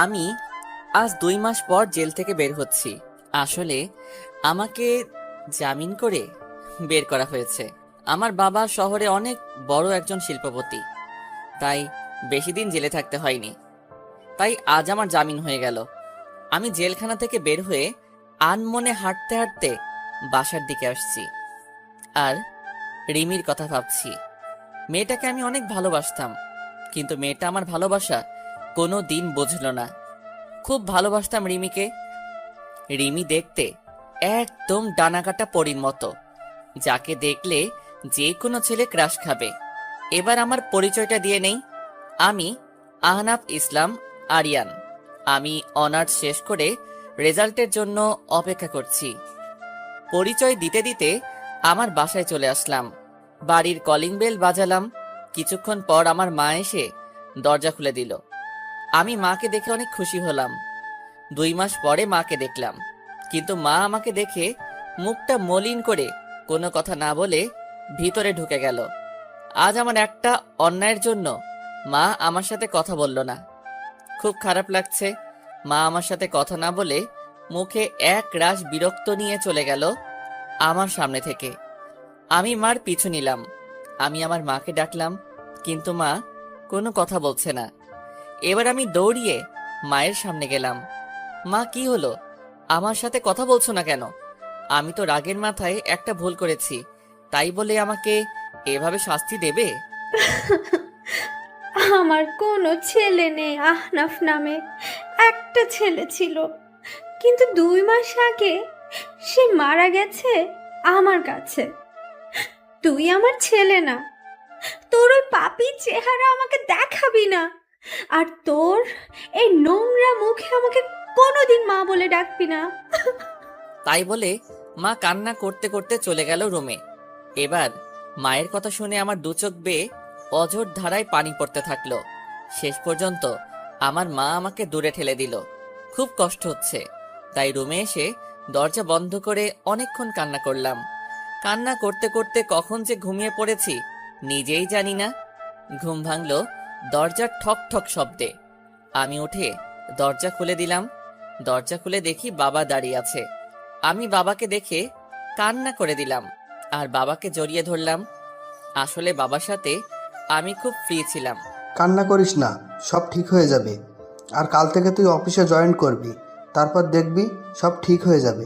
আমি আজ 2 মাস পর জেল থেকে বের হচ্ছি। আসলে আমাকে জামিন করে বের করা হয়েছে। আমার বাবা শহরে অনেক বড় একজন শিল্পপতি, তাই বেশি দিন জেলে থাকতে হয়নি। তাই আজ আমার জামিন হয়ে গেল। আমি জেলখানা থেকে বের হয়ে আনমনে হাঁটতে হাঁটতে বাসার দিকে আসছি, আর রিমির কথা ভাবছি। মেয়েটাকে আমি অনেক ভালোবাসতাম, কিন্তু মেয়েটা আমার ভালোবাসা কোনো দিন বুঝলো না। খুব ভালোবাসতাম রিমিকে। রিমি দেখতে একদম ডানাকাটা পরীর মতো, যাকে দেখলে যে কোনো ছেলে ক্রাশ খাবে। এবার আমার পরিচয়টা দিয়ে নেই। আমি আহনাফ ইসলাম আরিয়ান। আমি অনার্স শেষ করে রেজাল্টের জন্য অপেক্ষা করছি। পরিচয় দিতে দিতে আমার বাসায় চলে আসলাম। বাড়ির কলিং বেল বাজালাম। কিছুক্ষণ পর আমার মা এসে দরজা খুলে দিল। আমি মাকে দেখে অনেক খুশি হলাম। 2 মাস পরে মাকে দেখলাম, কিন্তু মা আমাকে দেখে মুখটা মলিন করে কোনো কথা না বলে ভিতরে ঢুকে গেল। আজ আমার একটা অন্যায়ের জন্য মা আমার সাথে কথা বলল না। খুব খারাপ লাগছে। মা আমার সাথে কথা না বলে মুখে এক রাশ বিরক্ত নিয়ে চলে গেল আমার সামনে থেকে। আমি মার পিছু নিলাম। আমি আমার মাকে ডাকলাম, কিন্তু মা কোনো কথা বলছে না। এবার আমি দৌড়িয়ে মায়ের সামনে গেলাম। মা, কি হলো? আমার সাথে কথা বলছো না কেন? আমি তো রাগের মাথায় একটা ভুল করেছি, তাই বলে আমাকে এভাবে শাস্তি দেবে? আমার কোনো ছেলে নেই। আহনাফ নামে একটা ছেলে ছিল, কিন্তু 2 মাস আগে সে মারা গেছে আমার কাছে। তুই আমার ছেলে না, তোর ওই পাপী চেহারা আমাকে দেখাবি না। আর তোর এই নোংরা মুখে আমাকে কোনোদিন মা বলে ডাকবি না। তাই বলে মা কান্না করতে করতে চলে গেল রুমে। এবার মায়ের কথা শুনে আমার দু চোখ বেয়ে অঝোর ধারায় পানি পড়তে থাকলো। শেষ পর্যন্ত আমার মা আমাকে দূরে ঠেলে দিল। খুব কষ্ট হচ্ছে, তাই রুমে এসে দরজা বন্ধ করে অনেকক্ষণ কান্না করলাম। কান্না করতে করতে কখন যে ঘুমিয়ে পড়েছি নিজেই জানি না। ঘুম ভাঙলো দরজার ঠক ঠক শব্দে। আমি উঠে দরজা খুলে দিলাম। দরজা খুলে দেখি বাবা দাঁড়িয়ে আছে। আমি বাবাকে দেখে কান্না করে দিলাম আর বাবাকে জড়িয়ে ধরলাম। আসলে বাবার সাথে আমি খুব ফ্রি ছিলাম। কান্না করিস না, সব ঠিক হয়ে যাবে। আর কাল থেকে তুই অফিসে জয়েন করবি, তারপর দেখবি সব ঠিক হয়ে যাবে।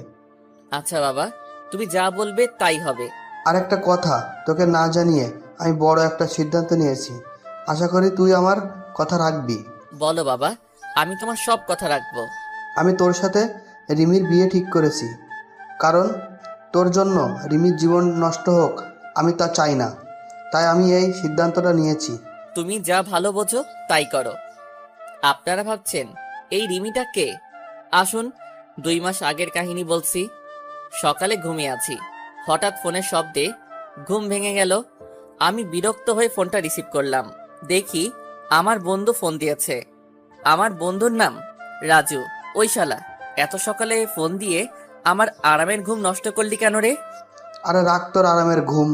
আচ্ছা বাবা, তুমি যা বলবে তাই হবে। আর একটা কথা তোকে না জানিয়ে আমি বড় একটা সিদ্ধান্ত নিয়েছি। আশা করি তুই আমার কথা রাখবি। বলো বাবা, আমি তোমার সব কথা রাখবো। আমি তোর সাথে রিমির বিয়ে ঠিক করেছি, কারণ তোর জন্য রিমির জীবন নষ্ট হোক আমি তা চাই না। তাই আমি এই সিদ্ধান্তটা নিয়েছি। তুমি যা ভালো বোঝো তাই করো। আপনারা ভাবছেন এই রিমিটা কে? আসুন 2 মাস আগের কাহিনী বলছি। সকালে ঘুমিয়ে আছি, হঠাৎ ফোনের শব্দে ঘুম ভেঙে গেল। আমি বিরক্ত হয়ে ফোনটা রিসিভ করলাম। দেখি আমার বন্ধু ফোন দিয়েছে। আমার বন্ধুর নাম রাজু। ওই শালা এত সকালে ফোন দিয়ে আমার আরামের ঘুম নষ্ট করলি কেন রে? আরে রাখ তোর আরামের ঘুম।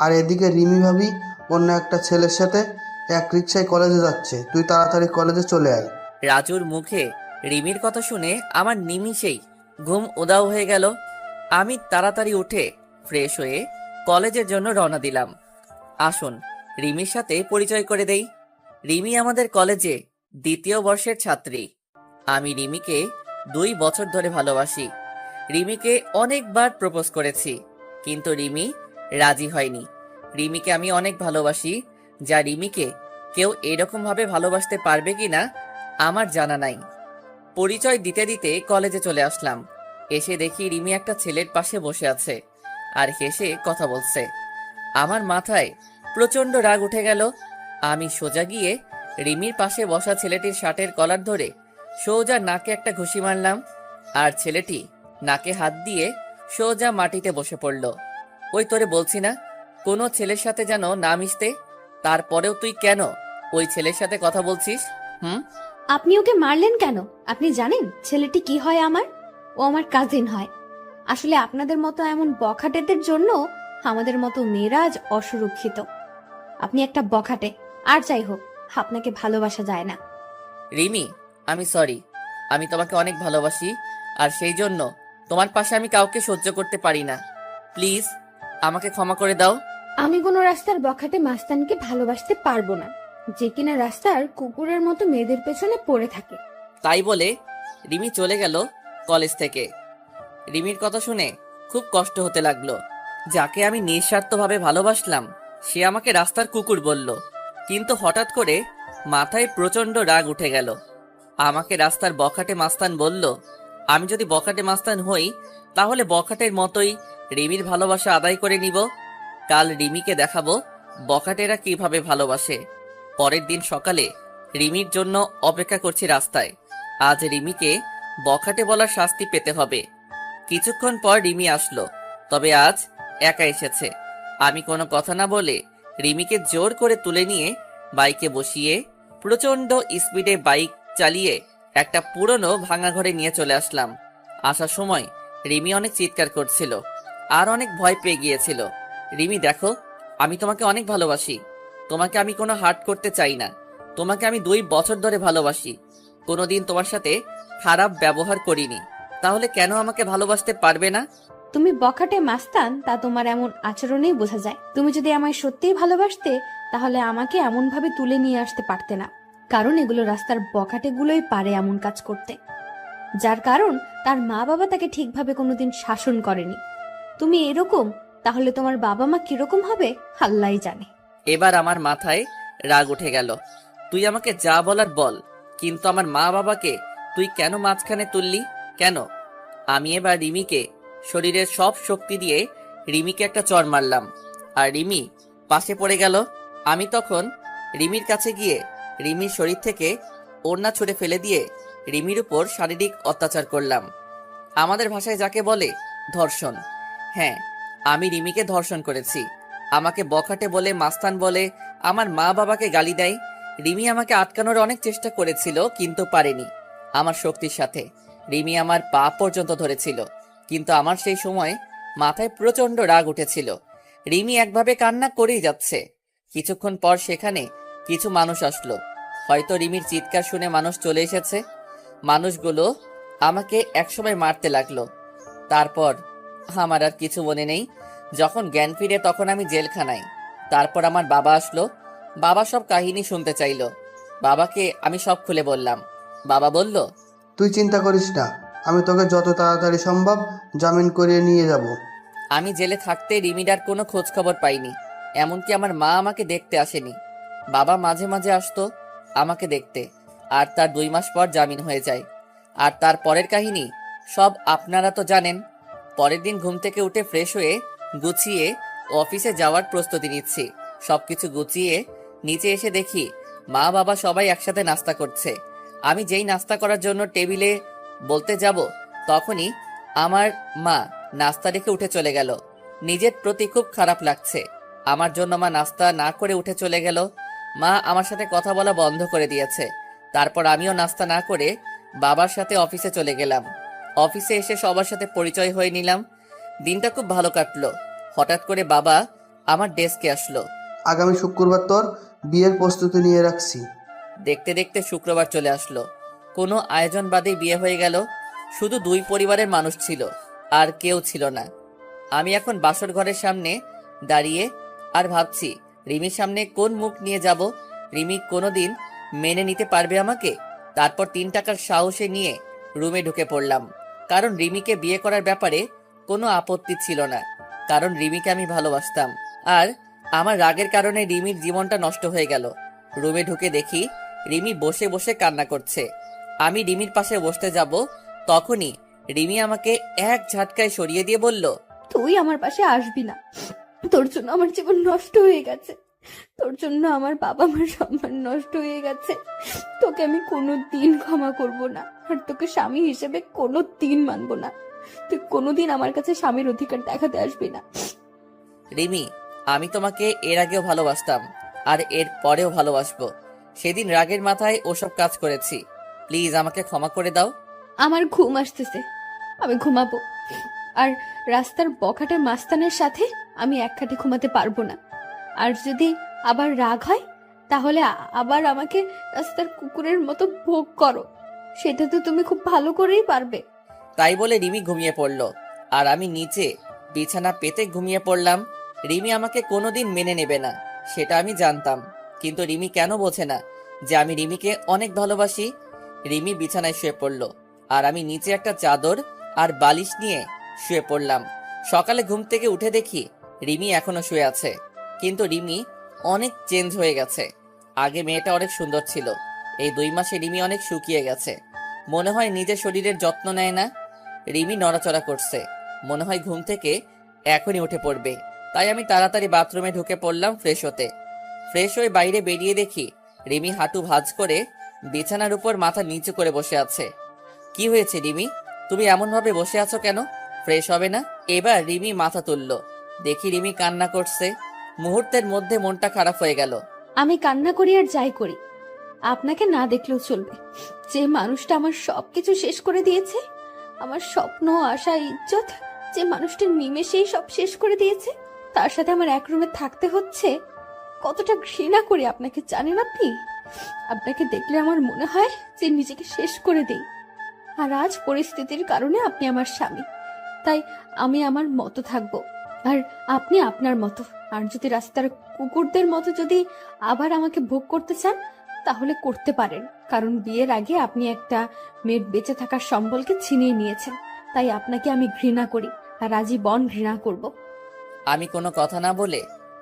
আর এদিকে রিমি ভাবি অন্য একটা ছেলের সাথে এক রিক্সায় কলেজে যাচ্ছে, তুই তাড়াতাড়ি কলেজে চলে আয়। রাজুর মুখে রিমির কথা শুনে আমার নিমিষেই ঘুম উধাও হয়ে গেল। আমি তাড়াতাড়ি উঠে ফ্রেশ হয়ে কলেজের জন্য রওনা দিলাম। আসুন রিমির সাথে পরিচয় করে দেই। রিমি আমাদের কলেজে 2য় বর্ষের ছাত্রী। আমি রিমিকে 2 বছর ধরে ভালোবাসি। রিমিকে অনেকবার প্রপোজ করেছি, কিন্তু রিমি রাজি হয়নি। রিমিকে আমি অনেক ভালোবাসি, যা রিমিকে কেউ এরকম ভাবে ভালোবাসতে পারবে কিনা আমার জানা নাই। পরিচয় দিতে দিতে কলেজে চলে আসলাম। এসে দেখি রিমি একটা ছেলের পাশে বসে আছে আর হেসে কথা বলছে। আমার মাথায় প্রচন্ড রাগ উঠে গেল। আমি সোজা গিয়ে রিমির পাশে বসা ছেলেটির শার্টের কলার ধরে সোজা নাকে একটা ঘুষি মারলাম, আর ছেলেটি নাকে হাত দিয়ে সোজা মাটিতে বসে পড়ল। ওই তোরে বলছি না কোনো ছেলের সাথে যেন না মিশতে, তারপরেও তুই কেন ওই ছেলের সাথে কথা বলছিস? হুম? আপনি ওকে মারলেন কেন? আপনি জানেন ছেলেটি কি হয় আমার? ও আমার কাজিন হয়। আসলে আপনাদের মতো এমন বখাটেদের জন্য আমাদের মতো মেয়েরা আজ অসুরক্ষিত। আপনি একটা বখাটে, আর যাই হোক আপনাকে ভালোবাসা যায় না। রিমি, আমি সরি। আমি তোমাকে অনেক ভালোবাসি, আর সেই জন্য তোমার পাশে আমি কাউকে সহ্য করতে পারি না। প্লিজ আমাকে ক্ষমা করে দাও। আমি কোনো রাস্তার বখাটে মাস্তানকে ভালোবাসতে পারবো না, যে কিনা রাস্তার কুকুরের মতো মেয়েদের পেছনে পড়ে থাকে। তাই বলে রিমি চলে গেল কলেজ থেকে। রিমির কথা শুনে খুব কষ্ট হতে লাগলো। যাকে আমি নিঃস্বার্থভাবে ভালোবাসলাম সে আমাকে রাস্তার কুকুর বলল। কিন্তু হঠাৎ করে মাথায় প্রচন্ড রাগ উঠে গেল। আমাকে রাস্তার বখাটে মাস্তান বলল। আমি যদি বখাটে মাস্তান হই তাহলে বখাটের মতোই রিমির ভালোবাসা আদায় করে নিব। কাল রিমিকে দেখাবো বখাটেরা কিভাবে ভালোবাসে। পরের দিন সকালে রিমির জন্য অপেক্ষা করছি রাস্তায়। আজ রিমিকে বখাটে বলার শাস্তি পেতে হবে। কিছুক্ষণ পর রিমি আসলো, তবে আজ একা এসেছে। আমি কোনো কথা না বলে রিমিকে জোর করে তুলে নিয়ে বাইকে বসিয়ে প্রচন্ড স্পিডে বাইক চালিয়ে একটা পুরনো ভাঙা ঘরে নিয়ে চলে আসলাম। আসার সময় রিমি অনেক চিৎকার করছিল আর অনেক ভয় পেয়ে গিয়েছিল। রিমি দেখো, আমি তোমাকে অনেক ভালোবাসি। তোমাকে আমি কোনো হার্ট করতে চাই না। তোমাকে আমি 2 বছর ধরে ভালোবাসি। কোনোদিন তোমার সাথে খারাপ ব্যবহার করিনি, তাহলে কেন আমাকে ভালোবাসতে পারবে না? তুমি বখাটে মাস্তান তা তোমার এমন আচরণেই বোঝা যায়। তুমি যদি আমায় সত্যিই ভালোবাসতে তাহলে আমাকে এমন ভাবে তুলে নিয়ে আসতে পারতে না, কারণ এগুলো রাস্তার বখাটেগুলোই পারে এমন কাজ করতে, যার কারণ তার মা বাবা তাকে ঠিকভাবে কোনোদিন শাসন করেনি। তুমি এরকম, তাহলে তোমার বাবা মা কিরকম হবে আল্লাহই জানে। এবার আমার মাথায় রাগ উঠে গেল। তুই আমাকে যা বলার বল, কিন্তু আমার মা বাবাকে তুই কেন মাঝখানে তুললি? কেন? আমি এবার রিমিকে শরীরের সব শক্তি দিয়ে রিমিকে একটা চড় মারলাম, আর রিমি পাশে পড়ে গেল। আমি তখন রিমির কাছে গিয়ে রিমির শরীর থেকে ওড়না ছুঁড়ে ফেলে দিয়ে রিমির উপর শারীরিক অত্যাচার করলাম। আমাদের ভাষায় যাকে বলে ধর্ষণ। হ্যাঁ, আমি রিমিকে ধর্ষণ করেছি। আমাকে বখাটে বলে, মাস্তান বলে আমার মা বাবাকে গালি দেয়। রিমি আমাকে আটকানোর অনেক চেষ্টা করেছিল, কিন্তু পারেনি। আমার শক্তির সাথে রিমি আমার পা পর্যন্ত ধরেছিল, কিন্তু আমার সেই সময় মাথায় প্রচন্ড রাগ উঠেছিল। রিমি একভাবে কান্না করেই যাচ্ছে। কিছুক্ষণ পর সেখানে কিছু মানুষ আসলো। হয়তো রিমির চিৎকার শুনে মানুষ চলে এসেছে। মানুষগুলো আমাকে একসময় মারতে লাগলো। তারপর আমার আর কিছু মনে নেই। যখন জ্ঞান ফিরে তখন আমি জেলখানায়। তারপর আমার বাবা আসলো। বাবা সব কাহিনী শুনতে চাইলো। বাবাকে আমি সব খুলে বললাম। বাবা বলল, তুই চিন্তা করিস না, আমি তোকে যত তাড়াতাড়ি সম্ভব জামিন করিয়ে নিয়ে যাব। আমি জেলে থাকতে রিমিডার কোনো খোঁজ খবর পাইনি। এমনকি আমার মা আমাকে দেখতে আসেনি। বাবা মাঝে মাঝে আসতো আমাকে দেখতে, আর তার 2 মাস পর জামিন হয়ে যায়। আর তার পরের কাহিনী সব আপনারা তো জানেন। পরের দিন ঘুম থেকে উঠে ফ্রেশ হয়ে গুছিয়ে অফিসে যাওয়ার প্রস্তুতি নিচ্ছি। সবকিছু গুছিয়ে নিচে এসে দেখি মা বাবা সবাই একসাথে নাস্তা করছে। আমি যেই নাস্তা করার জন্য টেবিলে বলতে যাব, তখনই আমার মা নাস্তা রেখে উঠে চলে গেল। নিজের প্রতি খুব খারাপ লাগছে। আমার জন্য মা নাস্তা না করে উঠে চলে গেল। মা আমার সাথে কথা বলা বন্ধ করে দিয়েছে। তারপর আমিও নাস্তা না করে বাবার সাথে অফিসে চলে গেলাম। অফিসে এসে সবার সাথে পরিচয় হয়ে নিলাম। দিনটা খুব ভালো কাটলো। হঠাৎ করে বাবা আমার ডেস্কে আসলো। আগামী শুক্রবার তোর বিয়ের প্রস্তুতি নিয়ে রাখছি। দেখতে দেখতে শুক্রবার চলে আসলো। কোনো আয়োজন বাদেই বিয়ে হয়ে গেল। শুধু 2 পরিবারের মানুষ ছিল, আর কেউ ছিল না। আমি এখন বাসর ঘরের সামনে দাঁড়িয়ে আর ভাবছি রিমির সামনে কোন মুখ নিয়ে যাব। রিমি কোনোদিন মেনে নিতে পারবে আমাকে? তারপর 3 টাকার সাহসে নিয়ে রুমে ঢুকে পড়লাম, কারণ রিমিকে বিয়ে করার ব্যাপারে কোনো আপত্তি ছিল না, কারণ রিমিকে আমি ভালোবাসতাম। আর আমার রাগের কারণে রিমির জীবনটা নষ্ট হয়ে গেল। রুমে ঢুকে দেখি রিমি বসে বসে কান্না করছে। আমি রিমির পাশে বসতে যাব, তখনই রিমি আমাকে এক ঝাটকায় সরিয়ে দিয়ে বলল, তুই আমার পাশে আসবি না। তোর জন্য আমার জীবন নষ্ট হয়ে গেছে, তোর জন্য আমার বাবা মার সম্মান নষ্ট হয়ে গেছে। তোকে আমি কোনোদিন ক্ষমা করব না, আর তোকে স্বামী হিসেবে কোনোদিন মানবো না। তুই কোনোদিন আমার কাছে স্বামীর অধিকার দেখাতে আসবি না। রিমি, আমি তোমাকে এর আগেও ভালোবাসতাম, আর এর পরেও ভালোবাসবো। সেদিন রাগের মাথায় ওসব কাজ করেছি। প্লিজ আমাকে ক্ষমা করে দাও। আমার ঘুম আসতেছে, আমি ঘুমাবো। আর রাস্তার বখাটে মাস্তানের সাথে আমি এক খাটে ঘুমাতে পারবো না। আর যদি আবার রাগ হয় তাহলে আবার আমাকে রাস্তার কুকুরের মতো ভোগ করো। সেটা তো তুমি খুব ভালো করেই পারবে। তাই বলে রিমি ঘুমিয়ে পড়ল, আর আমি নিচে বিছানা পেতে ঘুমিয়ে পড়লাম। রিমি আমাকে কোনোদিন মেনে নেবে না, সেটা আমি জানতাম, কিন্তু রিমি কেন বোঝে না যে আমি রিমিকে অনেক ভালোবাসি। রিমি বিছানায় শুয়ে পড়ল, আর আমি নিচে একটা চাদর আর বালিশ নিয়ে শুয়ে পড়লাম। সকালে ঘুম থেকে উঠে দেখি রিমি এখনো শুয়ে আছে, কিন্তু রিমি অনেক চেঞ্জ হয়ে গেছে। আগে মেয়েটা অনেক সুন্দর ছিল, এই 2 মাসে রিমি অনেক শুকিয়ে গেছে। মনে হয় নিজের শরীরের যত্ন নেয় না। রিমি নড়াচড়া করছে, মনে হয় ঘুম থেকে এখনই উঠে পড়বে। তাই আমি তাড়াতাড়ি বাথরুমে ঢুকে পড়লাম ফ্রেশ হতে। ফ্রেশ হয়ে বাইরে বেরিয়ে দেখি রিমি হাঁটু ভাঁজ করে বিছানার উপর মাথা নিচু করে বসে আছে। কি হয়েছে রিমি, তুমি এমন ভাবে বসে আছো কেন? ফ্রেশ হবে না? এবার রিমি মাথা তুলল, দেখি রিমি কান্না করছে। মুহূর্তের মধ্যে মনটা খারাপ হয়ে গেল। আমি কান্না করি আর যাই করি, আপনাকে না দেখলেও চলবে। যে মানুষটা আমার সবকিছু শেষ করে দিয়েছে, আমার স্বপ্ন, আশা, ইজ্জত, যে মানুষটা নিমেষেই সব শেষ করে দিয়েছে, তার সাথে আমার এক রুমে থাকতে হচ্ছে। কতটা ঘৃণা করি আপনাকে জানেন আপনি? আপনাকে দেখলে আমার মনে হয় যে নিজেকে শেষ করে দেই। আর আজ পরিস্থিতির কারণে আপনি আমার স্বামী, তাই আমি আমার মতো থাকবো, আর আপনি আপনার মতো। আর যদি রাস্তার কুকুরদের মতো যদি আবার আমাকে ভোগ করতে চান, তাহলে করতে পারেন, কারণ বিয়ের আগে আপনি একটা মেয়ের বেঁচে থাকার সম্বলকে ছিনিয়ে নিয়েছেন। তাই আপনাকে আমি ঘৃণা করি, আর আজীবন ঘৃণা করব। আমি কোনো কথা না বলে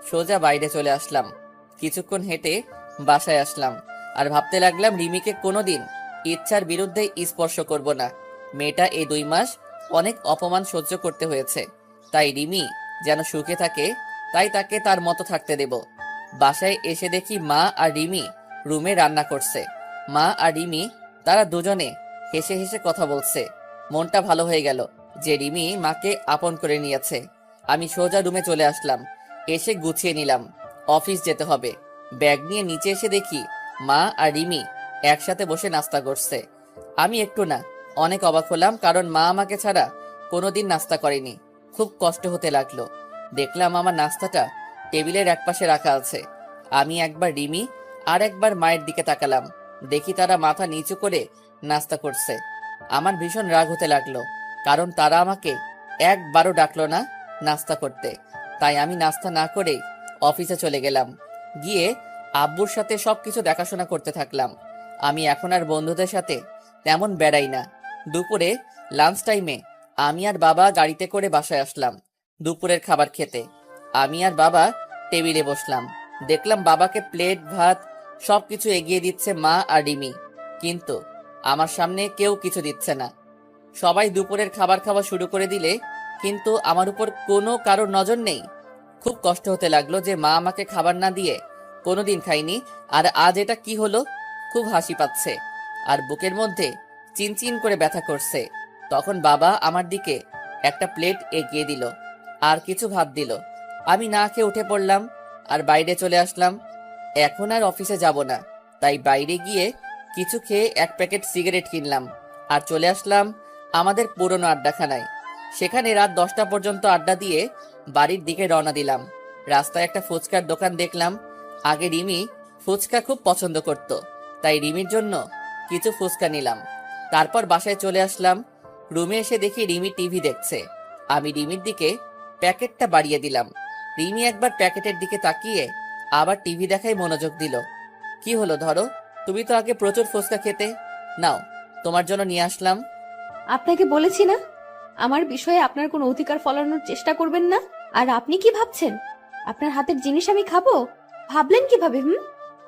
সোজা বাইরে চলে আসলাম। কিছুক্ষণ হেঁটে বাসায় আসলাম, আর ভাবতে লাগলাম রিমিকে কোনোদিন ইচ্ছার বিরুদ্ধে স্পর্শ করব না। মেয়েটা এই 2 মাস অনেক অপমান সহ্য করতে হয়েছে, তাই রিমি যেন সুখে থাকে, তাই তাকে তার মতো থাকতে দেব। বাসায় এসে দেখি মা আর রিমি রুমে রান্না করছে। মা আর রিমি তারা দুজনে হেসে হেসে কথা বলছে। মনটা ভালো হয়ে গেল যে রিমি মাকে আপন করে নিয়েছে। আমি সোজা রুমে চলে আসলাম, এসে গুছিয়ে নিলাম, অফিস যেতে হবে। ব্যাগ নিয়ে নিচে এসে দেখি মা আর রিমি একসাথে বসে নাস্তা করছে। আমি একটু না অনেক অবাক হলাম, কারণ মা আমাকে ছাড়া কোনোদিন নাস্তা করেনি। খুব কষ্ট হতে লাগলো। দেখলাম আমার নাস্তাটা টেবিলের একপাশে রাখা আছে। আমি একবার রিমি আর একবার মায়ের দিকে তাকালাম, দেখি তারা মাথা নিচু করে নাস্তা করছে। আমার ভীষণ রাগ হতে লাগলো, কারণ তারা আমাকে একবারও ডাকলো না নাস্তা করতে। তাই আমি নাস্তা না করেই অফিসে চলে গেলাম। গিয়ে আব্বুর সাথে সবকিছু দেখাশোনা করতে থাকলাম। আমি এখন আর বন্ধুদের সাথে তেমন বেড়াই না। দুপুরে লাঞ্চ টাইমে আমি আর বাবা গাড়িতে করে বাসায় আসলাম দুপুরের খাবার খেতে। আমি আর বাবা টেবিলে বসলাম, দেখলাম বাবাকে প্লেট ভাত সবকিছু এগিয়ে দিচ্ছে মা আর রিমি, কিন্তু আমার সামনে কেউ কিছু দিচ্ছে না। সবাই দুপুরের খাবার খাওয়া শুরু করে দিলে কিন্তু আমার উপর কোনো কারোর নজর নেই। খুব কষ্ট হতে লাগলো যে মা আমাকে খাবার না দিয়ে কোনোদিন খাইনি, আর আজ এটা কি হলো। খুব হাসি পাচ্ছে, আর বুকের মধ্যে চিনচিন করে ব্যথা করছে। তখন বাবা আমার দিকে একটা প্লেট এগিয়ে দিল, আর কিছু ভাত দিল। আমি না খেয়ে উঠে পড়লাম আর বাইরে চলে আসলাম। এখন আর অফিসে যাব না, তাই বাইরে গিয়ে কিছু খেয়ে 1 প্যাকেট সিগারেট কিনলাম আর চলে আসলাম আমাদের পুরনো আড্ডাখানায়। সেখানে রাত 10টা পর্যন্ত আড্ডা দিয়ে বাড়ির দিকে রওনা দিলাম। রাস্তায় একটা ফুচকার দোকান দেখলাম। আগে রিমি ফুচকা খুব পছন্দ করত, তাই রিমির জন্য কিছু ফুচকা নিলাম। তারপর বাসায় চলে আসলাম। রুমে এসে দেখি রিমি টিভি দেখছে। আমি রিমির দিকে প্যাকেটটা বাড়িয়ে দিলাম। রিমি একবার প্যাকেটের দিকে তাকিয়ে আবার টিভি দেখায় মনোযোগ দিল। কি হলো, ধরো, তুমি তো আগে প্রচুর ফুচকা খেতে। নাও, তোমার জন্য নিয়ে আসলাম। আপনাকে বলেছি না, আমার বিষয়ে আপনার কোনো অধিকার ফলানোর চেষ্টা করবেন না। আর আপনি কি ভাবছেন আপনার হাতের জিনিস আমি খাবো? ভাবলেন কিভাবে?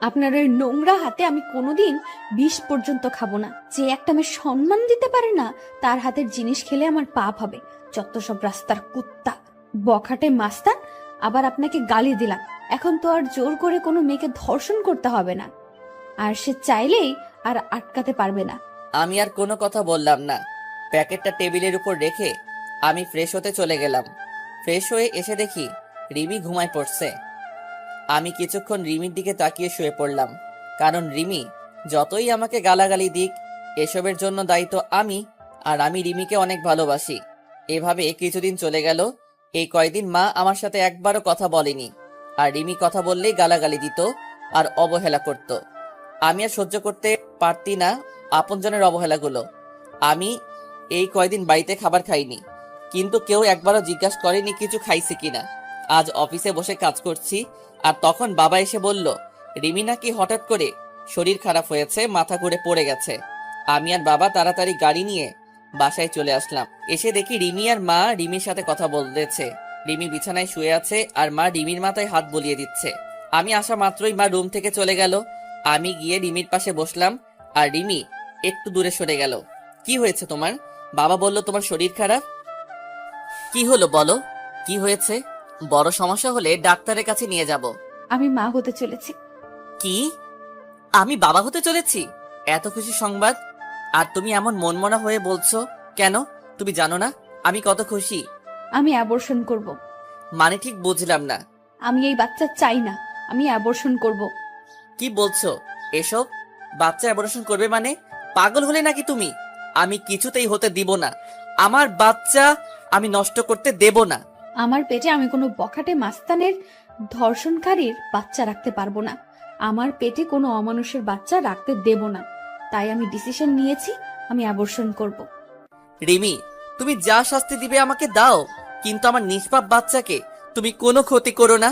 আপনার ওই নোংরা হাতে আমি কোনোদিন 20 পর্যন্ত খাবো না। যে একটা মেয়ে সম্মান দিতে পারে না, তার হাতের জিনিস খেলে আমার পাপ হবে। যত সব রাস্তার কুত্তা, বখাটে মাস্তান। আবার আপনাকে গালি দিলাম, এখন তো আর জোর করে কোনো মেয়েকে ধর্ষণ করতে হবে না, আর সে চাইলেই আর আটকাতে পারবে না। আমি আর কোনো কথা বললাম না। প্যাকেটটা টেবিলের উপর রেখে আমি ফ্রেশ হতে চলে গেলাম। ফ্রেশ হয়ে এসে দেখি রিমি ঘুমায় পড়ছে। আমি কিছুক্ষণ রিমির দিকে তাকিয়ে শুয়ে পড়লাম, কারণ রিমি যতই আমাকে গালাগালি দিক, এসবের জন্য দায়িত্ব আমি, আর আমি রিমিকে অনেক ভালোবাসি। এভাবে কিছুদিন চলে গেল। এই কয়দিন মা আমার সাথে একবারও কথা বলেনি, আর রিমি কথা বললেই গালাগালি দিত আর অবহেলা করত। আমি আর সহ্য করতে পারতি না আপনজনের অবহেলাগুলো। আমি এই কয়দিন বাড়িতে খাবার খাইনি, কিন্তু কেউ একবারও জিজ্ঞাসা করেনি কিছু খাইছি কিনা। আজ অফিসে বসে কাজ করছি, আর তখন বাবা এসে বলল রিমি নাকি হঠাৎ করে শরীর খারাপ হয়েছে, মাথা ঘুরে পড়ে গেছে। আমি আর বাবা তাড়াতাড়ি গাড়ি নিয়ে বাসায় চলে আসলাম। এসে দেখি রিমি আর মা রিমির সাথে কথা বলতেছে। রিমি বিছানায় শুয়ে আছে আর মা রিমির মাথায় হাত বুলিয়ে দিচ্ছে। আমি আসা মাত্রই মা রুম থেকে চলে গেল। আমি গিয়ে রিমির পাশে বসলাম, আর রিমি একটু দূরে সরে গেল। কি হয়েছে তোমার? বাবা বলল তোমার শরীর খারাপ। কি হলো বলো, কি হয়েছে? বড় সমস্যা হলে ডাক্তারের কাছে নিয়ে যাব। আমি মা হতে চলেছি। কি? আমি বাবা হতে চলেছি? এত খুশি সংবাদ, আর তুমি এমন মনমরা হয়ে বলছো কেন? তুমি জানো না আমি কত খুশি। আমি অ্যাবর্শন করব। মানে ঠিক বুঝলাম না। আমি এই বাচ্চা চাই না, আমি অ্যাবর্শন করব। কি বলছো এসব? বাচ্চা অ্যাবর্শন করবে মানে? পাগল হলে নাকি তুমি? আমি কিছুতেই হতে দিব না। আমার বাচ্চা আমি নষ্ট করতে দেব না। আমার পেটে আমি কোনো বখাটে মাস্তানের ধর্ষণকারীর বাচ্চা রাখতে পারবো না। আমার পেটে কোনো অমানুষের বাচ্চা রাখতে দেব না। তাই আমি ডিসিশন নিয়েছি, আমি অ্যাবর্শন করব। রিমি, তুমি যা শাস্তি দিবে আমাকে দাও, কিন্তু আমার নিষ্পাপ বাচ্চাকে তুমি কোনো ক্ষতি করো না।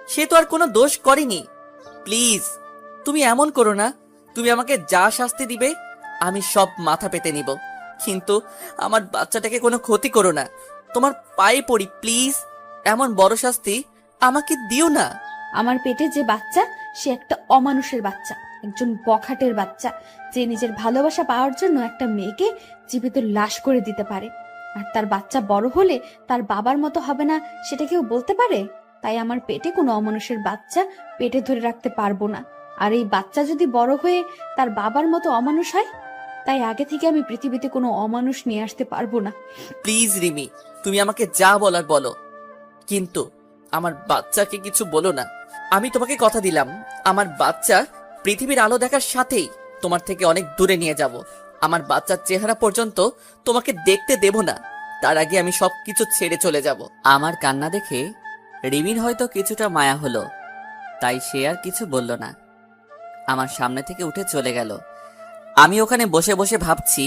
সে তো আর কোনো দোষ করেনি। প্লিজ, তুমি এমন করো না। তুমি আমাকে যা শাস্তি দিবে আমি সব মাথা পেতে নিব, কিন্তু আমার বাচ্চাটাকে কোনো ক্ষতি করো না। তোমার পায়ে পড়ি প্লিজ, এমন বড় শাস্তি আমাকে দিও না। আমার পেটে যে বাচ্চা, সে একটা অমানুষের বাচ্চা, একজন বখাটের বাচ্চা, যে নিজের ভালোবাসা পাওয়ার জন্য একটা মেয়েকে জীবিত লাশ করে দিতে পারে। আর তার বাচ্চা বড় হলে তার বাবার মতো হবে না, সেটা কেউ বলতে পারে? তাই আমার পেটে কোনো অমানুষের বাচ্চা পেটে ধরে রাখতে পারবো না। আর এই বাচ্চা যদি বড় হয়ে তার বাবার মতো অমানুষ হয়, তাই আগে থেকে আমি পৃথিবীতে কোনো অমানুষ নিয়ে আসতে পারবো না। প্লিজ রিমি, তুমি আমাকে যা বলার বলো, কিন্তু আমার বাচ্চাকে কিছু বলো না। আমি তোমাকে কথা দিলাম, আমার বাচ্চা পৃথিবীর আলো দেখার সাথেই তোমার থেকে অনেক দূরে নিয়ে যাব। আমার বাচ্চার চেহারা পর্যন্ত তোমাকে দেখতে দেব না। তার আগে আমি সবকিছু ছেড়ে চলে যাব। আমার কান্না দেখে রিমির হয়তো কিছুটা মায়া হলো, তাই সে আর কিছু বলল না। আমার সামনে থেকে উঠে চলে গেল। আমি ওখানে বসে বসে ভাবছি,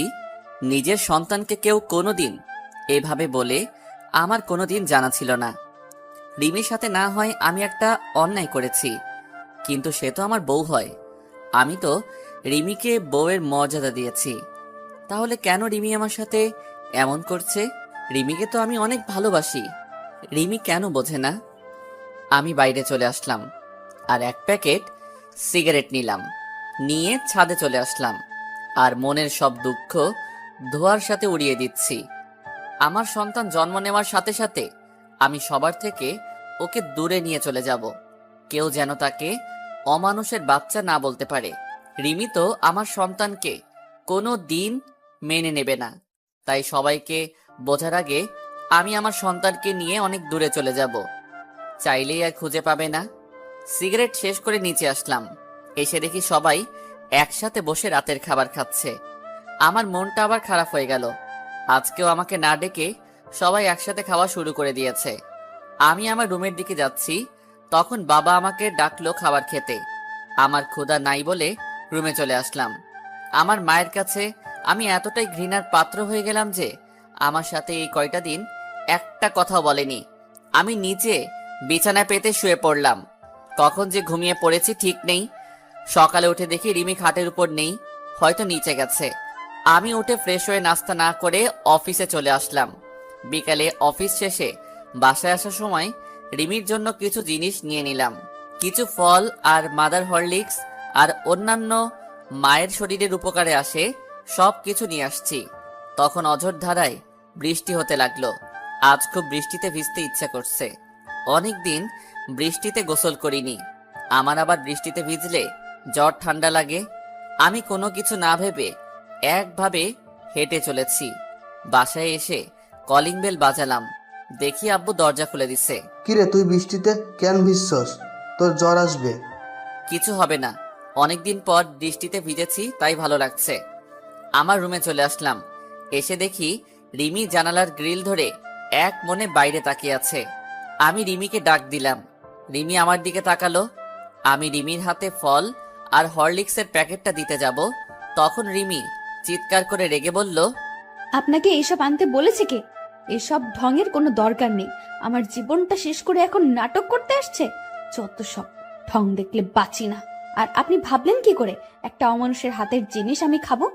নিজের সন্তানকে কেউ কোনোদিন এভাবে বলে আমার কোনোদিন জানা ছিল না। রিমির সাথে না হয় আমি একটা অন্যায় করেছি, কিন্তু সে তো আমার বউ হয়। আমি তো রিমিকে বউয়ের মর্যাদা দিয়েছি, তাহলে কেন রিমি আমার সাথে এমন করছে? রিমিকে তো আমি অনেক ভালোবাসি। রিমি কেন বোঝে না? আমি বাইরে চলে আসলাম আর এক প্যাকেট সিগারেট নিলাম, নিয়ে ছাদে চলে আসলাম, আর মনের সব দুঃখ ধোঁয়ার সাথে উড়িয়ে দিচ্ছি। আমার সন্তান জন্ম নেওয়ার সাথে সাথে আমি সবার থেকে ওকে দূরে নিয়ে চলে যাব। কেউ যেন তাকে অমানুষের বাচ্চা না বলতে পারে। রিমি তো আমার সন্তানকে কোনো দিন মেনে নেবে না, তাই সবাইকে বোঝার আগে আমি আমার সন্তানকে নিয়ে অনেক দূরে চলে যাব। চাইলেই আর খুঁজে পাবে না। সিগারেট শেষ করে নিচে আসলাম। এসে দেখি সবাই একসাথে বসে রাতের খাবার খাচ্ছে। আমার মনটা আবার খারাপ হয়ে গেল। আজকেও আমাকে না ডেকে সবাই একসাথে খাওয়া শুরু করে দিয়েছে। আমি আমার রুমের দিকে যাচ্ছি, তখন বাবা আমাকে ডাকলো খাবার খেতে। আমার ক্ষুধা নাই বলে রুমে চলে আসলাম। আমার মায়ের কাছে আমি এতটাই ঘৃণার পাত্র হয়ে গেলাম যে আমার সাথে এই কয়টা দিন একটা কথাও বলেনি। আমি নিচে বিছানায় পেতে শুয়ে পড়লাম। কখন যে ঘুমিয়ে পড়েছি ঠিক নেই। সকালে উঠে দেখি রিমি খাটের উপর নেই, হয়তো নিচে গেছে। আমি উঠে ফ্রেশ হয়ে নাস্তা না করে অফিসে চলে আসলাম। বিকালে অফিস শেষে বাসায় আসার সময় রিমির জন্য কিছু জিনিস নিয়ে নিলাম। কিছু ফল আর মাদার হরলিক্স আর অন্যান্য মায়ের শরীরের উপকারে আসে সব কিছু নিয়ে আসছি। তখন অঝোর ধারায় বৃষ্টি হতে লাগলো। আজ খুব বৃষ্টিতে ভিজতে ইচ্ছা করছে। অনেকদিন বৃষ্টিতে গোসল করিনি। আমার আবার বৃষ্টিতে ভিজলে জ্বর ঠান্ডা লাগে। আমি কোনো কিছু না ভেবে একভাবে হেঁটে চলেছি। বাসায় এসে কলিং বেল বাজালাম, দেখি আব্বু দরজা খুলে দিছে। কিরে, তুই বৃষ্টিতে কেন ভিজছস? তোর জ্বর আসবে। কিছু হবে না, অনেকদিন পর বৃষ্টিতে ভিজেছি তাই ভালো লাগছে। আমার রুমে চলে আসলাম। এসে দেখি রিমি জানালার গ্রিল ধরে এক মনে বাইরে তাকিয়ে আছে। আমি রিমিকে ডাক দিলাম। রিমি আমার দিকে তাকালো। আমি রিমির হাতে ফল আর হরলিক্সের প্যাকেটটা দিতে যাব, তখন রিমি চিৎকার করে রেগে বলল, আপনাকে এইসব আনতে বলেছে কে? এসব ঢঙের কোনো দরকার নেই। আমার জীবনটা শেষ করে এখন নাটক করতে আসছে। যত সব ঢং দেখলে বাঁচি না। আর আপনি ভাবলেন কি করে একটা অমানুষের হাতের জিনিস আমি খাবো?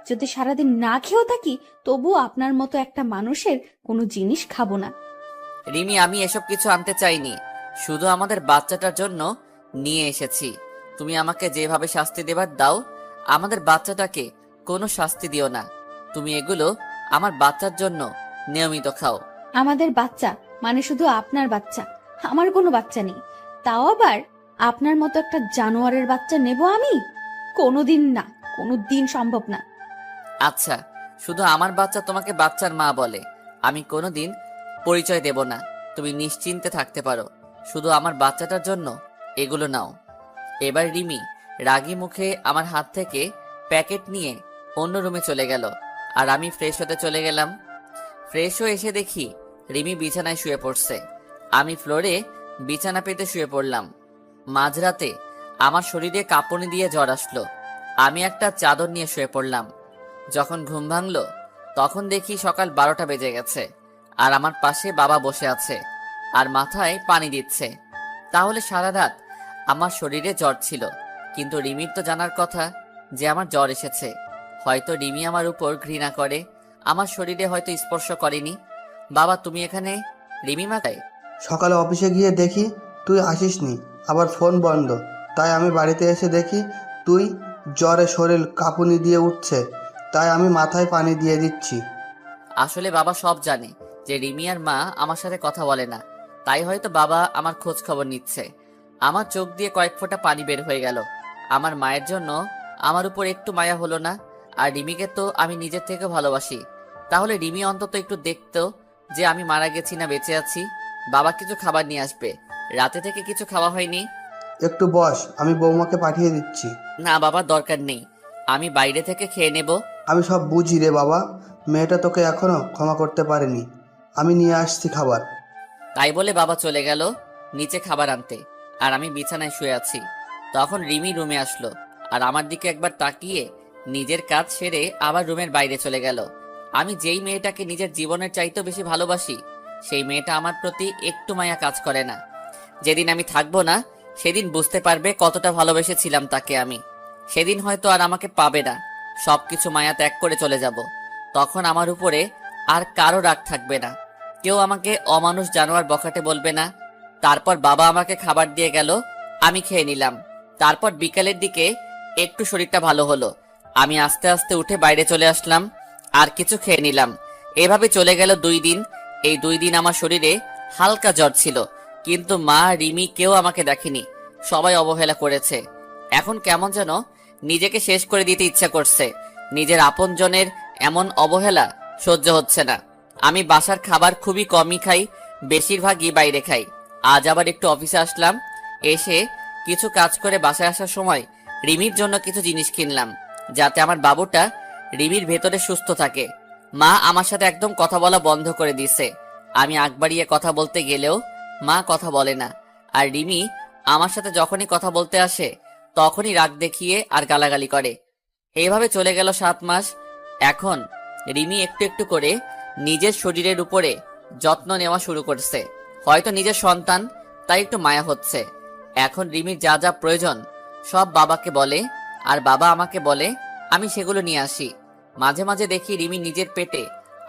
যদি সারাদিন না খেয়েও থাকি তবুও আপনার মতো একটা মানুষের কোনো জিনিস খাবো না। রিমি, আমি এসব কিছু আনতে চাইনি, শুধু আমাদের বাচ্চাটার জন্য নিয়ে এসেছি। তুমি আমাকে যেভাবে শাস্তি দেবার দাও, আমাদের বাচ্চাটাকে কোনো শাস্তি দিও না। তুমি এগুলো আমার বাচ্চার জন্য নিয়মিত খাও। আমাদের বাচ্চা মানে শুধু আপনার বাচ্চা, আমার কোনো বাচ্চা নেই। তাও আবার আপনার মতো একটা জানোয়ারের বাচ্চা নেব আমি? কোনোদিন না, কোনোদিন সম্ভব না। আচ্ছা, শুধু আমার বাচ্চা তোমাকে বাচ্চার মা বলে, আমি কোনোদিন পরিচয় দেব না। তুমি নিশ্চিন্তে থাকতে পারো, শুধু আমার বাচ্চাটার জন্য এগুলো নাও। এবার রিমি রাগী মুখে আমার হাত থেকে প্যাকেট নিয়ে অন্য রুমে চলে গেল, আর আমি ফ্রেশ হতে চলে গেলাম। ফ্রেশ হয়ে এসে দেখি রিমি বিছানায় শুয়ে পড়ছে। আমি ফ্লোরে বিছানা পেতে শুয়ে পড়লাম। মাঝরাতে আমার শরীরে কাঁপুনি দিয়ে জ্বর আসলো। আমি একটা চাদর নিয়ে শুয়ে পড়লাম। যখন ঘুম ভাঙলো তখন দেখি সকাল 12টা বেজে গেছে, আর আমার পাশে বাবা বসে আছে আর মাথায় পানি দিচ্ছে। তাহলে সারা রাত আমার শরীরে জ্বর ছিল, কিন্তু রিমির তো জানার কথা যে আমার জ্বর এসেছে। হয়তো রিমি আমার উপর ঘৃণা করে, আমার শরীরে হয়তো স্পর্শ করেনি। বাবা, তুমি এখানে? রিমি মাথায়। সকালে অফিসে গিয়ে দেখি তুই আসিসনি, আবার ফোন বন্ধ। তাই আমি বাড়িতে এসে দেখি তুই জ্বরে শরীর কাঁপুনি দিয়ে উঠছে, তাই আমি মাথায় পানি দিয়ে দিচ্ছি। আসলে বাবা সব জানে যে রিমি আর মা আমার সাথে কথা বলে না, তাই হয়তো বাবা আমার খোঁজ খবর নিচ্ছে। আমার চোখ দিয়ে কয়েক ফোঁটা পানি বের হয়ে গেল। আমার মায়ের জন্য আমার উপর একটু মায়া হলো না। আর রিমিকে তো আমি নিজের থেকে ভালোবাসি, তাহলে রিমি অন্তত একটু দেখতো যে আমি মারা গেছি না বেঁচে আছি। বাবা কিছু খাবার নিয়ে আসবে, রাতে থেকে কিছু খাওয়া হয়নি। একটু বস, আমি বৌমাকে পাঠিয়ে দিচ্ছি। না বাবা, দরকার নেই, আমি বাইরে থেকে খেয়ে নেব। আমি সব বুঝি রে বাবা, মেয়েটা তোকে এখনো ক্ষমা করতে পারেনি। আমি নিয়ে আসছি খাবার। তাই বলে বাবা চলে গেল নিচে খাবার আনতে, আর আমি বিছানায় শুয়ে আছি। তখন রিমি রুমে আসলো, আর আমার দিকে একবার তাকিয়ে নিজের কাজ সেরে আবার রুমের বাইরে চলে গেল। আমি যেই মেয়েটাকে নিজের জীবনের চাইতেও বেশি ভালোবাসি, সেই মেয়েটা আমার প্রতি একটু মায়া কাজ করে না। যেদিন আমি থাকবো না সেদিন বুঝতে পারবে কতটা ভালোবেসেছিলাম তাকে আমি। সেদিন হয়তো আর আমাকে পাবে না, সবকিছু মায়া ত্যাগ করে চলে যাব। তখন আমার উপরে আর কারো রাগ থাকবে না, কেউ আমাকে অমানুষ জানোয়ার বখাটে বলবে না। তারপর বাবা আমাকে খাবার দিয়ে গেল, আমি খেয়ে নিলাম। তারপর বিকালের দিকে একটু শরীরটা ভালো হলো, আমি আস্তে আস্তে উঠে বাইরে চলে আসলাম আর কিছু খেয়ে নিলাম। এভাবে চলে গেল 2 দিন। এই 2 দিন আমার শরীরে হালকা জ্বর ছিল, কিন্তু মা, রিমি কেউ আমাকে দেখেনি, সবাই অবহেলা করেছে। এখন কেমন যেন নিজেকে শেষ করে দিতে ইচ্ছা করছে। নিজের আপনজনের এমন অবহেলা সহ্য হচ্ছে না। আমি বাসার খাবার খুবই কমই খাই, বেশিরভাগই বাইরে খাই। আজ আবার একটু অফিসে আসলাম, এসে কিছু কাজ করে বাসায় আসার সময় রিমির জন্য কিছু জিনিস কিনলাম, যাতে আমার বাবুটা রিমির ভেতরে সুস্থ থাকে। মা আমার সাথে একদম কথা বলা বন্ধ করে দিয়েছে। আমি আগ বাড়িয়ে কথা বলতে গেলেও মা কথা বলে না, আর রিমি আমার সাথে যখনই কথা বলতে আসে তখনই রাগ দেখিয়ে আর গালাগালি করে। এইভাবে চলে গেল 7 মাস। এখন রিমি একটু একটু করে নিজের শরীরের উপরে যত্ন নেওয়া শুরু করছে। হয়তো নিজের সন্তান, তাই একটু মায়া হচ্ছে। এখন রিমির যা যা প্রয়োজন সব বাবাকে বলে, আর বাবা আমাকে বলে আমি সেগুলো নিয়ে আসি। মাঝে মাঝে দেখি রিমি নিজের পেটে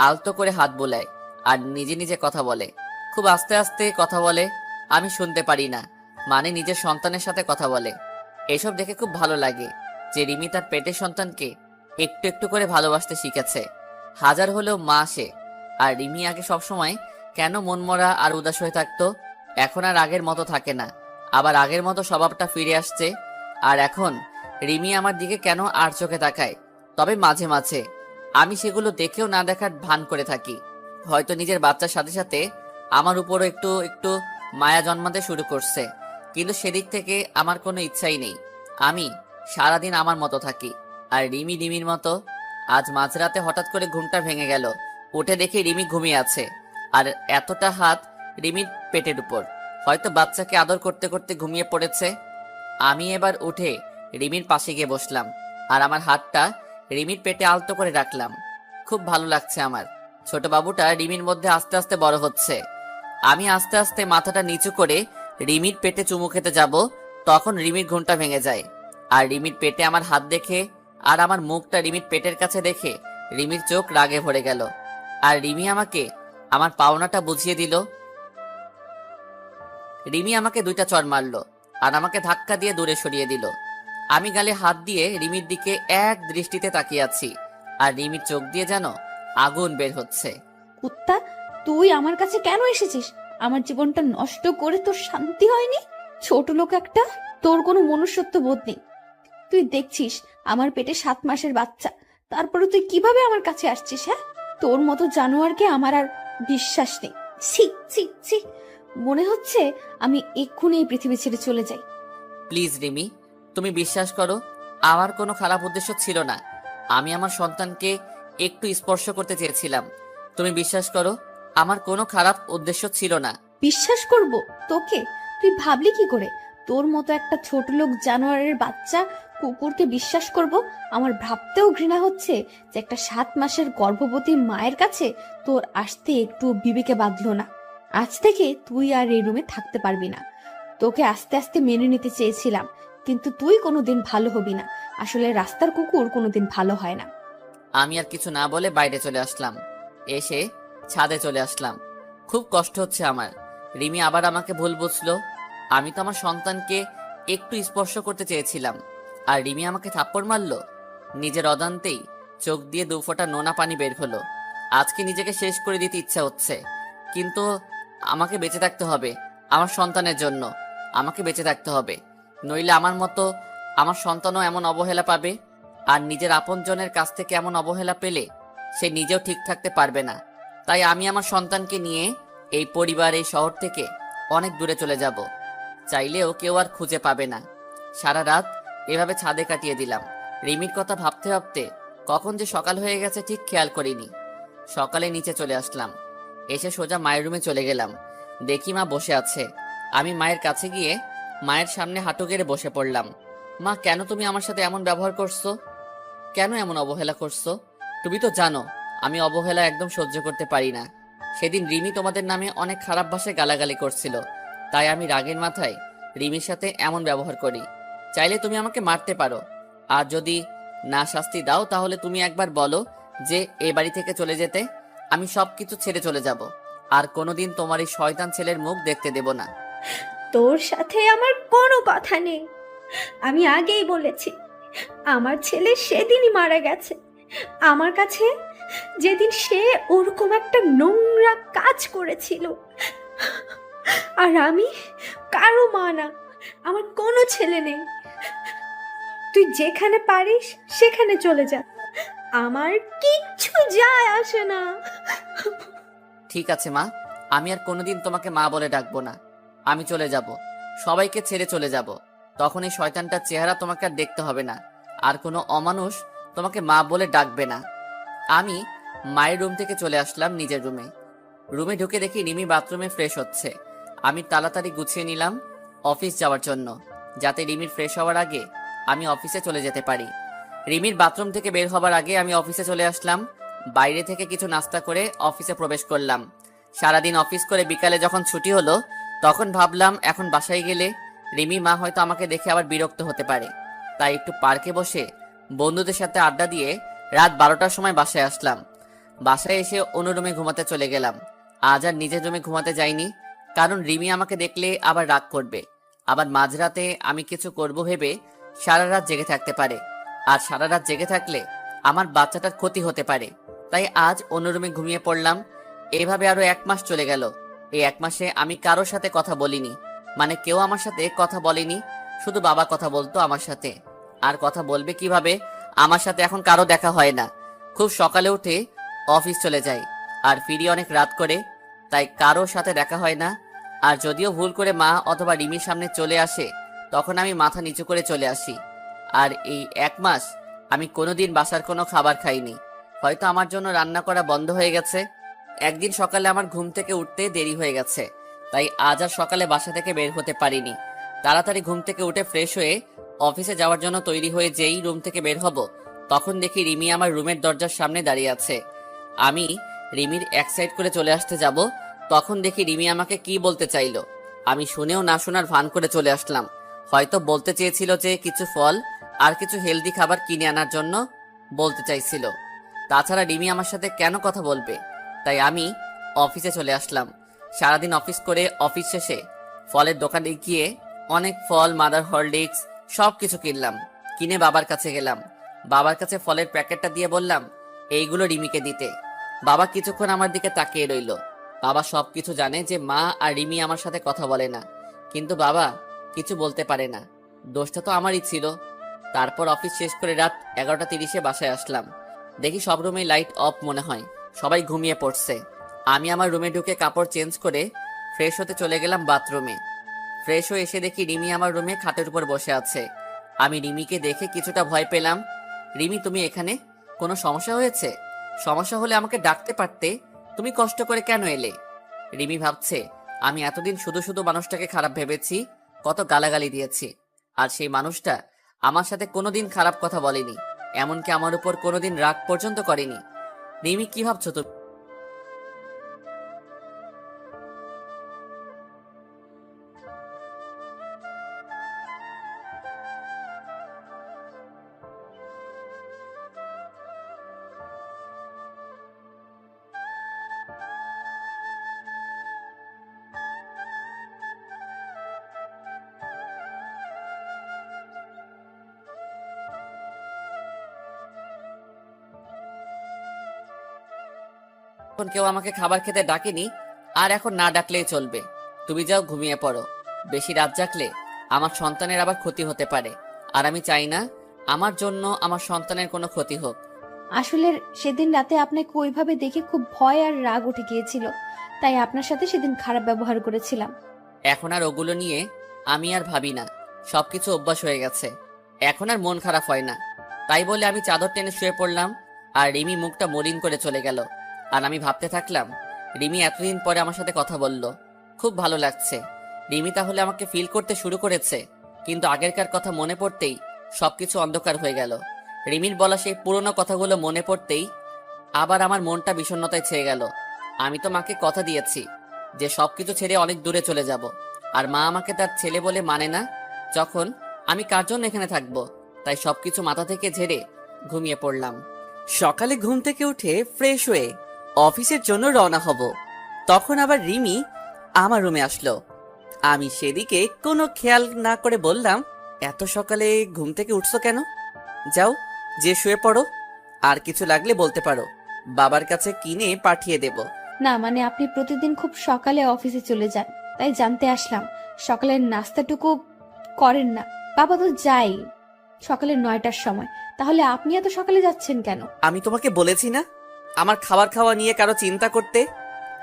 আলতো করে হাত বোলায় আর নিজে নিজে কথা বলে। খুব আস্তে আস্তে কথা বলে, আমি শুনতে পারি না, মানে নিজের সন্তানের সাথে কথা বলে। এসব দেখে খুব ভালো লাগে যে রিমি তার পেটের সন্তানকে একটু একটু করে ভালোবাসতে শিখেছে। হাজার হলেও মা সে। আর রিমি আগে সবসময় কেন মনমরা আর উদাস হয়ে থাকতো, এখন আর আগের মতো থাকে না, আবার আগের মতো স্বভাবটা ফিরে আসছে। আর এখন রিমি আমার দিকে কেন আর চোখে তাকায়, তবে মাঝে মাঝে আমি সেগুলো দেখেও না দেখার ভান করে থাকি। হয়তো নিজের বাচ্চার সাথে সাথে আমার উপরও একটু একটু মায়া জন্মাতে শুরু করছে, কিন্তু সেদিক থেকে আমার কোনো ইচ্ছাই নেই। আমি সারাদিন আমার মতো থাকি, আর রিমি রিমির মতো। আজ মাঝরাতে হঠাৎ করে ঘুমটা ভেঙে গেল, উঠে দেখি রিমি ঘুমিয়ে আছে, আর এতটা হাত রিমির পেটের উপর। হয়তো বাচ্চাকে আদর করতে করতে ঘুমিয়ে পড়েছে। আমি এবার উঠে রিমির পাশে গিয়ে বসলাম, আর আমার হাতটা রিমির পেটে আলতো করে রাখলাম। খুব ভালো লাগছে আমার। ছোট বাবুটা রিমির মধ্যে আস্তে আস্তে বড় হচ্ছে। আমি আস্তে আস্তে মাথাটা নিচু করে রিমির পেটে চুমু খেতে যাব, তখন রিমির ঘুমটা ভেঙে যায়। আর রিমির পেটে আমার হাত দেখে আর আমার মুখটা রিমির পেটের কাছে দেখে রিমির চোখ রাগে ভরে গেল। আর রিমি আমাকে আমার পাওনাটা বুঝিয়ে দিল। রিমি আমাকে 2টা চড় মারলো আর আমাকে ধাক্কা দিয়ে দূরে সরিয়ে দিল। আমি গালে হাত দিয়ে রিমির দিকে এক দৃষ্টিতে তাকিয়ে আছি, আর রিমির চোখ দিয়ে যেন আগুন বের হচ্ছে। কুত্তা, তুই আমার কাছে কেন এসেছিস? আমার জীবনটা নষ্ট করে তোর শান্তি হয়নি? ছোট লোক একটা, তোর কোনো মনুষ্যত্ব বোধ নেই। তুই দেখছিস আমার পেটে 7 মাসের বাচ্চা, তারপরে তুই কিভাবে আমার কাছে আসছিস? হ্যাঁ, তোর মতো জানোয়ারকে আমার আর বিশ্বাস নেই। ছি ছি ছি, মনে হচ্ছে আমি এক্ষুনি এই পৃথিবী ছেড়ে চলে যাই। প্লিজ রিমি, তুমি বিশ্বাস করো, আমার কোনো খারাপ উদ্দেশ্য ছিল না। আমি আমার সন্তানকে একটু স্পর্শ করতে চেয়েছিলাম। তুমি বিশ্বাস করো, আমার কোনো খারাপ উদ্দেশ্য ছিল না। বিশ্বাস করব তোকে? তুই ভাবলি কি করে তোর মতো একটা ছোট লোক জানোয়ারের বাচ্চা কুকুরকে বিশ্বাস করব? আমার ভাবতেও ঘৃণা হচ্ছে যে একটা 7 মাসের গর্ভবতী মায়ের কাছে তোর আসতে একটু বিবেকে বাঁধলো না। আজ থেকে তুই আর এই রুমে থাকতে পারবি না। তোকে আস্তে আস্তে মেনে নিতে চেয়েছিলাম, কিন্তু তুই কোনোদিন ভালো হবি না। আসলে রাস্তার কুকুর কোনোদিন ভালো হয় না। আমি আর কিছু না বলে বাইরে চলে আসলাম। এসে ছাদে চলে আসলাম। খুব কষ্ট হচ্ছে আমার। রিমি আবার আমাকে ভুল বুঝলো। আমি তো আমার সন্তানকে একটু স্পর্শ করতে চেয়েছিলাম, আর রিমি আমাকে থাপ্পড় মারলো। নিজের অজান্তেই চোখ দিয়ে 2 ফোঁটা নোনা পানি বের হলো। আজকে নিজেকে শেষ করে দিতে ইচ্ছা হচ্ছে, কিন্তু আমাকে বেঁচে থাকতে হবে। আমার সন্তানের জন্য আমাকে বেঁচে থাকতে হবে, নইলে আমার মতো আমার সন্তানও এমন অবহেলা পাবে। আর নিজের আপনজনের কাছ থেকে এমন অবহেলা পেলে সে নিজেও ঠিক থাকতে পারবে না। তাই আমি আমার সন্তানকে নিয়ে এই পরিবার, এই শহর থেকে অনেক দূরে চলে যাব। চাইলেও কেউ আর খুঁজে পাবে না। সারা রাত এভাবে ছাদে কাটিয়ে দিলাম। রিমির কথা ভাবতে ভাবতে কখন যে সকাল হয়ে গেছে ঠিক খেয়াল করিনি। সকালে নিচে চলে আসলাম। এসে সোজা মায়ের রুমে চলে গেলাম। দেখি মা বসে আছে। আমি মায়ের কাছে গিয়ে মায়ের সামনে হাঁটু গেড়ে বসে পড়লাম। মা, কেন তুমি আমার সাথে এমন ব্যবহার করছো? কেন এমন অবহেলা করছো? তুমি তো জানো আমি অবহেলা একদম সহ্য করতে পারি না। সেদিন রিমি তোমাদের নামে অনেক খারাপ ভাষায় গালাগালি করছিল, তাই আমি রাগের মাথায় রিমির সাথে এমন ব্যবহার করি। চাইলে তুমি আমাকে মারতে পারো, আর যদি না শাস্তি দাও তাহলে তুমি একবার বলো যে এই বাড়ি থেকে চলে যেতে। আমি সবকিছু ছেড়ে চলে যাব, আর কোনোদিন তোমার এই শয়তান ছেলের মুখ দেখতে দেব না। তোর সাথে আমার কোনো কথা নেই। আমি আগেই বলেছি, আমার ছেলে সেদিনই মারা গেছে আমার কাছে, যেদিন সে ওরকম একটা নোংরা কাজ করেছিল। আর আমি কারো মা না, আমার কোনো ছেলে নেই। তুই যেখানে পারিস সেখানে চলে যা, আমার কিচ্ছু যায় আসে না। ঠিক আছে মা, আমি আর কোনোদিন তোমাকে মা বলে ডাকবো না। আমি চলে যাব, সবাইকে ছেড়ে চলে যাব। তখন এই শয়তানটার চেহারা তোমাকে আর দেখতে হবে না, আর কোনো অমানুষ তোমাকে মা বলে ডাকবে না। আমি মায়ের রুম থেকে চলে আসলাম নিজের রুমে। রুমে ঢুকে দেখি রিমি বাথরুমে ফ্রেশ হচ্ছে। আমি তাড়াতাড়ি গুছিয়ে নিলাম অফিস যাওয়ার জন্য, যাতে রিমির ফ্রেশ হওয়ার আগে আমি অফিসে চলে যেতে পারি। রিমির বাথরুম থেকে বের হবার আগে আমি অফিসে চলে আসলাম। বাইরে থেকে কিছু নাস্তা করে অফিসে প্রবেশ করলাম। সারাদিন অফিস করে বিকালে যখন ছুটি হলো, তখন ভাবলাম এখন বাসায় গেলে রিমি মা হয়তো আমাকে দেখে আবার বিরক্ত হতে পারে। তাই একটু পার্কে বসে বন্ধুদের সাথে আড্ডা দিয়ে রাত 12টার সময় বাসায় আসলাম। বাসায় এসে অন্য রুমে ঘুমাতে চলে গেলাম। আজ আর নিজের রুমে ঘুমাতে যাইনি, কারণ রিমি আমাকে দেখলে আবার রাগ করবে। আবার মাঝরাতে আমি কিছু করব ভেবে সারা রাত জেগে থাকতে পারে, আর সারা রাত জেগে থাকলে আমার বাচ্চাটার ক্ষতি হতে পারে। তাই আজ অন্য রুমে ঘুমিয়ে পড়লাম। এইভাবে আরো 1 মাস চলে গেল। এই 1 মাসে আমি কারোর সাথে কথা বলিনি, মানে কেউ আমার সাথে কথা বলেনি। শুধু বাবা কথা বলতো আমার সাথে, আর কথা বলবে কিভাবে? আমার সাথে এখন কারো দেখা হয় না। খুব সকালে উঠে অফিস চলে যাই আর ফিরি অনেক রাত করে, তাই কারোর সাথে দেখা হয় না। আর যদিও ভুল করে মা অথবা রিমির সামনে চলে আসে, তখন আমি মাথা নিচু করে চলে আসি। আর এই 1 মাস আমি কোনোদিন বাসার কোনো খাবার খাইনি। হয়তো আমার জন্য রান্না করা বন্ধ হয়ে গেছে। একদিন সকালে আমার ঘুম থেকে উঠতে দেরি হয়ে গেছে, তাই আজ আর সকালে বাসা থেকে বের হতে পারিনি। তাড়াতাড়ি ঘুম থেকে উঠে ফ্রেশ হয়ে অফিসে যাওয়ার জন্য তৈরি হয়ে যেই রুম থেকে বের হব, তখন দেখি রিমি আমার রুমের দরজার সামনে দাঁড়িয়ে আছে। আমি রিমির এক সাইড করে চলে আসতে যাব, তখন দেখি রিমি আমাকে কি বলতে চাইলো। আমি শুনেও না শোনার ভান করে চলে আসলাম। হয়তো বলতে চেয়েছিল যে কিছু ফল আর কিছু হেলদি খাবার কিনে আনার জন্য বলতে চাইছিল। তাছাড়া রিমি আমার সাথে কেন কথা বলবে? তাই আমি অফিসে চলে আসলাম। সারাদিন অফিস করে অফিস শেষে ফলের দোকানে গিয়ে অনেক ফল, মাদার হরলিক্স সব কিছু কিনলাম। কিনে বাবার কাছে গেলাম। বাবার কাছে ফলের প্যাকেটটা দিয়ে বললাম এইগুলো রিমিকে দিতে। বাবা কিছুক্ষণ আমার দিকে তাকিয়ে রইল। বাবা সবকিছু জানে যে মা আর রিমি আমার সাথে কথা বলে না, কিন্তু বাবা কিছু বলতে পারে না। দোষটা তো আমারই ছিল। তারপর অফিস শেষ করে রাত 11:30-এ বাসায় আসলাম। দেখি সব রুমে লাইট অফ মনে হয়, সবাই ঘুমিয়ে পড়ছে। আমি আমার রুমে ঢুকে কাপড় চেঞ্জ করে ফ্রেশ হতে চলে গেলাম বাথরুমে। ফ্রেশ হয়ে এসে দেখি রিমি আমার রুমে খাটের উপর বসে আছে। আমি রিমিকে দেখে কিছুটা ভয় পেলাম। রিমি, তুমি এখানে? কোনো সমস্যা হয়েছে? সমস্যা হলে আমাকে ডাকতে পারতে, তুমি কষ্ট করে কেন এলে? রিমি ভাবছে আমি এতদিন শুধু শুধু মানুষটাকে খারাপ ভেবেছি, কত গালাগালি দিয়েছি। আর সেই মানুষটা আমার সাথে কোনোদিন খারাপ কথা বলেনি, এমনকি আমার উপর কোনোদিন রাগ পর্যন্ত করেনি। রিমি, কি ভাবছো তুমি? এখন কেউ আমাকে খাবার খেতে ডাকেনি, আর এখন না ডাকলেই চলবে। তুমি যাও, ঘুমিয়ে পড়ো। বেশি রাত জাগলে আমার সন্তানের আবার ক্ষতি হতে পারে, আর আমি চাই না আমার জন্য আমার সন্তানের কোনো ক্ষতি হোক। আসলে সেদিন রাতে আপনাকে ওইভাবে দেখে খুব ভয় আর রাগ উঠে গিয়েছিল, তাই আপনার সাথে সেদিন খারাপ ব্যবহার করেছিলাম। এখন আর ওগুলো নিয়ে আমি আর ভাবি না, সবকিছু অভ্যাস হয়ে গেছে। এখন আর মন খারাপ হয় না। তাই বলে আমি চাদর টেনে শুয়ে পড়লাম, আর রিমি মুখটা মলিন করে চলে গেল। আর আমি ভাবতে থাকলাম রিমি এতদিন পরে আমার সাথে কথা বলল, খুব ভালো লাগছে। রিমি তাহলে আমাকে ফিল করতে শুরু করেছে। কিন্তু আগেরকার কথা মনে পড়তেই সবকিছু অন্ধকার হয়ে গেল। রিমির বলা সেই পুরনো কথাগুলো মনে পড়তেই আবার আমার মনটা বিষণ্ণতায় ছেয়ে গেল। আমি তো মাকে কথা দিয়েছি যে সবকিছু ছেড়ে অনেক দূরে চলে যাব, আর মা আমাকে তার ছেলে বলে মানে না। যখন আমি কার জন্য এখানে থাকবো? তাই সবকিছু মাথা থেকে ঝেড়ে ঘুমিয়ে পড়লাম। সকালে ঘুম থেকে উঠে ফ্রেশ হয়ে অফিসের জন্য রওনা হব, তখন আবার রিমি আমার রুমে আসলো। আমি সেদিকে কোনো খেয়াল না করে বললাম, এত সকালে ঘুম থেকে উঠছো কেন? যাও, যে শুয়ে পড়ো। আর কিছু লাগলে বলতে পারো, বাবার কাছে কিনে পাঠিয়ে দেব। না মানে আপনি প্রতিদিন খুব সকালে অফিসে চলে যান, তাই জানতে আসলাম সকালের নাস্তাটুকু করেন না। বাবা তো যাই সকালে 9টার সময়, তাহলে আপনি এত সকালে যাচ্ছেন কেন? আমি তোমাকে বলেছি না আমার খাবার খাওয়া নিয়ে কারো চিন্তা করতে?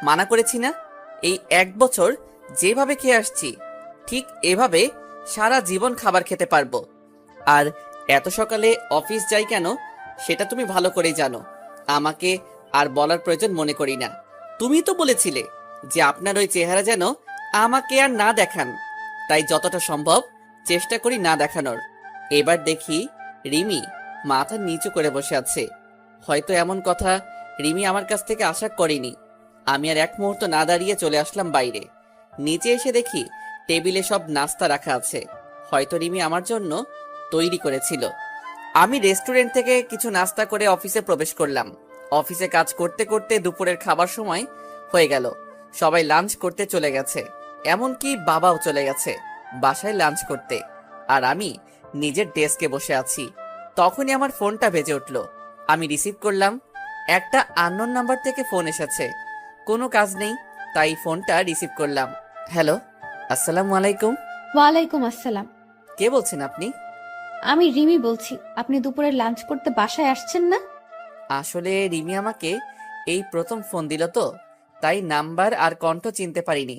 মানা করেছি না? এই 1 বছর যেভাবে খেয়ে আসছি ঠিক এভাবে সারা জীবন খাবার খেতে পারবো। আর এত সকালে অফিস যাই কেন সেটা তুমি ভালো করেই জানো। আমাকে আর বলার প্রয়োজন মনে করি না। তুমি তো বলেছিলে যে আপনার ওই চেহারা যেন আমাকে আর না দেখান, তাই যতটা সম্ভব চেষ্টা করি না দেখানোর। এবার দেখি রিমি মাথা নিচু করে বসে আছে। হয়তো এমন কথা রিমি আমার কাছ থেকে আশা করেনি। আমি আর এক মুহূর্ত না দাঁড়িয়ে চলে আসলাম বাইরে। নিচে এসে দেখি টেবিলে সব নাস্তা রাখা আছে, হয়তো রিমি আমার জন্য তৈরি করেছিল। আমি রেস্টুরেন্ট থেকে কিছু নাস্তা করে অফিসে প্রবেশ করলাম। অফিসে কাজ করতে করতে দুপুরের খাবার সময় হয়ে গেল। সবাই লাঞ্চ করতে চলে গেছে, এমনকি বাবাও চলে গেছে বাসায় লাঞ্চ করতে। আর আমি নিজের ডেস্কে বসে আছি। তখনই আমার ফোনটা বেজে উঠল। আমি রিসিভ করলাম। একটা আননোন নাম্বার থেকে ফোন এসেছে। কোনো কাজ নেই, তাই ফোনটা রিসিভ করলাম। হ্যালো, আসসালামু আলাইকুম। ওয়ালাইকুম আসসালাম। কে বলছেন আপনি? আমি রিমি বলছি। আপনি দুপুরে লাঞ্চ করতে বাসায় আসছেন না? আসলে রিমি আমাকে এই প্রথম ফোন দিল তো, তাই নাম্বার আর কণ্ঠ চিনতে পারিনি।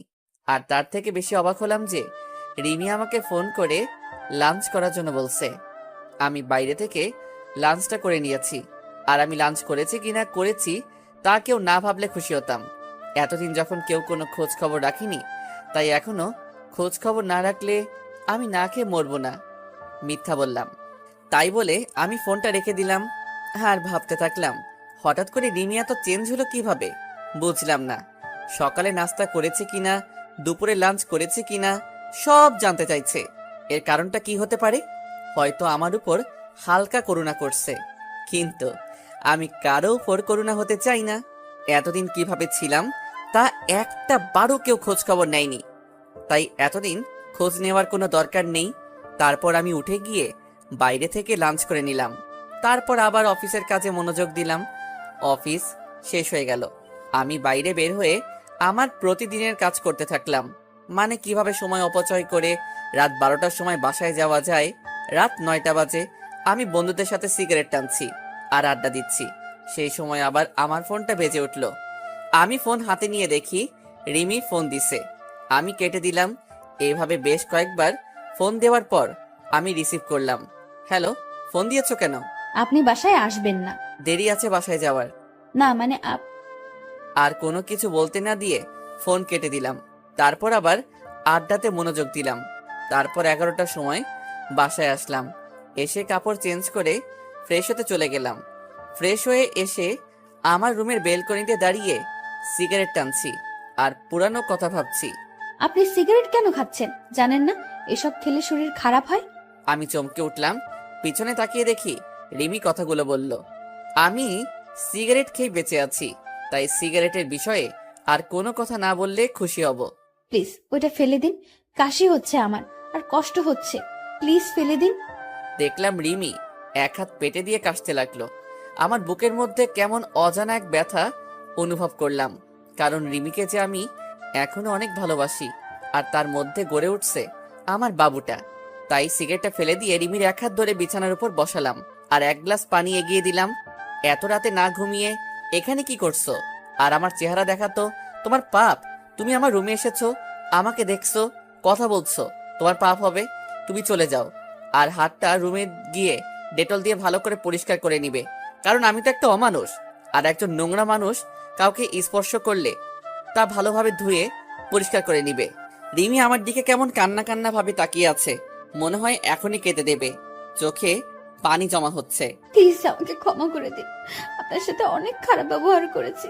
আর তার থেকে বেশি অবাক হলাম যে রিমি আমাকে ফোন করে লাঞ্চ করার জন্য বলছে। আমি বাইরে থেকে লাঞ্চটা করে নিয়েছি, আর আমি লাঞ্চ করেছি কিনা করেছি তা কেউ না ভাবলে খুশি হতাম। এতদিন যখন কেউ কোনো খোঁজ খবর রাখিনি, তাই এখনো খোঁজ খবর না রাখলে আমি না খেয়ে মরবো না। মিথ্যা বললাম। তাই বলে আমি ফোনটা রেখে দিলাম আর ভাবতে থাকলাম, হঠাৎ করে রিমি এত চেঞ্জ হলো কিভাবে? বুঝলাম না। সকালে নাস্তা করেছে কিনা, দুপুরে লাঞ্চ করেছে কিনা, সব জানতে চাইছে। এর কারণটা কি হতে পারে? হয়তো আমার উপর হালকা করুণা করছে, কিন্তু আমি কারো উপর করুণা হতে চাই না। এতদিন কিভাবে ছিলাম তা একটা বারও কেউ খোঁজ খবর নেয়নি, তাই এতদিন খোঁজ নেওয়ার কোনো দরকার নেই। তারপর আমি উঠে গিয়ে বাইরে থেকে লাঞ্চ করে নিলাম। তারপর আবার অফিসের কাজে মনোযোগ দিলাম। অফিস শেষ হয়ে গেল, আমি বাইরে বের হয়ে আমার প্রতিদিনের কাজ করতে থাকলাম। মানে কিভাবে সময় অপচয় করে রাত 12টার সময় বাসায় যাওয়া যায়। রাত 9টা বাজে, আমি বন্ধুদের সাথে সিগারেট টানছি আর আড্ডা দিচ্ছি। সেই সময় আবার আমার ফোনটা বেজে উঠল। আমি ফোন হাতে নিয়ে দেখি রিমি ফোন দিছে। আমি কেটে দিলাম। এইভাবে বেশ কয়েকবার ফোন দেওয়ার পর আমি রিসিভ করলাম। হ্যালো, ফোন দিয়েছো কেন? আপনি বাসায় আসবেন না। দেরি আছে বাসায় যাওয়ার। না মানে আর কোনো কিছু বলতে না দিয়ে ফোন কেটে দিলাম। তারপর আবার আড্ডাতে মনোযোগ দিলাম। তারপর 11টার সময় বাসায় আসলাম। এসে কাপড় চেঞ্জ করে ফ্রেশ হতে চলে গেলাম। ফ্রেশ হয়ে এসে আমার রুমের বেলকনিতে দাঁড়িয়ে সিগারেট টানছি আর পুরানো কথা ভাবছি। আপনি সিগারেট কেন খাচ্ছেন? জানেন না এসব খেলে শরীর খারাপ হয়? আমি চমকে উঠলাম। পিছনে তাকিয়ে দেখি রিমি কথাগুলো বলল। আমি সিগারেট খেয়ে বেঁচে আছি, তাই সিগারেটের বিষয়ে আর কোনো কথা না বললে খুশি হব। প্লিজ ওইটা ফেলে দিন, কাশি হচ্ছে আমার আর কষ্ট হচ্ছে, প্লিজ ফেলে দিন। দেখলাম রিমি এক হাত পেটে দিয়ে কাশতে লাগলো। আমার বুকের মধ্যে কেমন অজানা এক ব্যথা অনুভব করলাম, কারণ রিমিকে যে আমি এখনো অনেক ভালোবাসি আর তার মধ্যে গড়ে উঠছে আমার বাবুটা। তাই সিগারেটটা ফেলে দিয়ে রিমির এক হাত ধরে বিছানার উপর বসালাম আর এক গ্লাস পানি এগিয়ে দিলাম। এত রাতে না ঘুমিয়ে এখানে কি করছো? আর আমার চেহারা দেখাতো। তোমার পাপ। তুমি আমার রুমে এসেছো, আমাকে দেখছো, কথা বলছো, তোমার পাপ হবে। তুমি চলে যাও আর হাতটা রুমে গিয়ে ডেটল দিয়ে ভালো করে পরিষ্কার করে নিবে, কারণ আমি তো একটা অমানুষ। আর একজন নোংরা মানুষ কাউকে স্পর্শ করলে তা ভালোভাবে ধুয়ে পরিষ্কার করে নিবে। রিমি আমার দিকে কেমন কান্না কান্না ভাবে তাকিয়ে আছে, মনে হয় এখনই কেঁদে দেবে। চোখে পানি জমা হচ্ছে। প্লিজ আমাকে ক্ষমা করে দিন, আপনার সাথে অনেক খারাপ ব্যবহার করেছি,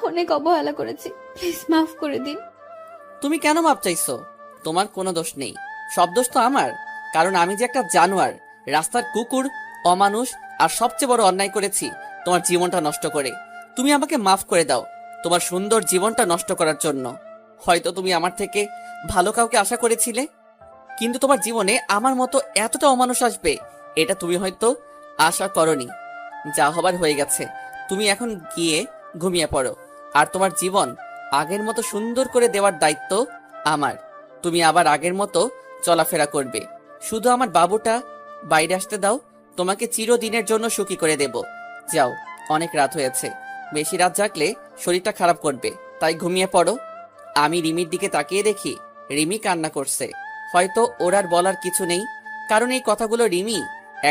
অনেক অবহেলা করেছি, প্লিজ মাফ করে দিন। তুমি কেন মাপ চাইছো? তোমার কোনো দোষ নেই, সব দোষ তো আমার। কারণ আমি যে একটা জানোয়ার, রাস্তার কুকুর, অমানুষ আর সবচেয়ে বড় অন্যায় করেছি তোমার জীবনটা নষ্ট করে। তুমি আমাকে মাফ করে দাও তোমার সুন্দর জীবনটা নষ্ট করার জন্য। হয়তো তুমি আমার থেকে ভালো কাউকে আশা করেছিলে, কিন্তু তোমার জীবনে আমার মতো এতটা অমানুষ আসবে এটা তুমি হয়তো আশা করনি। যা হবার হয়ে গেছে, তুমি এখন গিয়ে ঘুমিয়ে পড়ো। আর তোমার জীবন আগের মতো সুন্দর করে দেওয়ার দায়িত্ব আমার। তুমি আবার আগের মতো চলাফেরা করবে। শুধু আমার বাবুটা বাইরে আসতে দাও, তোমাকে চিরদিনের জন্য সুখী করে দেব। যাও, অনেক রাত হয়েছে, বেশি রাত জাগলে শরীরটা খারাপ করবে, তাই ঘুমিয়ে পড়ো। আমি রিমির দিকে তাকিয়ে দেখি রিমি কান্না করছে। হয়তো ওর আর বলার কিছু নেই, কারণ এই কথাগুলো রিমি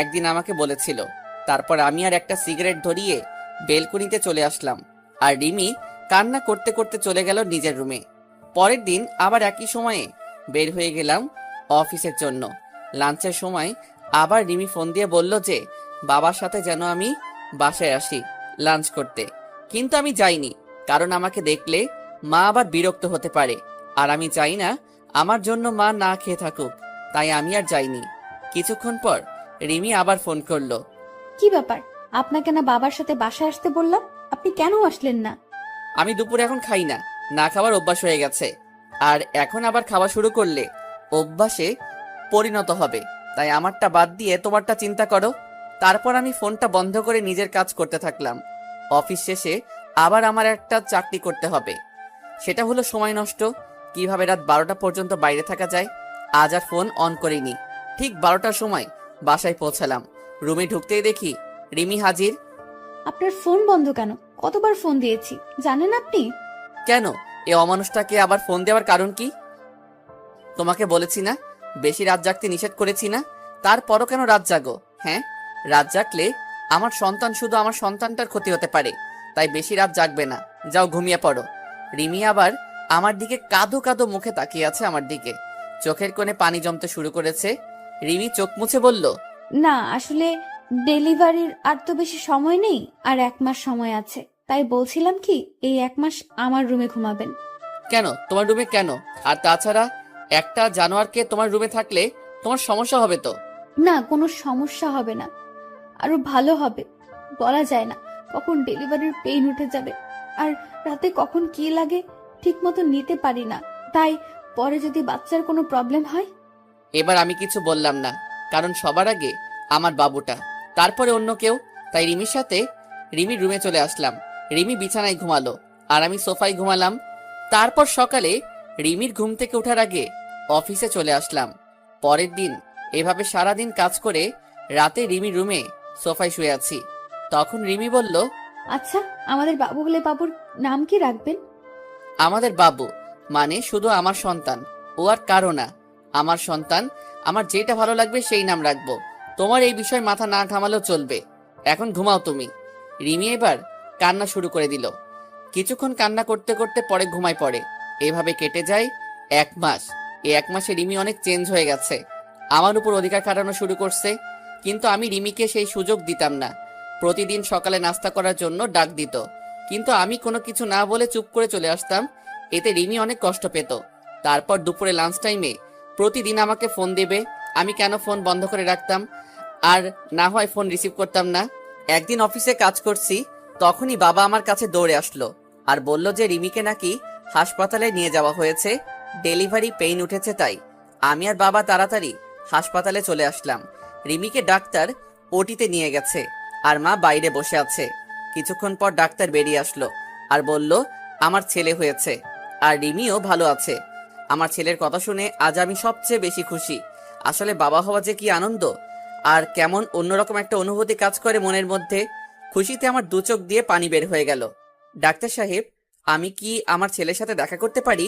একদিন আমাকে বলেছিল। তারপর আমি আর একটা সিগারেট ধরিয়ে বেলকনিতে চলে আসলাম, আর রিমি কান্না করতে করতে চলে গেল নিজের রুমে। পরের দিন আবার একই সময়ে বের হয়ে গেলাম অফিসের জন্য। লাঞ্চের সময় আবার রিমি ফোন দিয়ে বলল যে বাবার সাথে যেন আমি বাসায় আসি লাঞ্চ করতে, কিন্তু আমি যাইনি, কারণ আমাকে দেখলে মা আবার বিরক্ত হতে পারে, আর আমি চাই না আমার জন্য মা না খেয়ে থাকুক, তাই আমি আর যাইনি। কিছুক্ষণ পর রিমি আবার ফোন করলো। কি ব্যাপার, আপনাকে না বাবার সাথে বাসায় আসতে বললাম, আপনি কেন আসলেন না? আমি দুপুরে এখন খাই না, না খাবার অভ্যাস হয়ে গেছে, আর এখন আবার খাওয়া শুরু করলে অভ্যাসে পরিণত হবে, তাই আমারটা বাদ দিয়ে তোমারটা চিন্তা করো। তারপর আমি ফোনটা বন্ধ করে নিজের কাজ করতে থাকলাম। অফিস শেষে আবার আমার একটা চাকরি করতে হবে, সেটা হলো সময় নষ্ট, কিভাবে রাত 12টা পর্যন্ত বাইরে থাকা যায়। আজ আর ফোন অন করিনি। ঠিক 12টার সময় বাসায় পৌঁছালাম। রুমে ঢুকতেই দেখি রিমি হাজির। আপনার ফোন বন্ধ কেন? কতবার ফোন দিয়েছি জানেন আপনি? কেন? এ অমানুষটাকে আবার ফোন দেওয়ার কারণ কি? তোমাকে বলেছি না বেশি রাত জাগতে নিষেধ করেছি না, তারপরও কেন রাত জাগো? হ্যাঁ, রাত জাগলে আমার সন্তান, শুধু আমার সন্তানটার ক্ষতি হতে পারে, তাই বেশি রাত জাগবে না, যাও ঘুমিয়ে পড়ো। রিমি আবার আমার দিকে কাঁদো কাঁদো মুখে তাকিয়ে আছে আমার দিকে, চোখের কোণে পানি জমতে শুরু করেছে। রিমি চোখ মুছে বলল, না আসলে ডেলিভারির আর তো বেশি সময় নেই, আর 1 মাস সময় আছে। তাই বলছিলাম কি, এই 1 মাস আমার রুমে ঘুমাবেন। কেন তোমার রুমে কেন? আর তাছাড়া একটা জানোয়ারকে তোমার রুমে থাকলে তোমার সমস্যা হবে তো। না, কোনো সমস্যা হবে না, আরো ভালো হবে। বলা যায় না কখন ডেলিভারির পেইন উঠে যাবে, আর রাতে কখন কি লাগে ঠিক মতো নিতে পারি না। তাই পরে যদি বাচ্চার কোনো প্রবলেম হয়। এবার আমি কিছু বললাম না, কারণ সবার আগে আমার বাবুটা, তারপরে অন্য কেউ। তাই রিমির সাথে রিমির রুমে চলে আসলাম। রিমি বিছানায় ঘুমালো আর আমি সোফায় ঘুমালাম। তারপর সকালে রিমির ঘুম থেকে ওঠার আগে অফিসে চলে আসলাম। পরের দিন এভাবে সারাদিন কাজ করে রাতে রিমির রুমে সোফায় শুয়ে আছি। তখন রিমি বলল, আচ্ছা, আমাদের বাবু হলে বাবুর নাম কি রাখবেন? আমাদের বাবু মানে শুধু আমার সন্তান, ও আর কারো না। আমার সন্তান, আমার যেটা ভালো লাগবে সেই নাম রাখবো। তোমার এই বিষয় মাথা না ঘামালেও চলবে। এখন ঘুমাও তুমি। রিমি এবার কান্না শুরু করে দিল। কিছুক্ষণ কান্না করতে করতে পরে ঘুমায় পড়ে। এভাবে কেটে যায় 1 মাস। এই 1 মাসে রিমি অনেক চেঞ্জ হয়ে গেছে, আমার উপর অধিকার খাটানো শুরু করছে। কিন্তু আমি রিমিকে সেই সুযোগ দিতাম না। প্রতিদিন সকালে নাস্তা করার জন্য ডাক দিত, কিন্তু আমি কোনো কিছু না বলে চুপ করে চলে আসতাম। এতে রিমি অনেক কষ্ট পেত। তারপর দুপুরে লাঞ্চ টাইমে প্রতিদিন আমাকে ফোন দেবে। আমি কেন ফোন বন্ধ করে রাখতাম, আর না হয় ফোন রিসিভ করতাম না। একদিন অফিসে কাজ করছি, তখনই বাবা আমার কাছে দৌড়ে আসলো আর বলল যে রিমিকে নাকি হাসপাতালে নিয়ে যাওয়া হয়েছে, ডেলিভারি পেইন উঠেছে। তাই আমি আর বাবা তাড়াতাড়ি হাসপাতালে চলে আসলাম। রিমিকে ডাক্তার ওটিতে নিয়ে গেছে আর মা বাইরে বসে আছে। কিছুক্ষণ পর ডাক্তার বেরিয়ে আসলো আর বলল আমার ছেলে হয়েছে আর রিমিও ভালো আছে। আমার ছেলের কথা শুনে আজ আমি সবচেয়ে বেশি খুশি। আসলে বাবা হওয়া যে কি আনন্দ, আর কেমন অন্যরকম একটা অনুভূতি কাজ করে মনের মধ্যে। খুশিতে আমার দু চোখ দিয়ে পানি বের হয়ে গেল। ডাক্তার সাহেব, আমি কি আমার ছেলের সাথে দেখা করতে পারি?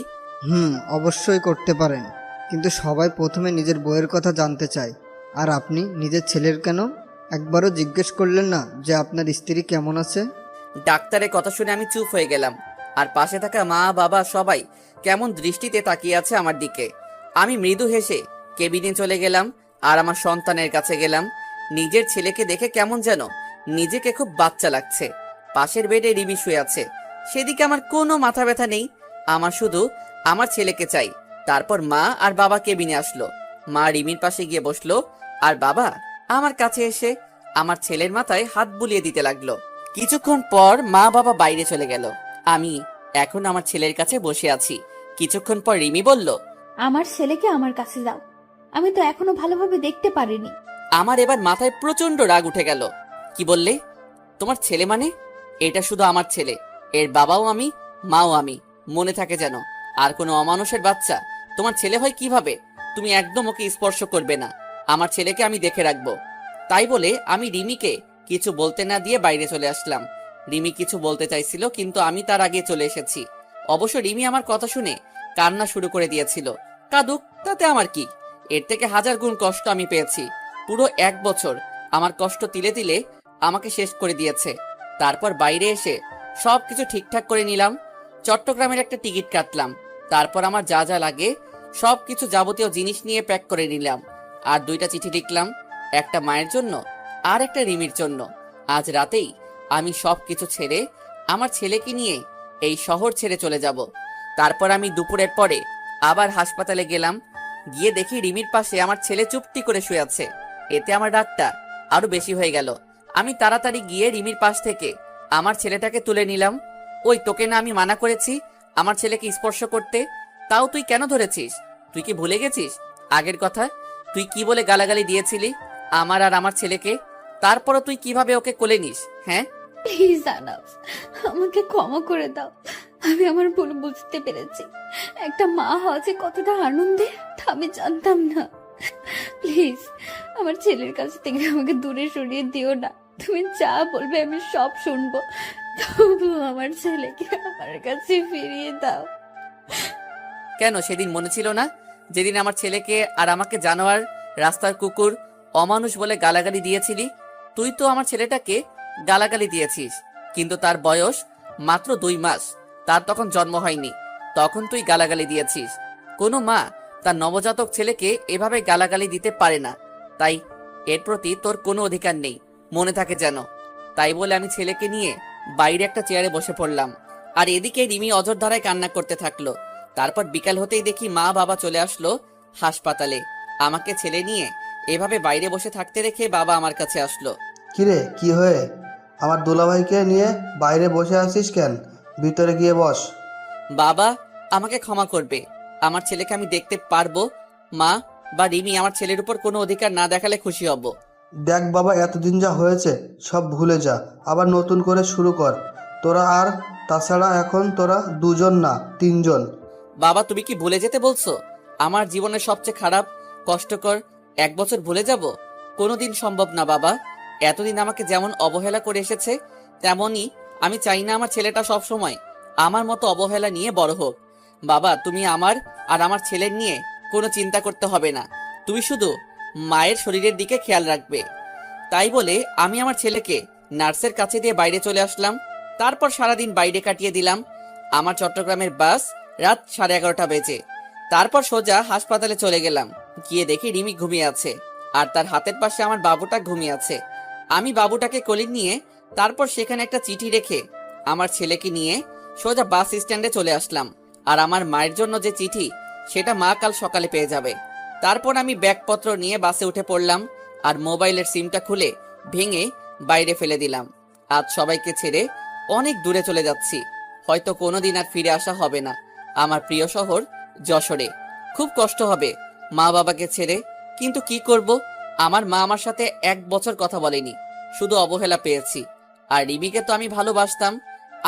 অবশ্যই করতে পারেন, কিন্তু সবাই প্রথমে নিজের বইয়ের কথা জানতে চায়। আর আপনি নিজের ছেলের কেন একবারও জিজ্ঞেস করলেন না যে আপনার স্ত্রী কেমন আছে? ডাক্তারের কথা শুনে আমি চুপ হয়ে গেলাম, আর পাশে থাকা মা বাবা সবাই কেমন দৃষ্টিতে তাকিয়ে আছে আমার দিকে। আমি মৃদু হেসে কেবিনে চলে গেলাম আর আমার সন্তানের কাছে গেলাম। নিজের ছেলেকে দেখে কেমন যেন নিজেকে খুব বাচ্চা লাগছে। পাশের বেডে রিমি শুয়ে আছে, সেদিকে আমার কোনো মাথা ব্যথা নেই। আমার শুধু আমার ছেলেকে চাই। তারপর মা আর বাবা কেবিনে আসলো। মা রিমির পাশে গিয়ে বসলো আর বাবা আমার কাছে এসে আমার ছেলের মাথায় হাত বুলিয়ে দিতে লাগলো। কিছুক্ষণ পর মা বাবা বাইরে চলে গেল। আমি এখন আমার ছেলের কাছে বসে আছি। কিছুক্ষণ পর রিমি বলল, আমার ছেলেকে আমার কাছে দাও, আমি তো এখনো ভালোভাবে দেখতে পারিনি। আমার এবার মাথায় প্রচন্ড রাগ উঠে গেল। কি বললে? তোমার ছেলে মানে? এটা শুধু আমার ছেলে, এর বাবাও আমি, মাও আমি। মনে থাকে যেন। আর কোনো অমানুষের বাচ্চা তোমার ছেলে হয় কিভাবে? তুমি একদম ওকে স্পর্শ করবে না। আমার ছেলেকে আমি দেখে রাখবো। তাই বলে আমি রিমিকে কিছু বলতে না দিয়ে বাইরে চলে আসলাম। রিমি কিছু বলতে চাইছিল, কিন্তু আমি তার আগে চলে এসেছি। অবশ্য রিমি আমার কথা শুনে কান্না শুরু করে দিয়েছিল। কাঁদুক, তাতে আমার কি? এর থেকে 1000 গুণ কষ্ট আমি পেয়েছি। পুরো 1 বছর আমার কষ্ট তিলে তিলে আমাকে শেষ করে দিয়েছে। তারপর বাইরে এসে সবকিছু ঠিকঠাক করে নিলাম। চট্টগ্রামের একটা টিকিট কাটলাম। তারপর আমার যা যা লাগে সবকিছু যাবতীয় জিনিস নিয়ে প্যাক করে নিলাম। আর 2টা চিঠি লিখলাম, একটা মায়ের জন্য আর একটা রিমির জন্য। আজ রাতেই আমি সবকিছু ছেড়ে আমার ছেলেকে নিয়ে এই শহর ছেড়ে চলে যাব। তারপর আমি দুপুরের পরে আবার হাসপাতালে গেলাম। গিয়ে দেখি রিমির পাশে আমার ছেলে চুপটি করে শুয়ে আছে। এতে আমার রাগটা আরো বেশি হয়ে গেল। আমি তাড়াতাড়ি গিয়ে রিমির পাশ থেকে আমার ছেলেটাকে তুলে নিলাম। ওই, তোকে না আমি মানা করেছি আমার ছেলেকে স্পর্শ করতে? তাও তুই কেন ধরেছিস? তুই কি ভুলে গেছিস আগের কথা? তুই কি বলে গালাগালি দিয়েছিলি আমার আর আমার ছেলেকে? তারপরও তুই কিভাবে ওকে কোলে নিস? হ্যাঁ, প্লিজ আনাফ, আমাকে ক্ষমা করে দাও। আমি আমার ভুল বুঝতে পেরেছি। একটা মা হওয়া যে কতটা আনন্দের তা আমি জানতাম না। প্লিজ আমার ছেলের কাছ থেকে আমাকে দূরে সরিয়ে দিও না। তুমি যা বলবে আমি সব শুনবো, তবু আমার ছেলেকে আমার কাছে ফিরিয়ে দাও। কেন সেদিন মনে ছিল না যেদিন আমার ছেলেকে আর আমাকে জানোয়ার, রাস্তার কুকুর, অমানুষ বলে গালাগালি দিয়েছিলি? তুই তো আমার ছেলেটাকে গালাগালি দিয়েছিস, কিন্তু তার বয়স মাত্র 2 মাস, তার তখন জন্ম হয়নি। তখন তুই গালাগালি দিয়েছিস। কোনো মা তার নবজাতক ছেলেকে এভাবে গালাগালি দিতে পারে না। তাই এর প্রতি তোর কোনো অধিকার নেই, মনে থাকে যেন। তাই বলে আমি ছেলেকে নিয়ে বাইরে একটা চেয়ারে বসে পড়লাম। আর এদিকে রিমি অঝোরধারায় কান্না করতে থাকলো। তারপর বিকাল হতেই দেখি মা বাবা চলে আসলো হাসপাতালে। আমাকে ছেলে নিয়ে এভাবে বাইরে বসে থাকতে রেখে বাবা আমার কাছে আসলো। কিরে, কি হয়ে আমার দুলাভাইকে নিয়ে বাইরে বসে আছিস কেন? ভিতরে গিয়ে বস। বাবা, আমাকে ক্ষমা করবে, আমার ছেলেকে আমি দেখতে পারবো। মা বা রিমি আমার ছেলের উপর কোনো অধিকার না দেখালে খুশি হব। দেখ বাবা, এতদিন যা হয়েছে সব ভুলে যা, আবার নতুন করে শুরু কর তোরা। আর তাছাড়া এখন তোরা দুজন না, তিনজন। বাবা, তুমি কি ভুলে যেতে বলছো? আমার জীবনের সবচেয়ে খারাপ কষ্টকর 1 বছর ভুলে যাব? কোনোদিন সম্ভব না বাবা। এতদিন আমাকে যেমন অবহেলা করে এসেছে, তেমনই আমি চাই না আমার ছেলেটা সব সময় আমার মতো অবহেলা নিয়ে বড় হোক। বাবা, তুমি আমার আর আমার ছেলের নিয়ে কোনো চিন্তা করতে হবে না, তুমি শুধু মায়ের শরীরের দিকে খেয়াল রাখবে। তাই বলে আমি আমার ছেলেকে নার্সের কাছে দিয়ে বাইরে চলে আসলাম। তারপর সারাদিন বাইরে কাটিয়ে দিলাম। আমার চট্টগ্রামের বাস রাত 11:30 বেজে। তারপর সোজা হাসপাতালে চলে গেলাম। গিয়ে দেখি রিমি ঘুমিয়ে আছে, আর তার হাতের পাশে আমার বাবুটা ঘুমিয়ে আছে। আমি বাবুটাকে কোলে নিয়ে তারপর সেখানে একটা চিঠি রেখে আমার ছেলেকে নিয়ে সোজা বাস স্ট্যান্ডে চলে আসলাম। আর আমার মায়ের জন্য যে চিঠি, সেটা মা কাল সকালে পেয়ে যাবে। তারপর আমি ব্যাগপত্র নিয়ে বাসে উঠে পড়লাম, আর মোবাইলের সিমটা খুলে ভেঙে বাইরে ফেলে দিলাম। আজ সবাইকে ছেড়ে অনেক দূরে চলে যাচ্ছি, হয়তো কোনোদিন আর ফিরে আসা হবে না আমার প্রিয় শহর যশোরে। খুব কষ্ট হবে মা বাবাকে ছেড়ে, কিন্তু কি করব, আমার মা আমার সাথে 1 বছর কথা বলেনি, শুধু অবহেলা পেয়েছি। আর রিমিকে তো আমি ভালোবাসতাম,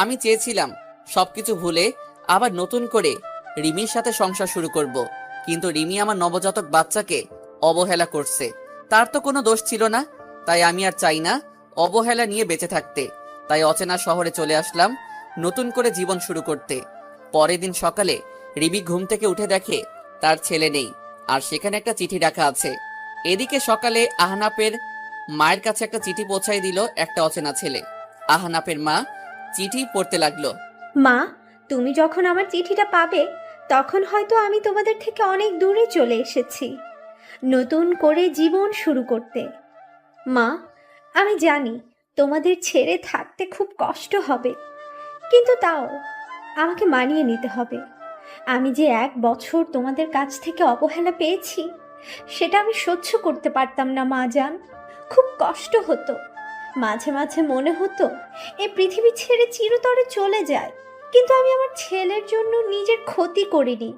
আমি চেয়েছিলাম সবকিছু ভুলে আবার নতুন করে রিমির সাথে সংসার শুরু করব। কিন্তু রিমি আমার নবজাতক বাচ্চাকে অবহেলা করছে, তার তো কোনো দোষ ছিল না। তাই আমি আর চাই না অবহেলা নিয়ে বেঁচে থাকতে। তাই অচেনা শহরে চলে আসলাম নতুন করে জীবন শুরু করতে। পরের দিন সকালে রিমি ঘুম থেকে উঠে দেখে তার ছেলে নেই, আর সেখানে একটা চিঠি রাখা আছে। এদিকে সকালে আহনাফের মায়ের কাছে একটা চিঠি পৌঁছাই দিল একটা অচেনা ছেলে। আহনাফের মা চিঠি পড়তে লাগলো। মা, তুমি যখন আমার চিঠিটা পাবে তখন হয়তো আমি তোমাদের থেকে অনেক দূরে চলে এসেছি নতুন করে জীবন শুরু করতে। মা, আমি জানি তোমাদের ছেড়ে থাকতে খুব কষ্ট হবে, কিন্তু তাও আমাকে মানিয়ে নিতে হবে। আমি যে 1 বছর তোমাদের কাছ থেকে অবহেলা পেয়েছি, সেটা আমি সহ্য করতে পারতাম না মা জান। খুব কষ্ট হতো, মাঝে মাঝে মনে হতো এই পৃথিবী ছেড়ে চিরতরে চলে যায়। কিন্তু আমি আমার ছেলের জন্য নিজের ক্ষতি করিনি,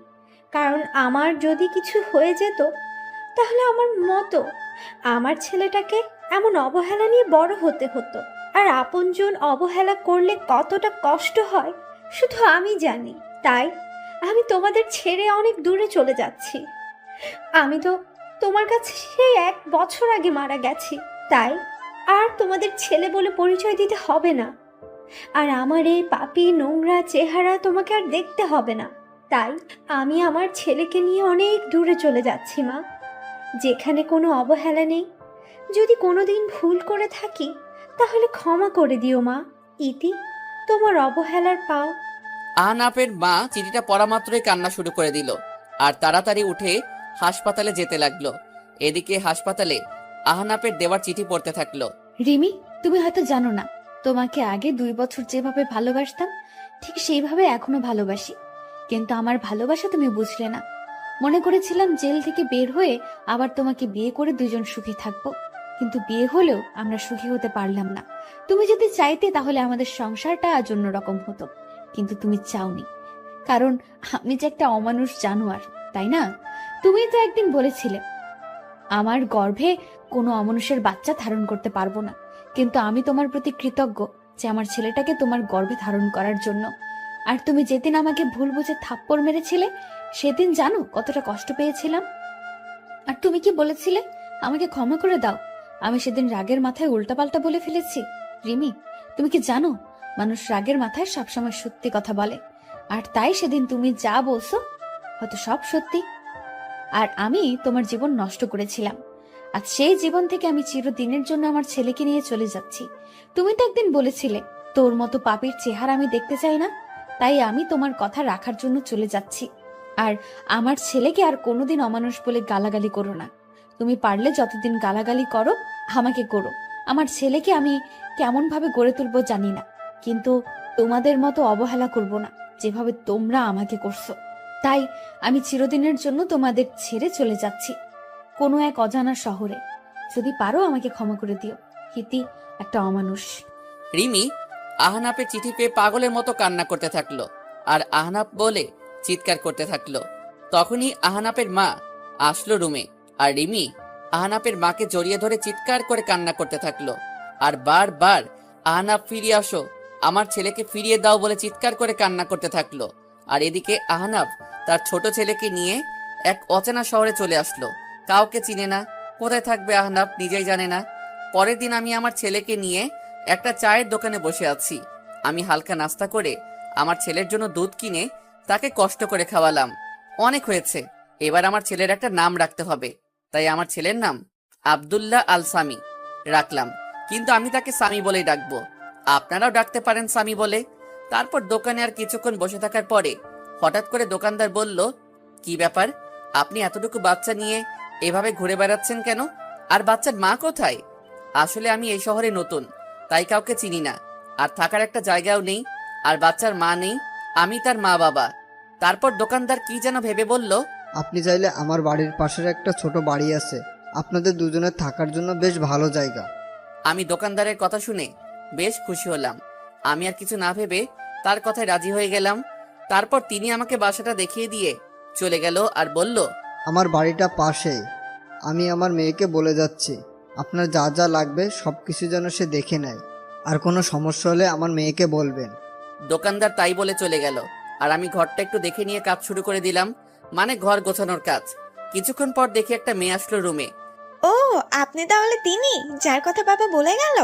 কারণ আমার যদি কিছু হয়ে যেত তাহলে আমার ছেলেটাকে এমন অবহেলা নিয়ে বড় হতে হতো। আর আপনজন অবহেলা করলে কতটা কষ্ট হয় শুধু আমি জানি। তাই আমি তোমাদের ছেড়ে অনেক দূরে চলে যাচ্ছি। আমি তো তোমার কাছে সেই 1 বছর আগে মারা গেছি, তাই আর তোমাদের ছেলে বলে পরিচয় দিতে হবে না। আর আমার এই পাপী নোংরা চেহারা তোমাকে আর দেখতে হবে না। তাই আমি আমার ছেলেকে নিয়ে অনেক দূরে চলে যাচ্ছি মা, যেখানে কোনো অবহেলা নেই। যদি কোনোদিন ভুল করে থাকি তাহলে ক্ষমা করে দিও মা। ইতি, তোমার অবহেলার পাও। আহনাফের মা চিঠিটা পড়া মাত্রই কান্না শুরু করে দিল, আর তাড়াতাড়ি উঠে হাসপাতালে যেতে লাগলো। এদিকে হাসপাতালে আহনাফের দেওয়ার চিঠি পড়তে থাকলো। রিমি, তুমি হয়তো জানো না, তোমাকে আগে 2 বছর যেভাবে ভালোবাসতাম ঠিক সেইভাবে এখনো ভালোবাসি। কিন্তু আমার ভালোবাসা তুমি বুঝলে না। মনে করেছিলাম জেল থেকে বের হয়ে আবার তোমাকে বিয়ে করে দুজন সুখী থাকবো, কিন্তু বিয়ে হলেও আমরা সুখী হতে পারলাম না। তুমি যদি চাইতে তাহলে আমাদের সংসারটা আজ অন্যরকম হতো, কিন্তু তুমি চাওনি, কারণ আমি যে একটা অমানুষ জানোয়ার, তাই না? তুমি তো একদিন বলেছিলে আমার গর্ভে কোনো অমানুষের বাচ্চা ধারণ করতে পারবো না, কিন্তু আমি তোমার প্রতি কৃতজ্ঞ যে আমার ছেলেটাকে তোমার গর্ভে ধারণ করার জন্য। আর তুমি যেদিন আমাকে ভুল বুঝে থাপ্পড় মেরেছিলে, সেদিন জানো কতটা কষ্ট পেয়েছিলাম। আর তুমি কি বলেছিলে? আমাকে ক্ষমা করে দাও। আমি সেদিন রাগের মাথায় উল্টাপাল্টা বলে ফেলেছি। রিমি, তুমি কি জানো মানুষ রাগের মাথায় সবসময় সত্যি কথা বলে, আর তাই সেদিন তুমি যা বলছো হয়তো সব সত্যি। আর আমি তোমার জীবন নষ্ট করেছিলাম, আর সেই জীবন থেকে আমি চিরদিনের জন্য আমার ছেলেকে নিয়ে চলে যাচ্ছি। তুমি তো একদিন বলেছিলে তোর মতো পাপীর চেহারা আমি দেখতে চাই না, তাই আমি তোমার কথা রাখার জন্য চলে যাচ্ছি। আর আমার ছেলেকে আর কোনোদিন অমানুষ বলে গালাগালি করো না। তুমি পারলে যতদিন গালাগালি করো আমাকে করো, আমার ছেলেকে আমি কেমন ভাবে গড়ে তুলবো জানি না, কিন্তু তোমাদের মতো অবহেলা করব না যেভাবে তোমরা আমাকে করছো। তাই আমি চিরদিনের জন্য তোমাদের ছেড়ে চলে যাচ্ছি কোনো এক অজানা শহরে। যদি পারো আমাকে ক্ষমা করে দিও। হিতি একটা অমানুষ। রিমি আহনাপের চিঠি পেয়ে পাগলের মতো কান্না করতে থাকলো আর আহনাপ বলে চিৎকার করতে থাকলো। তখনই আহনাপের মা আসলো রুমে, আর রিমি আহনাপের মাকে জড়িয়ে ধরে চিৎকার করে কান্না করতে থাকলো আর বারবার আহনাপ ফিরিয়ে আসো, আমার ছেলেকে ফিরিয়ে দাও বলে চিৎকার করে কান্না করতে থাকলো। আর এদিকে আহনাপ তার ছোট ছেলেকে নিয়ে এক অচেনা শহরে চলে আসলো। কাউকে চিনে না, কোথায় থাকবে আহনাপ নিজেই জানে না। পরের দিন আমি আমার ছেলেকে নিয়ে একটা চায়ের দোকানে বসে আছি। আমি হালকা নাস্তা করে আমার ছেলের জন্য দুধ কিনে তাকে কষ্ট করে খাওয়ালাম। অনেক হয়েছে, এবার আমার ছেলের একটা নাম রাখতে হবে। তাই আমার ছেলের নাম আব্দুল্লাহ আল সামি রাখলাম, কিন্তু আমি তাকে সামি বলেই ডাকবো, আপনারাও ডাকতে পারেন সামি বলে। তারপর দোকানে আর কিছুক্ষণ বসে থাকার পরে হঠাৎ করে দোকানদার বলল, কি ব্যাপার, আপনি এতটুকু বাচ্চা নিয়ে এভাবে ঘুরে বেড়াচ্ছেন কেন? আর বাচ্চার মা কোথায়? আসলে আমি এই শহরে নতুন, তাই কাউকে চিনি না, আর থাকার একটা জায়গাও নেই, আর বাচ্চার মা নেই, আমি তার মা বাবা। তারপর দোকানদার কি যেন ভেবে বলল, আপনি চাইলে আমার বাড়ির পাশের একটা ছোট বাড়ি আছে, আপনাদের দুজনের থাকার জন্য বেশ ভালো জায়গা। আমি দোকানদারের কথা শুনে বেশ খুশি হলাম। আমি আর কিছু না ভেবে তার কথায় রাজি হয়ে গেলাম। তারপর তিনি আমাকে বাসাটা দেখিয়ে দিয়ে চলে গেল আর বলল, আমার বাড়িটা পাশেই, আমি আমার মেয়েকে বলে যাচ্ছি আপনার যা যা লাগবে সব কিছু যেন সে দেখে নেয়, আর কোনো সমস্যা হলে আমার মেয়েকে বলবেন। দোকানদার তাই বলে চলে গেল আর আমি ঘরটা একটু দেখে নিয়ে কাজ শুরু করে দিলাম, মানে ঘর গোছানোর কাজ। কিছুক্ষণ পর দেখি একটা মেয়ে আসলো রুমে। ও, আপনি তাহলে তিনি যার কথা বাবা বলে গেল?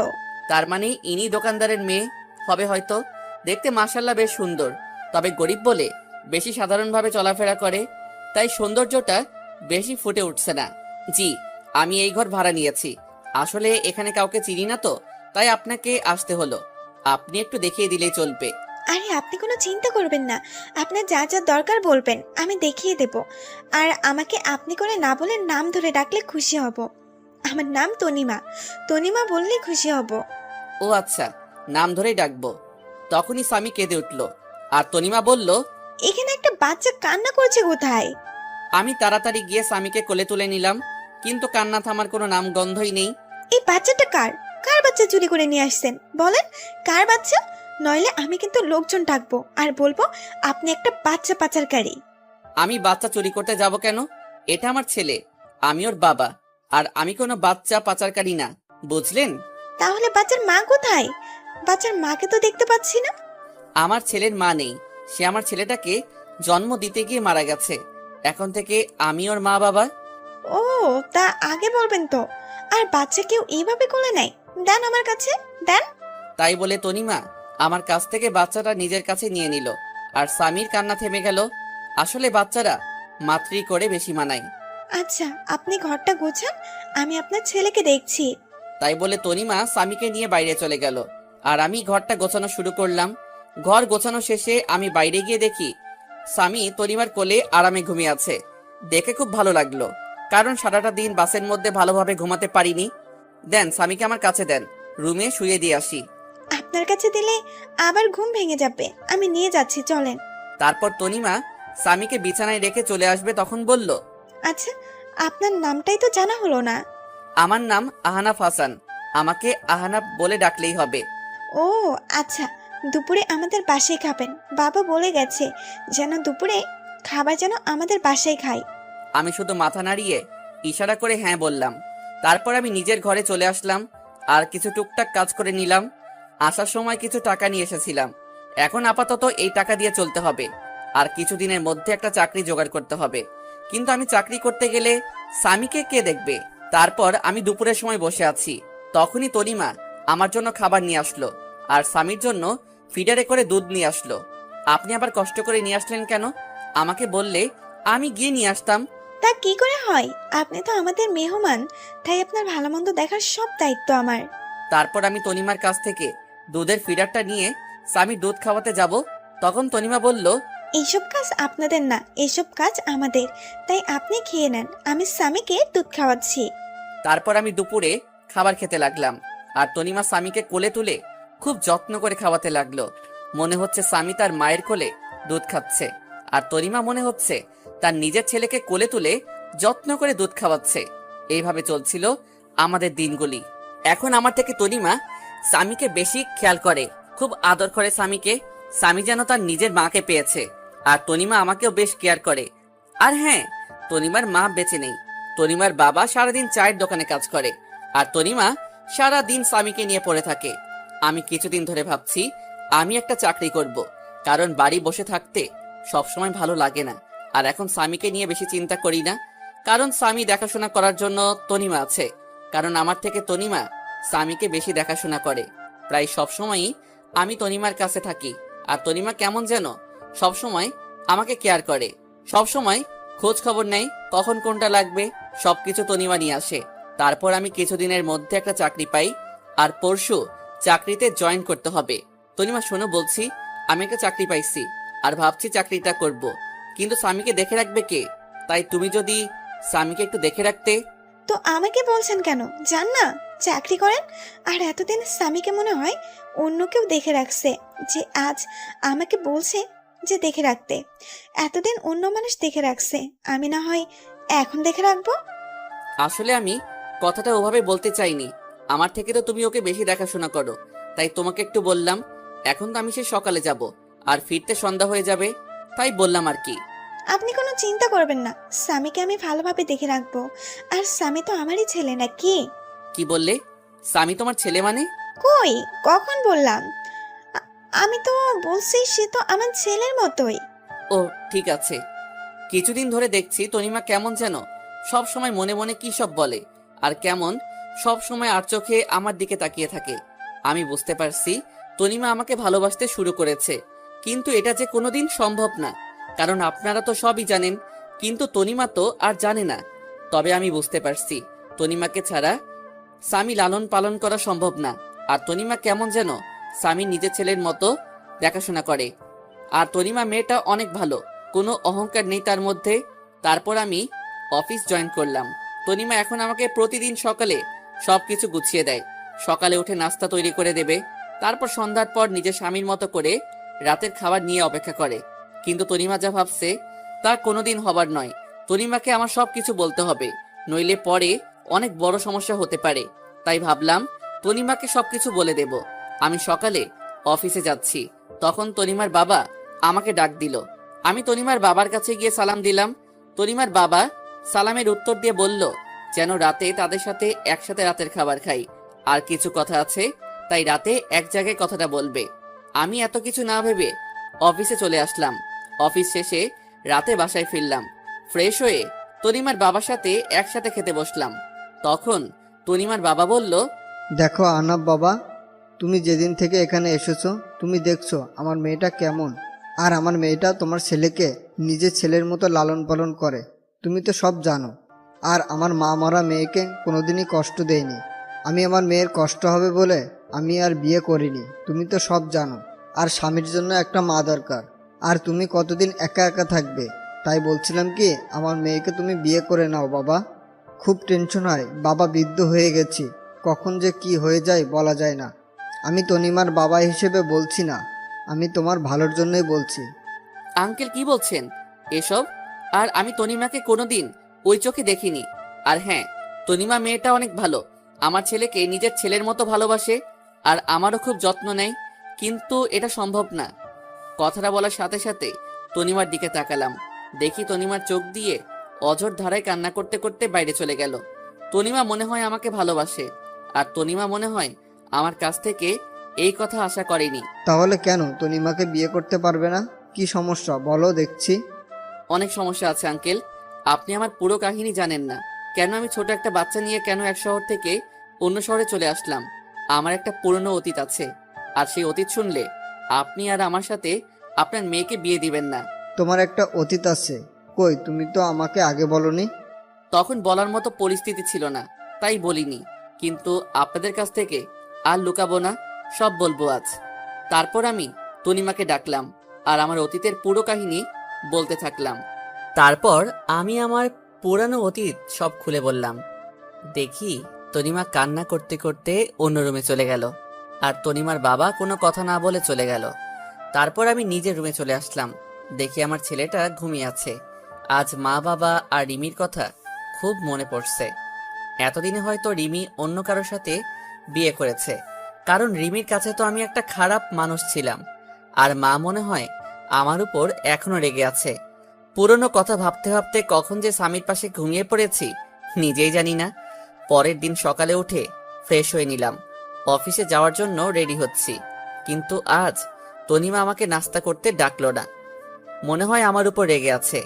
তার মানে ইনি দোকানদারের মেয়ে হবে হয়তো। দেখতে মাশাল্লাহ বেশ সুন্দর, তবে গরিব বলে বেশি সাধারণভাবে চলাফেরা করে, তাই সৌন্দর্যটা বেশি ফুটে উঠছে না। জি, আমি এই ঘর ভাড়া নিয়েছি, আসলে এখানে কাউকে চিনি না তো, তাই আপনাকে আসতে হলো। আপনি একটু দেখিয়ে দিলেই চলবে। আরে আপনি কোনো চিন্তা করবেন না, আপনার যা যা দরকার বলবেন, আমি দেখিয়ে দেব। আর আমাকে আপনি করে না বলে নাম ধরে ডাকলে খুশি হব। আমার নাম তনিমা, তনিমা বললে খুশি হব। ও আচ্ছা, নাম ধরেই ডাকবো। তখনই স্বামী কেঁদে উঠলো আর তনিমা বলল, এখানে একটা বাচ্চা কান্না করছে কোথায়? আমি তাড়াতাড়ি গিয়ে স্বামীকে কোলে তুলে নিলাম, কিন্তু কান্না থামার কোনো নাম গন্ধই নেই। এই বাচ্চাটা কার? কার বাচ্চা চুরি করে নিয়ে আসছেন? বলেন কার বাচ্চা, নইলে আমি কিন্তু লোকজন ডাকবো আর বলবো আপনি একটা বাচ্চা পাচারকারী। আমি বাচ্চা চুরি করতে যাব কেন? এটা আমার ছেলে, আমি ওর বাবা, আর আমি কোনো বাচ্চা পাচারকারী না, বুঝলেন? তাহলে বাচ্চার মা কোথায়? বাচ্চার মাকে তো দেখতে পাচ্ছি না। আমার ছেলের মা নেই, সে আমার ছেলেটাকে জন্ম দিতে গিয়ে মারা গেছে। এখন থেকে আমি ওর মা বাবা। ও, তা আগে বলবেন তো। আর বাচ্চা কেউ এইভাবে কোলে নেয়? দেন আমার কাছে, দেন। তাই বলে তনিমা আমার কাছ থেকে বাচ্চাটা নিজের কাছে নিয়ে নিল, আর স্বামীর কান্না থেমে গেল। আসলে বাচ্চারা মাতৃ করে বেশি মানায়। আচ্ছা, আপনি ঘরটা গোছান, আমি আপনার ছেলেকে দেখছি। তাই বলে তনিমা স্বামীকে নিয়ে বাইরে চলে গেল, আর আমি ঘরটা গোছানো শুরু করলাম। ঘর গোছানো শেষে আমি বাইরে গিয়ে দেখি স্বামী তনিমার কোলে আরামে ঘুমিয়ে আছে। দেখে খুব ভালো লাগলো, কারণ সারাটা দিন বাসের মধ্যে ভালোভাবে ঘুমাতে পারিনি। দেন স্বামীকে আমার কাছে দেন, রুমে শুয়ে দিয়ে আসি। আপনার কাছে দিলে আবার ঘুম ভেঙে যাবে, আমি নিয়ে যাচ্ছি, চলেন। তারপর তনিমা স্বামীকে বিছানায় রেখে চলে আসবে, তখন বলল, আচ্ছা, আপনার নামটাই তো জানা হলো না। আমার নাম আহনাফ হাসান, আমাকে আহনাফ বলে ডাকলেই হবে। ও আচ্ছা, দুপুরে আমাদের বাসায় খাবেন, বাবা বলে গেছে যেন দুপুরে খাবার যেন আমাদের বাসায় খাই। আমি শুধু মাথা নাড়িয়ে ইশারা করে হ্যাঁ বললাম। তারপর আমি নিজের ঘরে চলে আসলাম আর কিছু টুকটাক কাজ করে নিলাম। আসার সময় কিছু টাকা নিয়ে এসেছিলাম, এখন আপাতত এই টাকা দিয়ে চলতে হবে, আর কিছুদিনের মধ্যে একটা চাকরি জোগাড় করতে হবে। কিন্তু আমি চাকরি করতে গেলে স্বামীকে কে দেখবে? তারপর আমি দুপুরের সময় বসে আছি, তখনই তনিমা আমার জন্য খাবার নিয়ে আসলো আর স্বামীর জন্য ফিডারে করে দুধ নিয়ে আসলো। আপনি আবার কষ্ট করে নিয়ে আসলেন কেন? আমাকে বললে আমি গিয়ে নিয়ে আসতাম। তা কি করে হয়, আপনি তো আমাদের মেহমান, তাই আপনার ভালো মন্দ দেখার সব দায়িত্ব আমার। তারপর আমি তনিমার কাছ থেকে দুধের ফিডারটা নিয়ে স্বামীর দুধ খাওয়াতে যাব, তখন তনিমা বলল, এইসব কাজ আপনাদের না, এসব কাজ আমাদের। তাই আপনি খেয়ে নেন, আমি স্বামীকে দুধ খাওয়াচ্ছি। তারপর আমি দুপুরে খাবার খেতে লাগলাম, আর তনিমা স্বামীকে কোলে তুলে খুব যত্ন করে খাওয়াতে লাগলো। মনে হচ্ছে স্বামী তার মায়ের কোলে দুধ খাচ্ছে, আর তনিমা মনে হচ্ছে তার নিজের ছেলেকে কোলে তুলে যত্ন করে দুধ খাওয়াচ্ছে। এইভাবে চলছিল আমাদের দিনগুলি। এখন আমার থেকে তনিমা স্বামীকে বেশি খেয়াল করে, খুব আদর করে স্বামীকে। স্বামী যেন তার নিজের মাকে পেয়েছে। আর তনিমা আমাকেও বেশ কেয়ার করে। আর হ্যাঁ, তনিমার মা বেঁচে নেই। তনিমার বাবা সারাদিন চায়ের দোকানে কাজ করে, আর তনিমা সারাদিন স্বামীকে নিয়ে পড়ে থাকে। আমি কিছুদিন ধরে ভাবছি আমি একটা চাকরি করব, কারণ বাড়ি বসে থাকতে সবসময় ভালো লাগে না। আর এখন স্বামীকে নিয়ে বেশি চিন্তা করি না, কারণ স্বামী দেখাশোনা করার জন্য তনিমা আছে। কারণ আমার থেকে তনিমা স্বামীকে বেশি দেখাশোনা করে। প্রায় সবসময়ই আমি তনিমার কাছে থাকি, আর তনিমা কেমন যেন সবসময় আমাকে কেয়ার করে, সবসময় খোঁজ খবর নেয়, কখন কোনটা লাগবে সবকিছু তনিমা নিয়ে আসে। তারপর আমি কিছুদিনের মধ্যে একটা চাকরি পাই, আর পরশু চাকরিতে জয়েন করতে হবে। তনিমা শোনো, বলছি আমি একটা চাকরি পাইছি, আর ভাবছি চাকরিটা করব, কিন্তু স্বামীকে দেখে রাখবে কে? তাই তুমি যদি স্বামীকে একটু দেখে রাখতে। তো আমাকে বলছেন কেন? যান না, চাকরি করেন। আর এতদিন স্বামীকে মনে হয় অন্য কেউ দেখে রাখছে, যে আজ আমাকে বলছে যে দেখে রাখতে। এতদিন অন্য মানুষ দেখে রাখছে, আমি না হয় এখন দেখে রাখবো। আসলে আমি কথাটা ওভাবে বলতে চাইনি। আমার থেকে তো তুমি ওকে বেশি দেখাশোনা করো, তাই তোমাকে একটু বললাম। এখন তো আমি সেই সকালে যাব, আর ফিরতে সন্ধ্যা হয়ে যাবে, তাই বললাম আর কি। আপনি কোনো চিন্তা করবেন না, স্বামীকে আমি ভালোভাবে দেখে রাখবো। আর স্বামী তো আমারই ছেলে নাকি? কি বললে? স্বামী তোমার ছেলে মানে? কই, কখন বললাম? আমি তো বলছি সে তো আমার ছেলের মতোই। ও ঠিক আছে। কিছুদিন ধরে দেখছি তনিমা কেমন যেন সব সময় মনে মনে কি সব বলে, আর কেমন সব সময় আর চোখে আমার দিকে তাকিয়ে থাকে। আমি বুঝতে পারছি তনিমা আমাকে ভালোবাসতে শুরু করেছে, কিন্তু এটা যে কোনোদিন সম্ভব না, কারণ আপনারা তো সবই জানেন, কিন্তু তনিমা তো আর জানে না। তবে আমি বুঝতে পারছি তনিমাকে ছাড়া স্বামী লালন পালন করা সম্ভব না। আর তনিমা কেমন যেন স্বামী নিজের ছেলের মতো দেখাশোনা করে। আর তনিমা মেয়েটা অনেক ভালো, কোনো অহংকার নেই তার মধ্যে। তারপর আমি অফিস জয়েন করলাম। তনিমা এখন আমাকে প্রতিদিন সকালে সবকিছু গুছিয়ে দেয়। সকালে উঠে নাস্তা তৈরি করে দেবে, তারপর সন্ধ্যার পর নিজের স্বামীর মতো করে রাতের খাবার নিয়ে অপেক্ষা করে। কিন্তু তনিমা যা ভাবছে তা কোনোদিন হবার নয়। তনিমাকে আমার সবকিছু বলতে হবে, নইলে পরে অনেক বড় সমস্যা হতে পারে। তাই ভাবলাম তনিমাকে সবকিছু বলে দেব। আমি সকালে অফিসে যাচ্ছি, তখন তনিমার বাবা আমাকে ডাক দিল। আমি তনিমার বাবার কাছে গিয়ে সালাম দিলাম। তনিমার বাবা সালামের উত্তর দিয়ে বলল যেন রাতে তাদের সাথে একসাথে রাতের খাবার খাই, আর কিছু কথা আছে, তাই রাতে এক জায়গায় কথাটা বলবে। আমি এত কিছু না ভেবে অফিসে চলে আসলাম। অফিস শেষে রাতে বাসায় ফিরলাম। ফ্রেশ হয়ে তনিমার বাবার সাথে একসাথে খেতে বসলাম। তখন তনিমার বাবা বলল, দেখো আনাব বাবা, তুমি যেদিন থেকে এখানে এসেছো তুমি দেখছো আমার মেয়েটা কেমন। আর আমার মেয়েটা তোমার ছেলেকে নিজের ছেলের মতো লালন পালন করে, তুমি তো সব জানো। আর আমার মা মরা মেয়েকে কোনোদিনই কষ্ট দেয়নি। আমি আমার মেয়ের কষ্ট হবে বলে আমি আর বিয়ে করিনি, তুমি তো সব জানো। আর স্বামীর জন্য একটা মা দরকার, আর তুমি কতদিন একা একা থাকবে। তাই বলছিলাম কি আমার মেয়েকে তুমি বিয়ে করে নাও বাবা। খুব টেনশন হয় বাবা, বৃদ্ধ হয়ে গেছি, কখন যে কি হয়ে যায় বলা যায় না। আমি তনিমার বাবা হিসেবে বলছি না, আমি তোমার ভালোর জন্যই বলছি। আঙ্কেল কি বলছেন এসব? আর আমি তনিমাকে কোনোদিন ওই চোখে দেখিনি। আর হ্যাঁ, তনিমা মেয়েটা অনেক ভালো, আমার ছেলেকে নিজের ছেলের মতো ভালোবাসে, আর আমারও খুব যত্ন নেয়। কিন্তু এটা সম্ভব না। কথাটা বলার সাথে সাথে তনিমার দিকে তাকালাম, দেখি তনিমার চোখ দিয়ে অঝোর ধারায় কান্না করতে করতে বাইরে চলে গেল। তনিমা মনে হয় আমাকে ভালোবাসে, আর তনিমা মনে হয় আমার কাছ থেকে এই কথা আশা করেনি। তাহলে কেন তনিমাকে বিয়ে করতে পারবে না? কি সমস্যা বলো দেখছি। অনেক সমস্যা আছে আঙ্কেল, আপনি আমার পুরো কাহিনী জানেন না। কেন আমি ছোট একটা বাচ্চা নিয়ে কেন এক শহর থেকে অন্য শহরে চলে আসলাম। আমার একটা পুরনো অতীত আছে, আর সেই অতীত শুনলে আপনি আর আমার সাথে আপনার মেয়েকে বিয়ে দিবেন না। তোমার একটা অতীত আছে? কই, তুমি তো আমাকে আগে বলনি। তখন বলার মতো পরিস্থিতি ছিল না, তাই বলিনি। কিন্তু আপনাদের কাছ থেকে আর লুকাবো না, সব বলবো আজ। তারপর আমি তনিমাকে ডাকলাম আর আমার অতীতের পুরো কাহিনী বলতে থাকলাম। তারপর আমি আমার পুরানো অতীত সব খুলে বললাম। দেখি তনিমা কান্না করতে করতে অন্য রুমে চলে গেল, আর তনিমার বাবা কোনো কথা না বলে চলে গেল। তারপর আমি নিজের রুমে চলে আসলাম। দেখি আমার ছেলেটা ঘুমিয়ে আছে। আজ মা বাবা আর রিমির কথা খুব মনে পড়ছে। এতদিনে হয়তো রিমি অন্য কারোর সাথে বিয়ে করেছে, কারণ রিমির কাছে তো আমি একটা খারাপ মানুষ ছিলাম। আর মা মনে হয় আমার উপর এখনো রেগে আছে। পুরনো কথা ভাবতে ভাবতে কখন যে স্বামীর পাশে ঘুমিয়ে পড়েছি নিজেই জানি না। পরের দিন সকালে উঠে ফ্রেশ হয়ে নিলাম, অফিসে যাওয়ার জন্য রেডি হচ্ছি। কিন্তু আজ তনিমা আমাকে নাস্তা করতে ডাকলো না। মনে হয় আমার উপর রেগে আছে।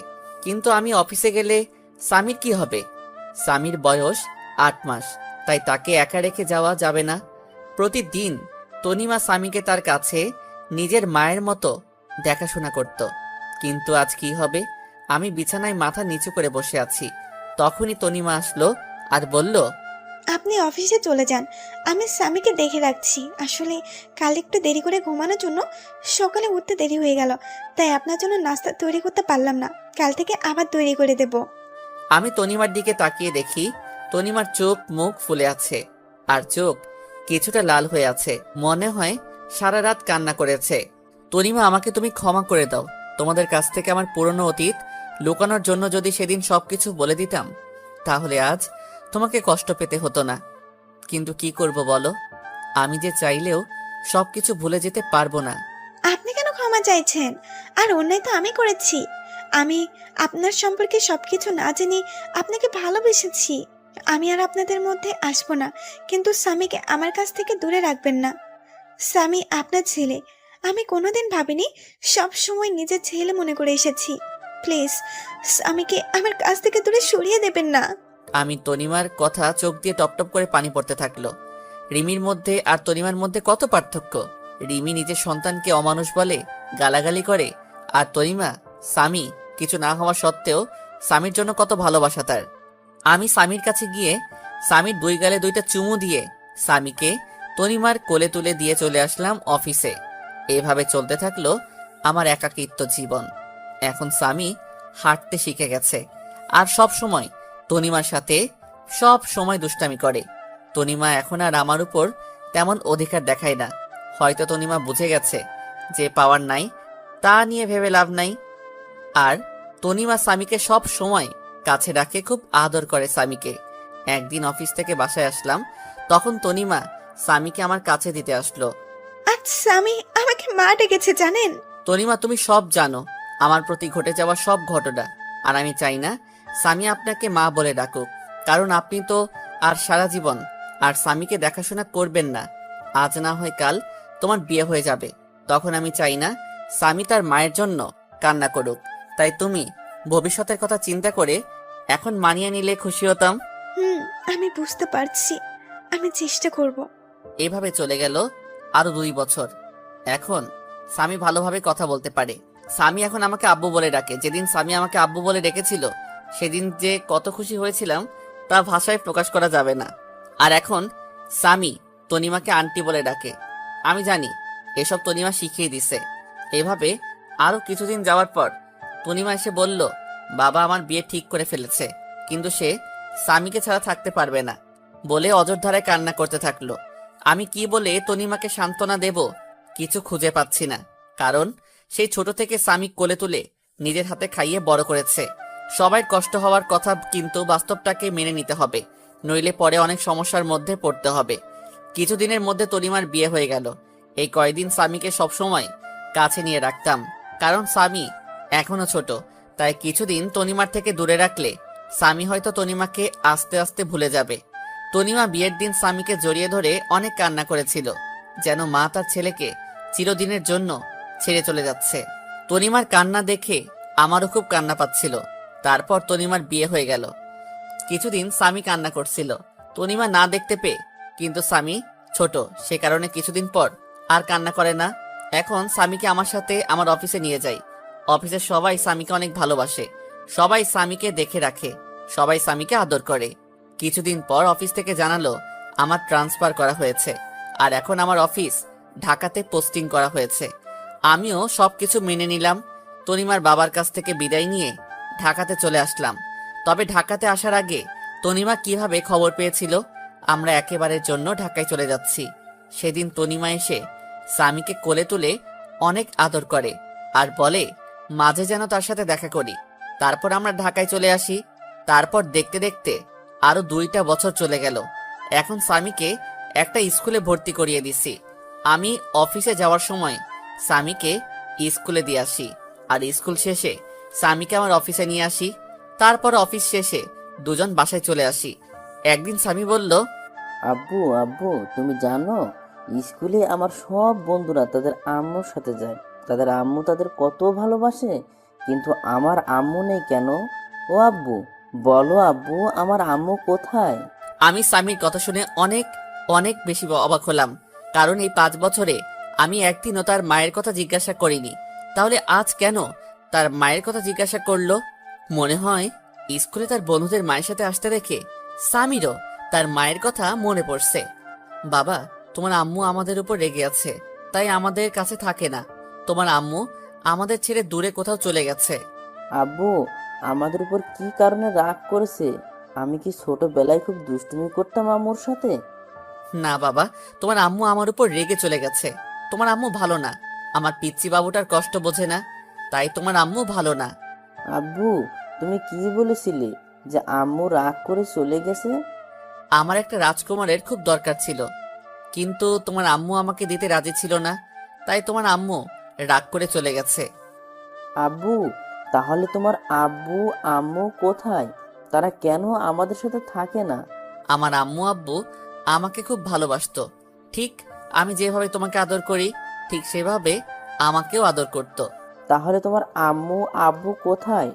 কিন্তু আমি অফিসে গেলে স্বামীর কি হবে? স্বামীর বয়স 8 মাস, তাই তাকে একা রেখে যাওয়া যাবে না। প্রতিদিন তনিমা স্বামীকে তার কাছে নিজের মায়ের মতো দেখাশোনা করত। কিন্তু আজ কি হবে? আমি বিছানায় মাথা নিচু করে বসে আছি। তখনই তনিমা আসলো আর বলল, আপনি অফিসে চলে যান, আমি স্বামীকে দেখে রাখছি। আসলে কাল একটু দেরি করে ঘুমানোর জন্য সকালে উঠতে দেরি হয়ে গেল, তাই আপনার জন্য নাস্তা তৈরি করতে পারলাম না। কাল থেকে আবার তৈরি করে দেব। আমি তনিমার দিকে তাকিয়ে দেখি তনিমার চোখ মুখ ফুলে আছে, আর চোখ কিছুটা লাল হয়ে আছে। মনে হয় সারা রাত কান্না করেছে। তনিমা, আমাকে তুমি ক্ষমা করে দাও। তোমাদের কাছ থেকে আমার পুরনো অতীত লুকানোর জন্য যদি সেদিন সবকিছু বলে দিতাম, তাহলে আজ তোমাকে কষ্ট পেতে হতো না। কিন্তু কি করব বলো, আমি যে চাইলেও সবকিছু ভুলে যেতে পারবো না। আপনি কেন ক্ষমা চাইছেন? আর অন্যায় তো আমি করেছি। আমি আপনার সম্পর্কে সবকিছু না জেনে আপনাকে ভালোবেসেছি। আমি আর আপনাদের মধ্যে আসবো না, কিন্তু স্বামীকে আমার কাছ থেকে দূরে রাখবেন না। স্বামী আপনার ছেলে, আমি কোনোদিন ভাবিনি, সব সময় নিজের ছেলে মনে করে এসেছি। প্লিজ স্বামীকে আমার কাছ থেকে দূরে সরিয়ে দেবেন না। আমি তনিমার কথা চোখ দিয়ে টপটপ করে পানি পড়তে থাকলো। রিমির মধ্যে আর তনিমার মধ্যে কত পার্থক্য! রিমি নিজের সন্তানকে অমানুষ বলে, গালাগালি করে, আর তনিমা স্বামী কিছু না হওয়া সত্ত্বেও স্বামীর জন্য কত ভালোবাসা তার। আমি স্বামীর কাছে গিয়ে স্বামীর 2 গালে 2টা চুমু দিয়ে স্বামীকে তনিমার কোলে তুলে দিয়ে চলে আসলাম অফিসে। এভাবে চলতে থাকলো আমার একাকিত্ব জীবন। এখন স্বামী হাঁটতে শিখে গেছে, আর সব সময় তনিমার সাথে সব সময় দুষ্টামি করে। তনিমা এখন আর আমার উপর তেমন অধিকার দেখায় না। হয়তো তনিমা বুঝে গেছে যে পাওয়ার নাই তা নিয়ে ভেবে লাভ নাই। আর তনিমা স্বামীকে সব সময় কাছে রাখে, খুব আদর করে স্বামীকে। একদিন অফিস থেকে বাসায় আসলাম, তখন তনিমা স্বামীকে আমার কাছে দিতে আসলো। আজ স্বামী আমাকে মা ডেকেছে জানেন? তনিমা, তুমি সব জানো আমার প্রতি ঘটে যাওয়া সব ঘটনা, আর আমি চাই না স্বামী আপনাকে মা বলে ডাকুক, কারণ আপনি তো আর সারা জীবন আর স্বামীকে দেখাশোনা করবেন না। আজ না হয় কাল তোমার বিয়ে হয়ে যাবে, তখন আমি চাই না স্বামী তার মায়ের জন্য কান্না করুক। তাই তুমি ভবিষ্যতের কথা চিন্তা করে এখন মানিয়ে নিলে খুশি হতাম। আমি বুঝতে পারছি, আমি চেষ্টা করব। এভাবে চলে গেল আরো 2 বছর। এখন স্বামী ভালোভাবে কথা বলতে পারে। স্বামী এখন আমাকে আব্বু বলে ডাকে। যেদিন স্বামী আমাকে আব্বু বলে ডেকেছিল সেদিন যে কত খুশি হয়েছিলাম তা ভাষায় প্রকাশ করা যাবে না। আর এখন স্বামী তনিমাকে আন্টি বলে ডাকে। আমি জানি এসব তনিমা শিখিয়ে দিছে। এভাবে আরো কিছুদিন যাওয়ার পর তনিমা এসে বলল, বাবা আমার বিয়ে ঠিক করে ফেলেছে, কিন্তু সে স্বামীকে ছাড়া থাকতে পারবে না বলে অজরধারায় কান্না করতে থাকলো। আমি কি বলে তনিমাকে সান্ত্বনা দেব কিছু খুঁজে পাচ্ছি না, কারণ সেই ছোট থেকে স্বামী কোলে তুলে নিজের হাতে খাইয়ে বড় করেছে। সবাই কষ্ট হওয়ার কথা, কিন্তু বাস্তবটাকে মেনে নিতে হবে, নইলে পরে অনেক সমস্যার মধ্যে পড়তে হবে। কিছুদিনের মধ্যে তনিমার বিয়ে হয়ে গেল। এই কয়দিন স্বামীকে সবসময় কাছে নিয়ে রাখতাম, কারণ স্বামী এখনো ছোট। তাই কিছুদিন তনিমার থেকে দূরে রাখলে স্বামী হয়তো তনিমাকে আস্তে আস্তে ভুলে যাবে। তনিমা বিয়ের দিন স্বামীকে জড়িয়ে ধরে অনেক কান্না করেছিল, যেন মা তার ছেলেকে চিরদিনের জন্য ছেড়ে চলে যাচ্ছে। তনিমার কান্না দেখে আমারও খুব কান্না পাচ্ছিল। তারপর তনিমার বিয়ে হয়ে গেল। কিছুদিন স্বামী কান্না করছিল তনিমা না দেখতে পেয়ে, কিন্তু স্বামী ছোট, সে কারণে কিছুদিন পর আর কান্না করে না। এখন স্বামীকে আমার সাথে আমার অফিসে নিয়ে যাই। অফিসের সবাই স্বামীকে অনেক ভালোবাসে, সবাই স্বামীকে দেখে রাখে, সবাই স্বামীকে আদর করে। কিছুদিন পর অফিস থেকে জানালো আমার ট্রান্সফার করা হয়েছে, আর এখন আমার অফিস ঢাকাতে পোস্টিং করা হয়েছে। আমিও সবকিছু মেনে নিলাম। তনিমার বাবার কাছ থেকে বিদায় নিয়ে ঢাকাতে চলে আসলাম। তবে ঢাকাতে আসার আগে তনিমা কিভাবে খবর পেয়েছিল আমরা একেবারের জন্য ঢাকায় চলে যাচ্ছি, সেদিন তনিমা এসে সামিকে কোলে তুলে অনেক আদর করে আর বলে মাঝে যেন তার সাথে দেখা করি। তারপর আমরা ঢাকায় চলে আসি। তারপর দেখতে দেখতে আরো 2টা বছর চলে গেল। এখন সামিকে একটা স্কুলে ভর্তি করিয়ে দিছি। আমি অফিসে যাওয়ার সময় সামিকে স্কুলে দিয়ে আসি, আর স্কুল শেষে সামিকে আমার অফিসে নিয়ে আসি। তারপর অফিস শেষে দুজন বাসায় চলে আসি। একদিন সামি বলল, আব্বু আব্বু তুমি জানো স্কুলে আমার সব বন্ধুরা তাদের আম্মুর সাথে যায়, তাদের আম্মু তাদের কত ভালোবাসে, কিন্তু আমার আম্মু নেই কেন? ও আব্বু বলো আব্বু, আমার আম্মু কোথায়? আমি সামির কথা শুনে অনেক অনেক বেশি অবাক হলাম, কারণ এই 5 বছরে আমি একদিনও তার মায়ের কথা জিজ্ঞাসা করিনি। তাহলে আজ কেন তার মায়ের কথা জিজ্ঞাসা করলো? মনে হয় স্কুলে তার বন্ধুদের মায়ের সাথে আসতে দেখে সামিরও তার মায়ের কথা মনে পড়ছে। বাবা, তোমার আম্মু আমাদের উপর রেগে আছে, তাই আমাদের কাছে থাকে না। তোমার আম্মু আমাদের ছেড়ে দূরে কোথাও চলে গেছে। আব্বু আমাদের উপর কি কারণে রাগ করেছে? আমি কি ছোটবেলায় খুব দুষ্টুমি করতাম আম্মুর সাথে? না বাবা, তোমার আম্মু আমার উপর রেগে চলে গেছে। তোমার আম্মু ভালো না, আমার পিচ্চি বাবুটার কষ্ট বোঝে না, তাই তোমার আম্মু ভালো না। আব্বু তুমি কি বলেছিলে যে আম্মু রাগ করে চলে গেছে? আমার একটা রাজকুমারের খুব দরকার ছিল, কিন্তু তোমার আম্মু আমাকে দিতে রাজি ছিল না, তাই তোমার আম্মু রাগ করে চলে গেছে। আব্বু তাহলে তোমার আব্বু আম্মু কোথায়? তারা কেন আমাদের সাথে থাকে না? আমার আম্মু আব্বু আমাকে খুব ভালোবাসতো। ঠিক আমি যেভাবে তোমাকে আদর করি, ঠিক সেভাবে আমাকেও আদর করত। তাহলে তোমার আম্মু আব্বু কোথায়?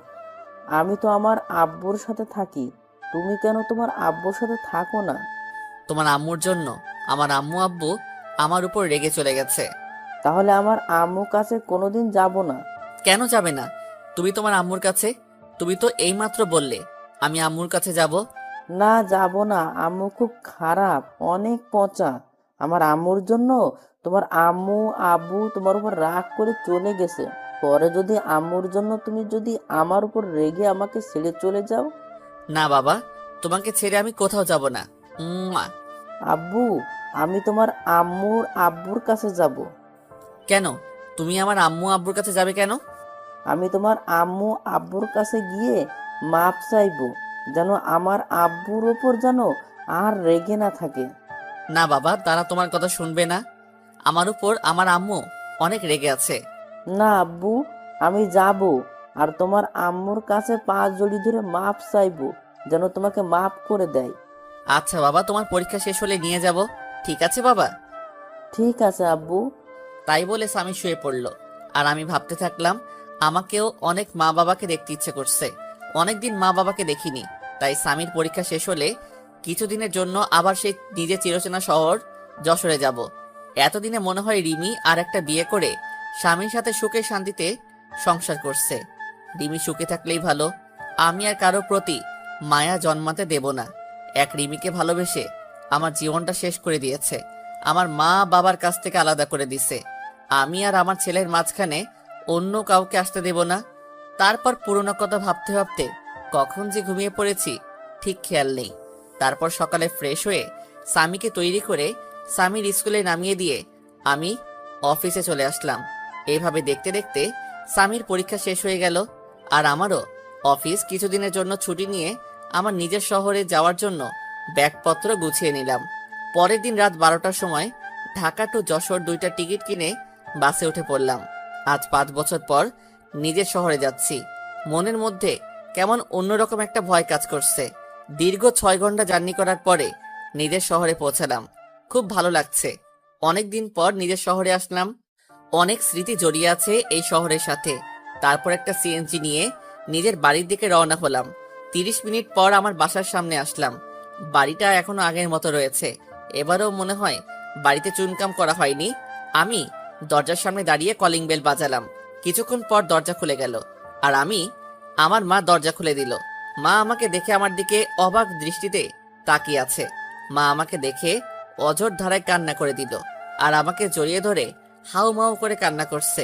আমি তো আমার আব্বুর সাথে থাকি, তুমি কেন তোমার আব্বুর সাথে থাকো না? তোমার আম্মুর জন্য আমার আম্মু আব্বু আমার উপর রেগে চলে গেছে। তাহলে আমার আম্মুর কাছে কোনোদিন যাব না। কেন যাবে না? তুমি তোমার আম্মুর কাছে, তুমি তো এইমাত্র বললে আমি আম্মুর কাছে যাব। না যাব না, আম্মু খুব খারাপ, অনেক পচা। আমার আম্মুর জন্য তোমার আম্মু আব্বু তোমার উপর রাগ করে চলে গেছে। পরে যদি আম্মুর জন্য তুমি যদি আমার উপর রেগে আমাকে ছেড়ে চলে যাও? না বাবা, তোমাকে ছেড়ে আমি কোথাও যাব না। উম্মা। আব্বু আমি তোমার আম্মুর আব্বুর কাছে যাব। কেন তুমি আমার আম্মু আব্বুর কাছে যাবে কেন? আমি তোমার আম্মু আব্বুর কাছে গিয়ে মাপ চাইবো, যেন আমার আব্বুর ওপর যেন আর রেগে না থাকে। না বাবা, তারা তোমার কথা শুনবে না। আমার উপর আমার আম্মু অনেক রেগে আছে। না আব্বু, আমি যাব আর তোমার আম্মুর কাছে পা জড়ি ধরে মাপ চাইবো, যেন তোমাকে মাপ করে দেয়। আচ্ছা বাবা, তোমার পরীক্ষা শেষ হলে নিয়ে যাব। ঠিক আছে বাবা। ঠিক আছে আব্বু। তাই বলে স্বামী শুয়ে পড়ল, আর আমি ভাবতে থাকলাম আমাকেও অনেক মা বাবাকে দেখতে ইচ্ছে করছে। অনেকদিন মা বাবাকে দেখিনি, তাই স্বামীর পরীক্ষা শেষ হলে কিছুদিনের জন্য আবার সেই নিজের চিরচেনা শহর যশোরে যাব। এতদিনে মনে হয় রিমি আর একটা বিয়ে করে স্বামীর সাথে সুখে শান্তিতে সংসার করছে। রিমি সুখে থাকলেই ভালো, আমি আর কারো প্রতি মায়া জন্মাতে দেব না। এক রিমিকে ভালোবেসে আমার জীবনটা শেষ করে দিয়েছে, আমার মা বাবার কাছ থেকে আলাদা করে দিছে। আমি আর আমার ছেলের মাঝখানে অন্য কাউকে আসতে দেব না। তারপর পুরনো কথা ভাবতে ভাবতে কখন যে ঘুমিয়ে পড়েছি ঠিক খেয়াল নেই। তারপর সকালে ফ্রেশ হয়ে স্বামীকে তৈরি করে স্বামীর স্কুলে নামিয়ে দিয়ে আমি অফিসে চলে আসলাম। এইভাবে দেখতে দেখতে স্বামীর পরীক্ষা শেষ হয়ে গেল, আর আমারও অফিস কিছুদিনের জন্য ছুটি নিয়ে আমার নিজের শহরে যাওয়ার জন্য ব্যাগপত্র গুছিয়ে নিলাম। পরের দিন রাত 12টার সময় ঢাকা টু যশোর 2টা টিকিট কিনে বাসে উঠে পড়লাম। আজ 5 বছর পর নিজের শহরে যাচ্ছি। মনের মধ্যে কেমন অন্যরকম একটা ভয় কাজ করছে। দীর্ঘ 6 ঘন্টা জার্নি করার পরে নিজের শহরে পৌঁছালাম। খুব ভালো লাগছে। অনেক দিন পর নিজের শহরে আসলাম। অনেক স্মৃতি জড়িয়ে আছে এই শহরের সাথে। তারপর একটা সিএনজি নিয়ে নিজের বাড়ির দিকে রওনা হলাম। 30 মিনিট পর আমার বাসার সামনে আসলাম। বাড়িটা এখনো আগের মতো রয়েছে। এবারও মনে হয় বাড়িতে চুনকাম করা হয়নি। আমি দরজার সামনে দাঁড়িয়ে কলিং বেল বাজালাম। কিছুক্ষণ পর দরজা খুলে গেল, আর আমার মা দরজা খুলে দিল। মা আমাকে দেখে আমার দিকে অবাক দৃষ্টিতে তাকিয়ে আছে। মা আমাকে দেখে অঝোর ধারায় কান্না করে দিল, আর আমাকে জড়িয়ে ধরে হাউ মাউ করে কান্না করছে।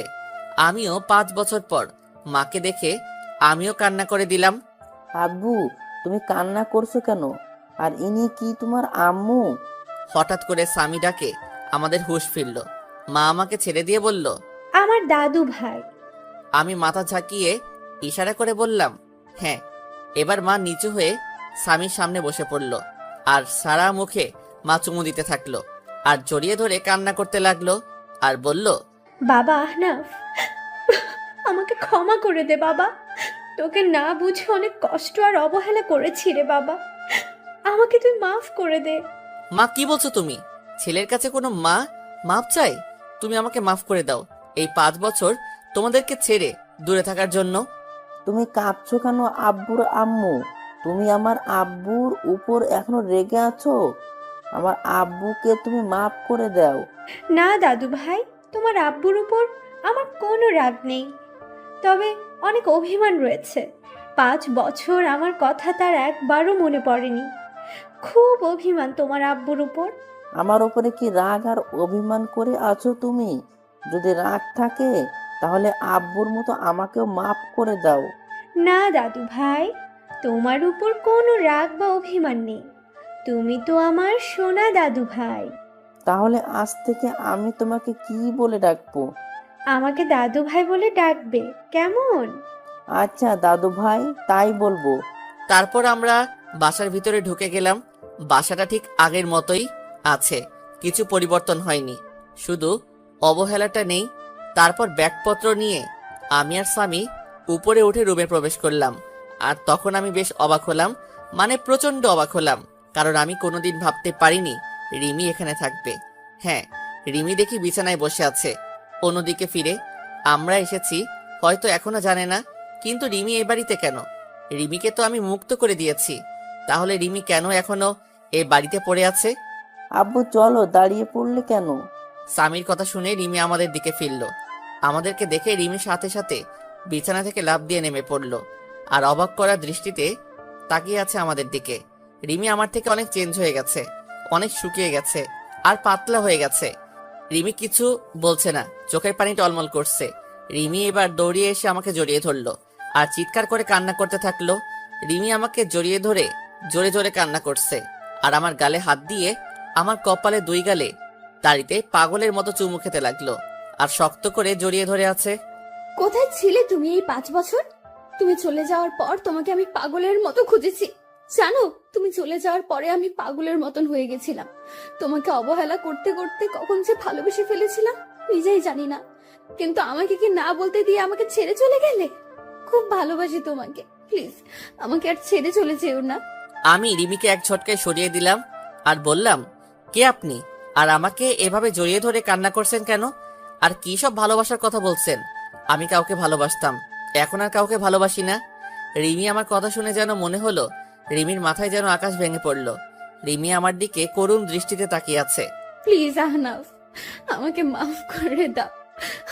আমিও 5 বছর পর মাকে দেখে আমিও কান্না করে দিলাম। আব্বু, তুমি কান্না করছো কেন? আর ইনি কি তোমার আম্মু? হঠাৎ করে স্বামী ডাকে আমাদের হুঁশ ফিরল। মা আমাকে ছেড়ে দিয়ে বলল, আমার দাদু ভাই। আমি মাথা ঝাঁকিয়ে ইশারা করে বললাম, হ্যাঁ। এবার মা নিচু হয়ে স্বামীর সামনে বসে পড়ল, আর সারা মুখে মা চুমু দিতে থাকলো, আর জড়িয়ে ধরে কান্না করতে লাগলো, আর বলল, বাবা আহনাফ, আমাকে ক্ষমা করে দে বাবা। তোকে না বুঝে অনেক কষ্ট আর অবহেলা করেছি রে বাবা। আমাকে তুই মাফ করে দে। মা কি বলছো তুমি? ছেলের কাছে কোনো মা মাপ চাই? তুমি আমাকে মাফ করে দাও এই 5 বছর তোমাদেরকে ছেড়ে দূরে থাকার জন্য। তুমি কাঁদছো কেন আব্বুর আম্মু? তুমি আমার আব্বুর উপর এখনো রেগে আছো? আমার আব্বুকে তুমি মাফ করে দাও। না দাদু ভাই, তোমার আব্বুর উপর আমার কোনো রাগ নেই, তবে অনেক অভিমান রয়েছে। 5 বছর আমার কথা তার একবারও মনে পড়েনি। খুব অভিমান তোমার আব্বুর উপর। আমার উপরে কি রাগ আর অভিমান করে আছো তুমি? যদি রাগ থাকে তাহলে আব্বুর মতো আমাকেও মাফ করে দাও। না দাদু ভাই, তোমার উপর কোনো রাগ বা অভিমান নেই। তুমি তো আমার সোনা দাদু ভাই। তাহলে আজ থেকে আমি তোমাকে কি বলে ডাকবো? আমাকে দাদু ভাই বলে ডাকবে, কেমন? আচ্ছা দাদু ভাই, তাই বলবো। তারপর আমরা বাসার ভিতরে ঢুকে গেলাম। বাসাটা ঠিক আগের মতোই আছে, কিছু পরিবর্তন হয়নি, শুধু অবহেলাটা নেই। তারপর ব্যাগপত্র নিয়ে আমি আর স্বামী উপরে উঠে রুমে প্রবেশ করলাম। আর তখন আমি বেশ অবাক হলাম, মানে প্রচন্ড অবাক হলাম, কারণ আমি কোনোদিন ভাবতে পারিনি রিমি এখানে থাকবে। হ্যাঁ, রিমি দেখি বিছানায় বসে আছে। অন্যদিকে ফিরে আমরা এসেছি হয়তো এখনো জানে না, কিন্তু রিমি এই বাড়িতে কেন? রিমিকে তো আমি মুক্ত করে দিয়েছি, তাহলে রিমি কেন এখনো এই বাড়িতে পড়ে আছে? আব্বু চলো, দাঁড়িয়ে পড়লে কেন? স্বামীর কথা শুনে রিমি আমাদের দিকে ফিরল। আমাদেরকে দেখে রিমির সাথে সাথে বিছানা থেকে লাফ দিয়ে নেমে পড়ল, আর অবাক করা দৃষ্টিতে তাকিয়ে আছে আমাদের দিকে। রিমি আমার থেকে অনেক চেঞ্জ হয়ে গেছে, অনেক শুকিয়ে গেছে আর পাতলা হয়ে গেছে। রিমি কিছু বলছে না, চোখের পানি টলমল করছে। রিমি এবার দৌড়িয়ে এসে আমাকে জড়িয়ে ধরলো আর চিৎকার করে কান্না করতে থাকলো। রিমি আমাকে জড়িয়ে ধরে জোরে জোরে কান্না করছে, আর আমার গালে হাত দিয়ে আমার কপালে 2 গালে দাড়িতে পাগলের মতো চুমু খেতে লাগলো, আর শক্ত করে জড়িয়ে ধরে আছে। কোথায় ছিলে তুমি এই 5 বছর? তুমি চলে যাওয়ার পর তোমাকে আমি পাগলের মতো খুঁজেছি। জানো, তুমি চলে যাওয়ার পরে আমি পাগলের মতন হয়ে গেছিলাম। তোমাকে অবহেলা করতে করতে কখন যে ভালোবেসে ফেলেছিলাম নিজেই জানি না। কিন্তু আমাকে কি না বলতে দিয়ে আমাকে ছেড়ে চলে গেলে? খুব ভালোবাসি তোমাকে, প্লিজ আমাকে আর ছেড়ে চলে যেও না। আমি রিমিকে এক ঝটকায় সরিয়ে দিলাম আর বললাম, কে আপনি? আর আমাকে এভাবে জড়িয়ে ধরে কান্না করছেন কেন? আর কি সব ভালোবাসার কথা বলছেন? আমি কাউকে ভালোবাসতাম, এখন আর কাউকে ভালোবাসি না। রিমি আমার কথা শুনে যেন মনে হলো রিমির মাথায় যেন আকাশ ভেঙে পড়ল। রিমি আমার দিকে করুণ দৃষ্টিতে তাকিয়ে আছে। প্লিজ আহনাফ, আমাকে মাফ করে দাও।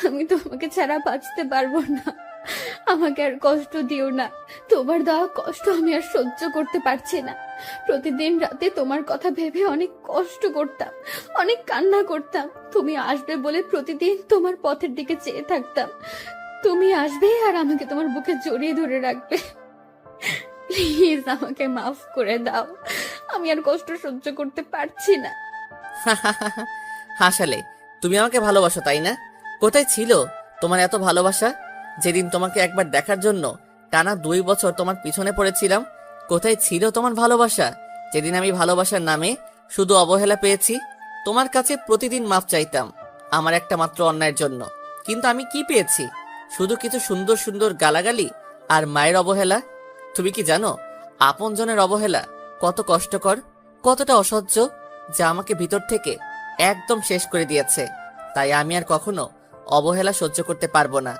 আমি তোমাকে ছাড়া বাঁচতে পারবো না। আমাকে আর কষ্ট দিও না। তোমার দেওয়া কষ্ট আমি আর সহ্য করতে পারছি না। প্রতিদিন রাতে তোমার কথা ভেবে অনেক কষ্ট করতাম, অনেক কান্না করতাম। তুমি আসবে বলে প্রতিদিন তোমার পথের দিকে চেয়ে থাকতাম। তুমি আসবে আর আমাকে তোমার বুকে জড়িয়ে ধরে রাখবে। প্লিজ আমাকে মাফ করে দাও। আমি আর কষ্ট সহ্য করতে পারছি না। হাসালে, তুমি আমাকে ভালোবাসো তাই না? কোথায় ছিল তোমার এত ভালোবাসা? যেদিন তোমাকে একবার দেখার জন্য টানা 2 বছর তোমার পিছনে পড়েছিলাম, কোথায় ছিল তোমার ভালোবাসা? যেদিন আমি ভালোবাসার নামে শুধু অবহেলা পেয়েছি, তোমার কাছে প্রতিদিন মাফ চাইতাম আমার একটা মাত্র অন্যায়ের জন্য, কিন্তু আমি কি পেয়েছি? শুধু কিছু সুন্দর সুন্দর গালাগালি আর মায়ের অবহেলা। তুমি কি জানো আপনজনের অবহেলা কত কষ্টকর, কতটা অসহ্য, যা আমাকে ভিতর থেকে একদম শেষ করে দিয়েছে। তাই আমি আর কখনো অবহেলা সহ্য করতে পারবো না।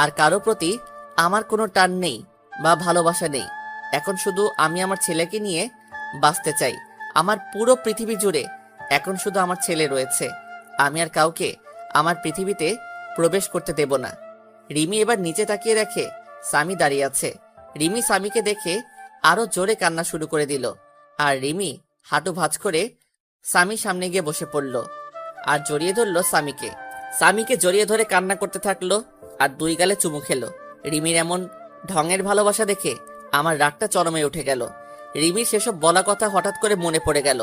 আর কারো প্রতি আমার কোনো টান নেই বা ভালোবাসা নেই। এখন শুধু আমি আমার ছেলেকে নিয়ে বাঁচতে চাই। আমার পুরো পৃথিবী জুড়ে এখন শুধু আমার ছেলে রয়েছে। আমি আর কাউকে আমার পৃথিবীতে প্রবেশ করতে দেব না। রিমি এবার নিচে তাকিয়ে দেখে স্বামী দাঁড়িয়ে আছে। রিমি স্বামীকে দেখে আরো জোরে কান্না শুরু করে দিল, আর রিমি হাঁটু ভাঁজ করে স্বামীর সামনে গিয়ে বসে পড়ল আর জড়িয়ে ধরল স্বামীকে। স্বামীকে জড়িয়ে ধরে কান্না করতে থাকলো আর 2 গালে চুমু খেলো। রিমির এমন ঢঙের ভালোবাসা দেখে আমার রাগটা চরমে উঠে গেল। রিমির সেসব বলা কথা হঠাৎ করে মনে পড়ে গেল।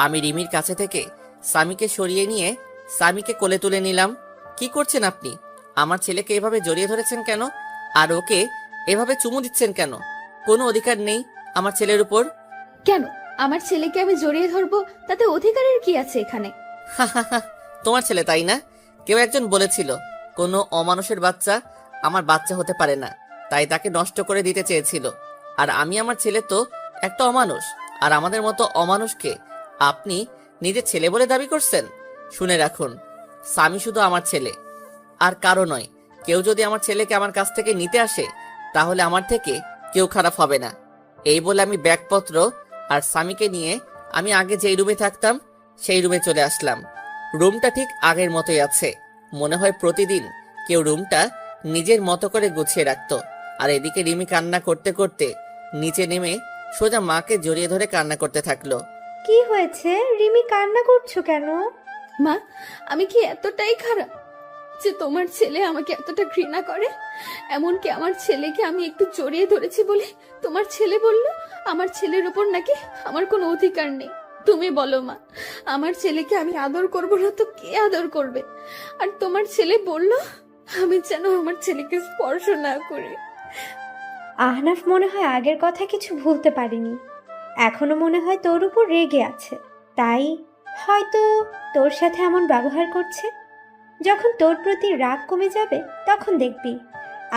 আমি রিমির কাছে থেকে সামিকে সরিয়ে নিয়ে সামিকে কোলে তুলে নিলাম। কি করছেন আপনি? আমার ছেলেকে এভাবে জড়িয়ে ধরেছেন কেন? আর ওকে এভাবে চুমু দিচ্ছেন কেন? কোনো অধিকার নেই আমার ছেলের উপর। কেন আমার ছেলেকে আমি জড়িয়ে ধরবো? তাতে অধিকারের কি আছে এখানে? তোমার ছেলে তাই না? কেউ একজন বলেছিল কোনো অমানুষের বাচ্চা আমার বাচ্চা হতে পারে না, তাই তাকে নষ্ট করে দিতে চেয়েছিল। আর আমি আমার ছেলে তো একটা অমানুষ, আর আমাদের মতো অমানুষকে আপনি নিজের ছেলে বলে দাবি করছেন? শুনে রাখুন, স্বামী শুধু আমার ছেলে আর কারো নয়। কেউ যদি আমার ছেলেকে আমার কাছ থেকে নিতে আসে তাহলে আমার থেকে কেউ খারাপ হবে না। এই বলে আমি ব্যাগপত্র আর স্বামীকে নিয়ে আমি আগে যেই রুমে থাকতাম সেই রুমে চলে আসলাম। রুমটা ঠিক আগের মতোই আছে। মনে হয় প্রতিদিন কেউ রুমটা নিজের মতো করে গুছিয়ে রাখতো। আর এদিকে রিমি কান্না করতে করতে নিচে নেমে সোজা মাকে জড়িয়ে ধরে কান্না করতে থাকলো। কি হয়েছে রিমি, কান্না করছো কেন? মা, আমি কি এতটাই খারাপ যে তোমার ছেলে আমাকে এতটা ঘৃণা করে? এমনকি আমার ছেলেকে আমি একটু জড়িয়ে ধরেছি বলে তোমার ছেলে বলল আমার ছেলের উপর নাকি আমার কোনো অধিকার নেই। তুমি বলো মা, আমার ছেলেকে আমি আদর করবো না তো কে আদর করবে? আর তোমার ছেলে বলল আমি যেন আমার ছেলেকে স্পর্শ না করি। আহনাফ মনে হয় আগের কথা কিছু ভুলতে পারেনি। এখনো মনে হয় তোর উপর রেগে আছে, তাই হয়তো তোর সাথে এমন ব্যবহার করছে। যখন তোর প্রতি রাগ কমে যাবে তখন দেখবি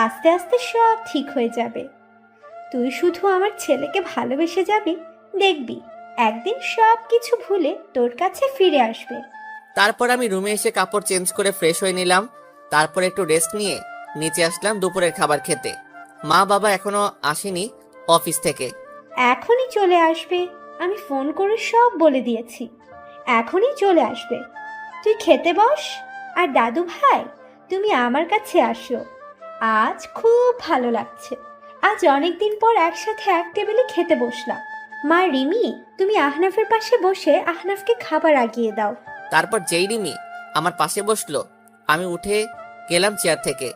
আস্তে আস্তে সব ঠিক হয়ে যাবে। তুই শুধু আমার ছেলেকে ভালোবেসে যাবি, দেখবি একদিন সব কিছু ভুলে তোর কাছে ফিরে আসবে। তারপর আমি রুমে এসে কাপড় চেঞ্জ করে ফ্রেশ হয়ে নিলাম। তারপর একটু রেস্ট নিয়ে নিচে আসলাম দুপুরের খাবার খেতে। মা বাবা এখনো আসেনি অফিস থেকে। এখনই চলে আসবে, আমি ফোন করে সব বলে দিয়েছি। এখনই চলে আসবে, তুই খেতে বস। আর দাদু ভাই, তুমি আমার কাছে আসো, আজ খুব ভালো লাগছে। আজ অনেক দিন পর একসাথে এক টেবিলে খেতে বসলাম। মা রিমি, তুমি আহনাফের পাশে বসে আহনাফকে খাবার আগিয়ে দাও। তারপর যেই রিমি আমার পাশে বসলো আমি উঠে গেলাম চেয়ার থেকে।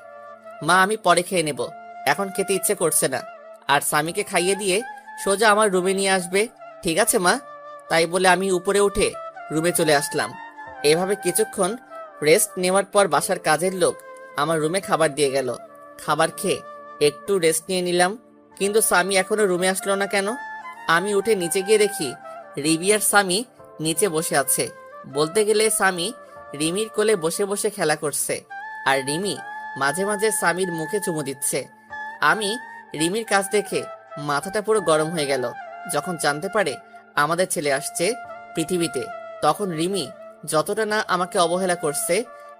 মা, আমি পরে খেয়ে নেব, এখন খেতে ইচ্ছে করছে না। আর স্বামীকে খাইয়ে দিয়ে সোজা আমার রুমে নিয়ে আসবে, ঠিক আছে মা? তাই বলে আমি উপরে উঠে রুমে চলে আসলাম। এভাবে কিছুক্ষণ রেস্ট নেওয়ার পর বাসার কাজের লোক আমার রুমে খাবার দিয়ে গেল। খাবার খেয়ে একটু রেস্ট নিয়ে নিলাম, কিন্তু স্বামী এখনো রুমে আসলো না কেন? আমি উঠে নিচে গিয়ে দেখি রিমি আর স্বামী নিচে বসে আছে। বলতে গেলে স্বামী রিমির কোলে বসে বসে খেলা করছে, আর রিমি মাঝে মাঝে স্বামীর মুখে চুমু দিচ্ছে। আমি রিমির কাছ দেখে মাথাটা পুরো গরম হয়ে গেল। যখন জানতে পারে আমাদের ছেলে আসছে পৃথিবীতে, তখন রিমি যতটা না আমাকে অবহেলা করছে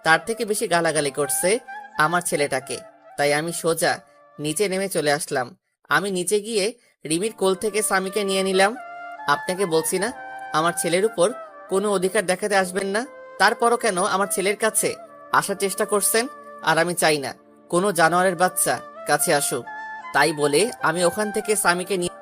তার থেকে বেশি গালাগালি করছে আমার ছেলেটাকে। তাই আমি সোজা নিচে নেমে চলে আসলাম। আমি নিচে গিয়ে রিমির কোল থেকে স্বামীকে নিয়ে নিলাম। আপনাকে বলছি না আমার ছেলের উপর কোনো অধিকার দেখাতে আসবেন না? তারপরও কেন আমার ছেলের কাছে আসার চেষ্টা করছেন? আর আমি চাই না কোনো জানোয়ারের বাচ্চা কাছে আসুক। তাই বলে আমি ওখান থেকে স্বামীকে নিয়ে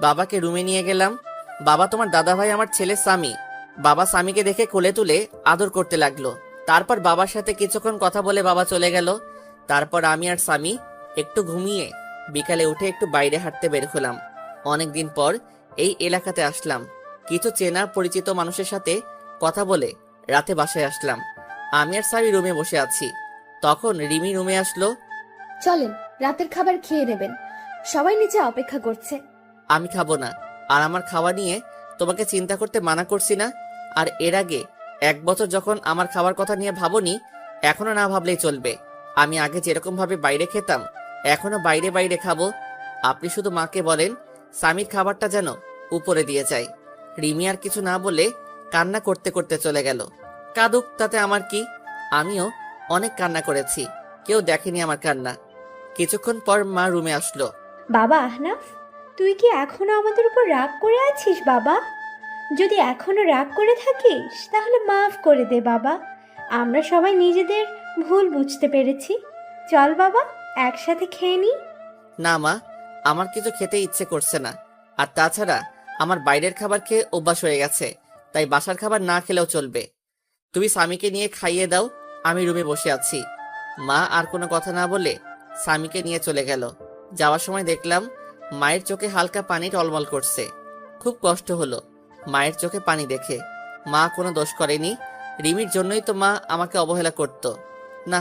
বাবাকে রুমে নিয়ে গেলাম। বাবা, তোমার দাদা ভাই আমার ছেলে স্বামী। বাবা স্বামীকে দেখে কোলে তুলে আদর করতে লাগলো। তারপর বাবার সাথে কিছুক্ষণ কথা বলে বাবা চলে গেল। তারপর আমি আর স্বামী একটু ঘুমিয়ে বিকালে উঠে একটু বাইরে হাঁটতে বের হলাম। অনেকদিন পর এই এলাকাতে আসলাম। কিছু চেনা পরিচিত মানুষের সাথে কথা বলে রাতে বাসায় আসলাম। আমি আর স্বামী রুমে বসে আছি, তখন রিমি রুমে আসলো। চলেন, রাতের খাবার খেয়ে নেবেন, সবাই নিচে অপেক্ষা করছে। আমি খাবো না, আর আমার খাওয়া নিয়ে তোমাকে চিন্তা করতে মানা করছি না? আর এর আগে 1 বছর যখন আমার খাবার কথা নিয়ে ভাবনি, এখনো না ভাবলেই চলবে। আমি আগে যেরকম ভাবে বাইরে খেতাম এখনো বাইরে বাইরে খাবো। আপনি শুধু মাকে বলেন স্বামীর খাবারটা যেন উপরে দিয়ে যায়। রিমি আর কিছু না বলে কান্না করতে করতে চলে গেল। কাঁদুক, তাতে আমার কি? আমিও অনেক কান্না করেছি, কেউ দেখেনি আমার কান্না। কিছুক্ষণ পর মা রুমে আসলো। বাবা আহনাফ, তুই কি এখনো আমাদের উপর রাগ করে আছিস বাবা? যদি এখনো রাগ করে থাকিস তাহলে মাফ করে দে বাবা। আমরা সবাই নিজেদের ভুল বুঝতে পেরেছি। চল বাবা, একসাথে খেয়ে নি। না মা, আমার কিছু খেতে ইচ্ছে করছে না। আর তাছাড়া আমার বাইরের খাবার খেয়ে অভ্যাস হয়ে গেছে, তাই বাসার খাবার না খেলেও চলবে। তুমি স্বামীকে নিয়ে খাইয়ে দাও, আমি রুমে বসে আছি। মা আর কোনো কথা না বলে স্বামীকে নিয়ে চলে গেল। যাওয়ার সময় দেখলাম মায়ের চোখে হালকা পানি টলমল করছে। খুব কষ্ট হলো মায়ের চোখে পানি দেখে। মা কোনো দোষ করেনি, রিমির জন্যই তো মা আমাকে অবহেলা করত। না,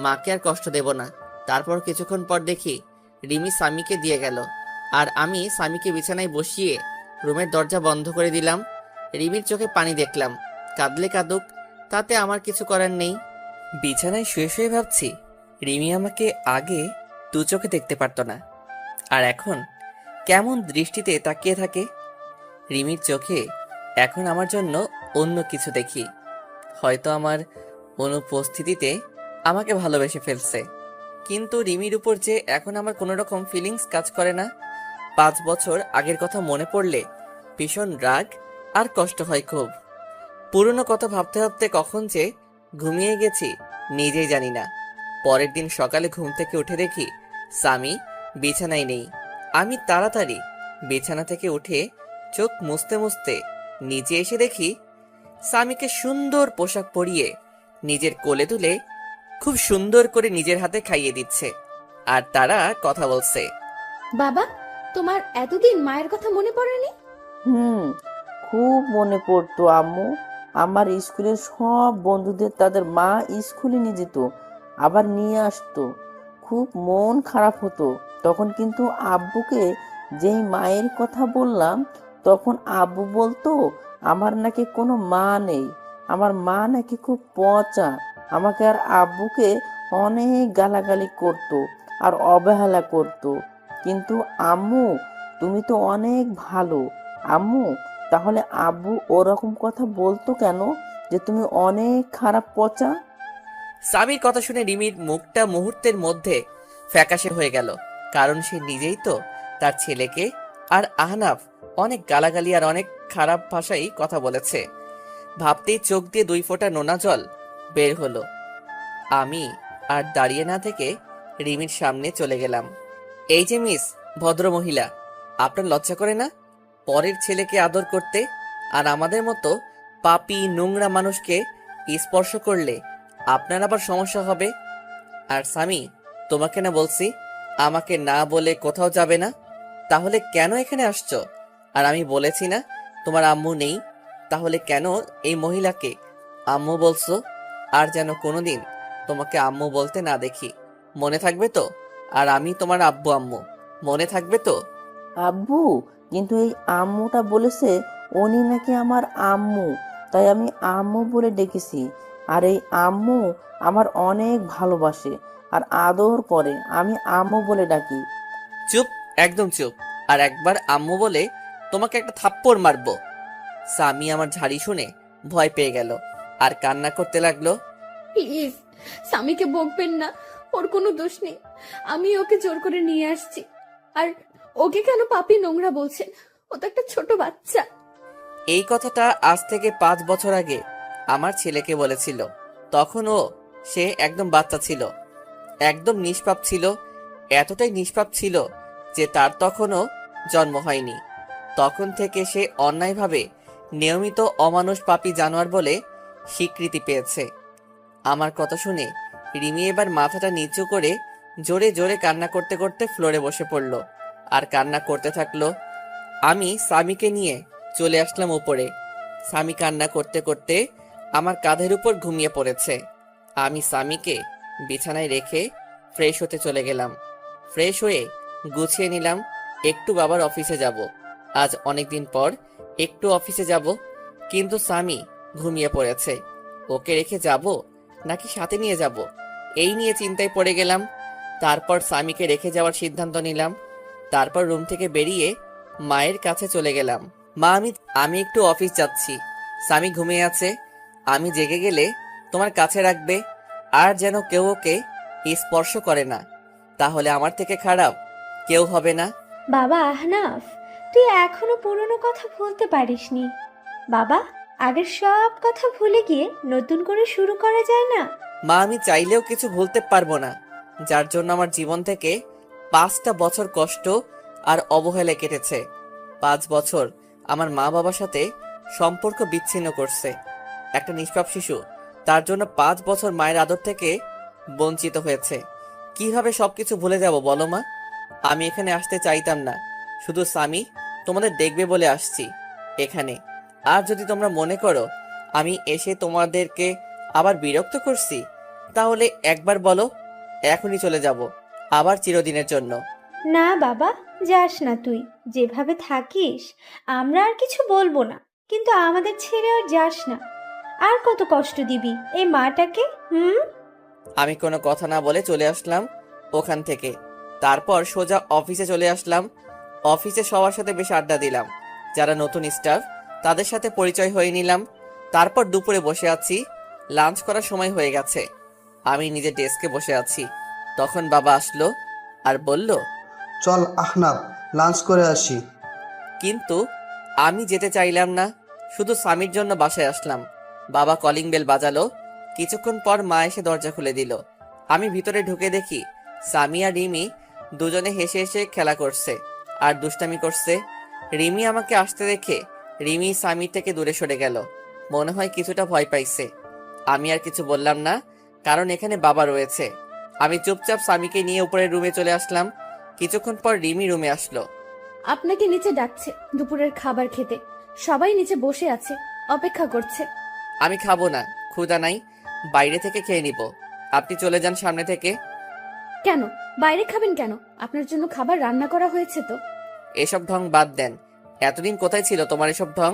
মাকে আর কষ্ট দেব না। তারপর কিছুক্ষণ পর দেখি রিমি স্বামীকে দিয়ে গেল, আর আমি স্বামীকে বিছানায় বসিয়ে রুমের দরজা বন্ধ করে দিলাম। রিমির চোখে পানি দেখলাম, কাঁদলে কাঁদুক, তাতে আমার কিছু করার নেই। বিছানায় শুয়ে শুয়ে ভাবছি, রিমি আমাকে আগে দু চোখে দেখতে পারতো না, আর এখন কেমন দৃষ্টিতে তাকিয়ে থাকে। রিমির চোখে এখন আমার জন্য অন্য কিছু দেখি। হয়তো আমার অনুপস্থিতিতে আমাকে ভালোবেসে ফেলছে, কিন্তু রিমির উপর যে এখন আমার কোনো রকম ফিলিংস কাজ করে না। 5 বছর আগের কথা মনে পড়লে ভীষণ রাগ আর কষ্ট হয় খুব। পুরনো কথা ভাবতে ভাবতে কখন যে ঘুমিয়ে গেছি নিজেই জানি না। পরের দিন সকালে ঘুম থেকে উঠে দেখি স্বামী বিছানায় নেই। আমি তাড়াতাড়ি বিছানা থেকে উঠে চোখ মুছতে মুছতে নিচে এসে দেখি স্বামীকে সুন্দর পোশাক পরিয়ে নিজের কোলে তুলে খুব সুন্দর করে নিজের হাতে খাইয়ে দিচ্ছে, আর তারা কথা বলছে। বাবা, তোমার এতদিন মায়ের কথা মনে পড়েনি? খুব মনে পড়তো আম্মু। আমার স্কুলের সব বন্ধুদের তাদের মা স্কুলে নিয়ে যেত, আবার নিয়ে আসতো। খুব মন খারাপ হতো তখন, কিন্তু আব্বুকে যেই মায়ের কথা বললাম তখন আব্বু বলতো আমার নাকি কোনো মা নেই, আমার মা নাকি খুব পচা। আমাকে আর আব্বুকে অনেক গালাগালি করতো আর অবহেলা করতো। কিন্তু আম্মু, তুমি তো অনেক ভালো। আম্মু, তাহলে আব্বু ওরকম কথা বলতো কেন যে তুমি অনেক খারাপ পচা? স্বামীর কথা শুনে রিমির মুখটা মুহূর্তের মধ্যে ফ্যাকাশে হয়ে গেল, কারণ সে নিজেই তো তার ছেলেকে আর আহনাফ অনেক গালাগালি আর অনেক খারাপ ভাষায় কথা বলেছে। ভাবতেই চোখ দিয়ে 2 ফোঁটা নোনা জল বের হলো। আমি আর দাঁড়িয়ে না থেকে রিমির সামনে চলে গেলাম। এই যে মিস ভদ্রমহিলা, আপনার লজ্জা করে না পরের ছেলেকে আদর করতে? আর আমাদের মতো পাপী নোংরা মানুষকে স্পর্শ করলে আপনার আবার সমস্যা হবে। আর স্বামী, তোমাকে না বলছি আমাকে না বলে কোথাও যাবে না, তাহলে কেন এখানে আসছো? আর আমি বলেছি না তোমার আম্মু নেই, তাহলে কেন এই মহিলাকে আম্মু বলছো? আর যেন কোনোদিন তোমাকে আম্মু বলতে না দেখি, মনে থাকবে তো? আর আমি তোমার আব্বু আম্মু, মনে থাকবে তো? আব্বু, কিন্তু এই আম্মুটা বলেছে উনি নাকি আমার আম্মু, তাই আমি আম্মু বলে ডেকেছি। আর এই আম্মু আমার অনেক ভালোবাসে আর আদর করে, আমি আম্মু বলে ডাকি। চুপ, একদম চুপ। আর একবার আম্মু বলে তোমাকে একটা থাপ্পড় মারবো। স্বামী আমার ঝাড়ি শুনে ভয় পেয়ে গেল আর কান্না করতে লাগলো। প্লিজ স্বামীকে বকবেন না, ওর কোনো দোষ নেই। আমি ওকে জোর করে নিয়ে আসছি। আর ওকে কেন পাপী নোংরা বলছেন? ও তো একটা ছোট বাচ্চা। এই কথাটা আজ থেকে 5 বছর আগে আমার ছেলেকে বলেছিল। তখন সে একদম বাচ্চা ছিল, একদম নিষ্পাপ ছিল। এতটাই নিষ্পাপ ছিল যে তার তখনও জন্ম হয়নি। তখন থেকে সে অন্যায়ভাবে নিয়মিত অমানুষ পাপী জানোয়ার বলে স্বীকৃতি পেয়েছে। আমার কথা শুনে রিমি এবার মাথাটা নিচু করে জোরে জোরে কান্না করতে করতে ফ্লোরে বসে পড়ল আর কান্না করতে থাকলো। আমি স্বামীকে নিয়ে চলে আসলাম উপরে। স্বামী কান্না করতে করতে আমার কাঁধের উপর ঘুমিয়ে পড়েছে। আমি স্বামীকে বিছানায় রেখে ফ্রেশ হতে চলে গেলাম। ফ্রেশ হয়ে গুছিয়ে নিলাম, একটু বাবার অফিসে যাব। আজ অনেকদিন পর একটু অফিসে যাব, কিন্তু স্বামী ঘুমিয়ে পড়েছে। ওকে রেখে যাব নাকি সাথে নিয়ে যাব, এই নিয়ে চিন্তায় পড়ে গেলাম। তারপর স্বামীকে রেখে যাওয়ার সিদ্ধান্ত নিলাম। তারপর রুম থেকে বেরিয়ে মায়ের কাছে চলে গেলাম। মা, আমি একটু অফিস যাচ্ছি। স্বামী ঘুমিয়ে আছে, আমি জেগে গেলে তোমার কাছে রাখবে, আর যেন কেউ ওকে স্পর্শ করে না, তাহলে আমার থেকে খারাপ কেউ হবে না। বাবা আহনাফ, তুই এখনো পুরনো কথা ভুলতে পারিসনি। বাবা, আগের সব কথা ভুলে গিয়ে নতুন করে শুরু করা যায় না? মা, আমি চাইলেও কিছু ভুলতে পারবো না, যার জন্য আমার জীবন থেকে 5টা বছর কষ্ট আর অবহেলায় কেটেছে। 5 বছর আমার মা বাবার সাথে সম্পর্ক বিচ্ছিন্ন করছে একটা নিষ্পাপ শিশু। তার জন্য 5 বছর মায়ের আদর থেকে বঞ্চিত হয়েছে। কিভাবে সবকিছু ভুলে যাব বলো মা? আমি এখানে আসতে চাইতাম না, শুধু স্বামী তোমাদের দেখবে বলে আসছি এখানে। আর যদি তোমরা মনে করো আমি এসে তোমাদেরকে আবার বিরক্ত করছি, তাহলে একবার বলো, এখনই চলে যাব, আবার চিরদিনের জন্য। না বাবা, যাস না তুই। যেভাবে থাকিস আমরা আর কিছু বলবো না, কিন্তু আমাদের ছেড়ে আর যাস না। আর কত কষ্ট দিবি এই মাটাকে? আমি কোনো কথা না বলে চলে আসলাম ওখান থেকে। তারপর সোজা অফিসে চলে আসলাম। অফিসে সবার সাথে বেশ আড্ডা দিলাম, যারা নতুন স্টাফ তাদের সাথে পরিচয় হয়ে নিলাম। তারপর দুপুরে বসে আছি, লাঞ্চ করার সময় হয়ে গেছে। আমি নিজের ডেস্কে বসে আছি, তখন বাবা আসলো আর বলল, চল আহনাফ, লাঞ্চ করে আসি। কিন্তু আমি যেতে চাইলাম না, শুধু স্বামীর জন্য বাসায় আসলাম। বাবা কলিং বেল বাজালো, কিছুক্ষণ পর মা এসে দরজা খুলে দিল। আমি ভিতরে ঢুকে দেখি স্বামী আর রিমি দুজনে হেসে হেসে খেলা করছে আর দুষ্টামি করছে। রিমি আমাকে আসতে দেখে রিমি স্বামীর থেকে দূরে সরে গেল, মনে হয় কিছুটা ভয় পাইছে। আমি আর কিছু বললাম না, কারণ এখানে বাবা রয়েছে। আমি চুপচাপ স্বামীকে নিয়ে উপরের রুমে চলে আসলাম। কিছুক্ষণ পর রিমি রুমে আসলো। আপনাকে নিচে ডাকছে দুপুরের খাবার খেতে। সবাই নিচে বসে আছে, অপেক্ষা করছে। আমি খাবো না, ক্ষুধা নাই, বাইরে থেকে খেয়ে নিব। আপনি চলে যান সামনে থেকে। কেন বাইরে খাবেন কেন? আপনার জন্য খাবার রান্না করা হয়েছে তো। এসব ঢং বাদ দেন। এতদিন কোথায় ছিল তোমার এসব ঢং?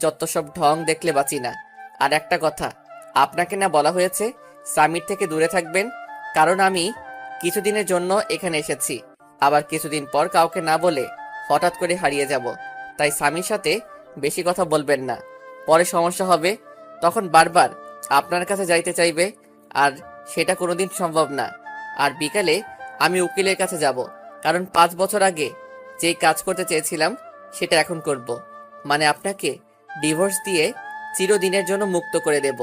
যত সব ঢং দেখলে বাঁচি না। আর একটা কথা, আপনাকে না বলা হয়েছে স্বামীর থেকে দূরে থাকবেন? কারণ আমি কিছুদিনের জন্য এখানে এসেছি, আবার কিছুদিন পর কাউকে না বলে হঠাৎ করে হারিয়ে যাব। তাই স্বামীর সাথে বেশি কথা বলবেন না, পরে সমস্যা হবে। তখন বারবার আপনার কাছে যাইতে চাইবে, আর সেটা কোনোদিন সম্ভব না। আর বিকালে আমি উকিলের কাছে যাব, কারণ 5 বছর আগে যেই কাজ করতে চেয়েছিলাম সেটা এখন করব। মানে আপনাকে ডিভোর্স দিয়ে চিরদিনের জন্য মুক্ত করে দেব।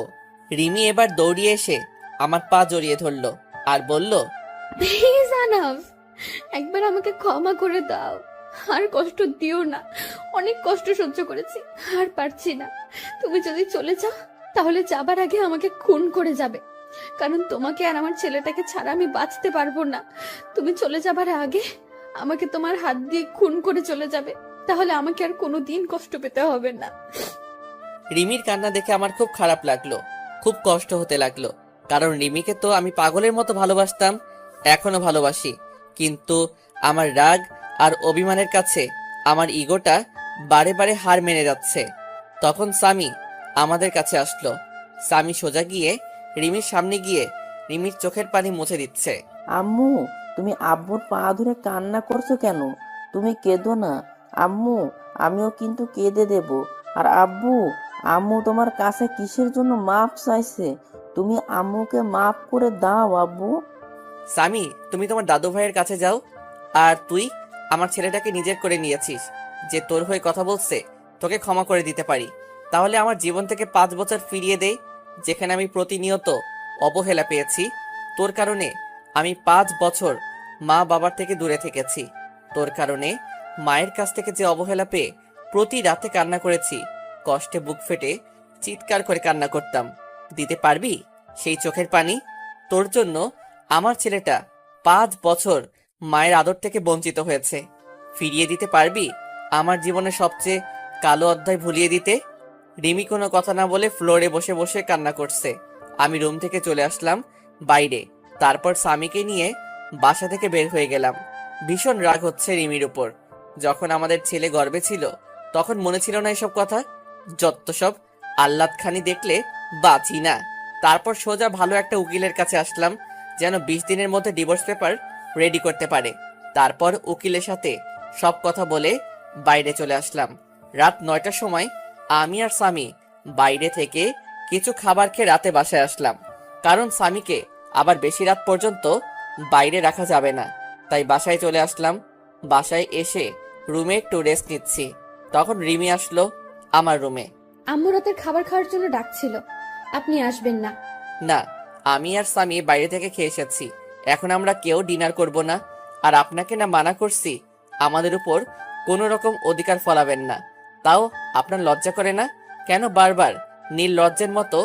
রিমি এবার দৌড়িয়ে এসে আমার পা জড়িয়ে ধরলো আর বলল, প্লিজ আনাফ, একবার আমাকে ক্ষমা করে দাও। আর কষ্ট দিও না, অনেক কষ্ট সহ্য করেছি, আর পারছি না। তুমি যদি চলে যাও তাহলে যাবার আগে আমাকে খুন করে যাবে, কারণ তোমাকে আর আমার ছেলেটাকে ছাড়া আমি বাঁচতে পারবো না। তুমি চলে যাবার আগে আমাকে তোমার হাত দিয়ে খুন করে চলে যাবে, তাহলে আমাকে আর কোনোদিন কষ্ট পেতে হবে না। রিমির কান্না দেখে আমার খুব খারাপ লাগলো, খুব কষ্ট হতে লাগলো। কারণ রিমিকে তো আমি পাগলের মতো ভালোবাসতাম, এখনো ভালোবাসি। কিন্তু আমার রাগ আর অভিমানের কাছে আমার ইগোটা বারে বারে হার মেনে যাচ্ছে। তখন স্বামী আমাদের কাছে আসলো। স্বামী সোজা গিয়ে রিমির সামনে গিয়ে রিমির চোখের পানি মুছে দিচ্ছে। আম্মু, তুমি আব্বুর পা ধরে কান্না করছো কেন? তুমি কেঁদো না আম্মু, আমিও কিন্তু কেঁদে দেব। আর আব্বু, আম্মু তোমার কাছে কিসের জন্য মাপ চাইছে? তুমি আম্মুকে মাফ করে দাও আব্বু। স্বামী, তুমি তোমার দাদু ভাইয়ের কাছে যাও। আর তুই আমার ছেলেটাকে নিজের করে নিয়েছিস, যে তোর হয়ে কথা বলছে তোকে ক্ষমা করে দিতে পারি। তাহলে আমার জীবন থেকে 5 বছর ফিরিয়ে দে, যেখানে আমি প্রতিনিয়ত অবহেলা পেয়েছি। তোর কারণে আমি 5 বছর মা বাবার থেকে দূরে থেকেছি। তোর কারণে মায়ের কাছ থেকে যে অবহেলা পেয়ে প্রতি রাতে কান্না করেছি, কষ্টে বুক ফেটে চিৎকার করে কান্না করতাম। দিতে পারবি সেই চোখের পানি? তোর জন্য আমার ছেলেটা 5 বছর মায়ের আদর থেকে বঞ্চিত হয়েছে। ফিরিয়ে দিতে পারবি আমার জীবনের সবচেয়ে কালো অধ্যায় ভুলিয়ে দিতে? রিমি কোনো কথা না বলে ফ্লোরে বসে বসে কান্না করছে। আমি রুম থেকে চলে আসলাম বাইরে। তারপর স্বামীকে নিয়ে বাসা থেকে বের হয়ে গেলাম। ভীষণ রাগ হচ্ছে রিমির উপর। যখন আমাদের ছেলে গর্ভে ছিল তখন মনে ছিল না এসব কথা? যত সব আহ্লাদ খানি দেখলে বাঁচি না। তারপর সোজা ভালো একটা উকিলের কাছে আসলাম, যেন 20 দিনের মধ্যে ডিভোর্স পেপার রেডি করতে পারে। তারপর উকিলের সাথে সব কথা বলে বাইরে চলে আসলাম। রাত 9টার সময় আমি আর স্বামী বাইরে থেকে কিছু খাবার খেয়ে রাতে বাসায় আসলাম, কারণ স্বামীকে আবার বেশি রাত পর্যন্ত বাইরে রাখা যাবে না। তাই বাসায় চলে আসলাম। বাসায় এসে রুমে একটু রেস্ট নিচ্ছি, তখন রিমি আসলো আমার রুমে। আম্মু রাতের খাবার খাওয়ার জন্য ডাকছিল, আপনি আসবেন না? না, আমি আর সামি বাইরে থেকে খেয়ে এসেছি, এখন আমরা কেউ ডিনার করব না। আর আপনাকে না মানা করছি আমাদের উপর কোনো রকম অধিকার ফলাবেন না, তাও আপনার লজ্জা করে না? কেন বারবার নির্লজ্জের মতো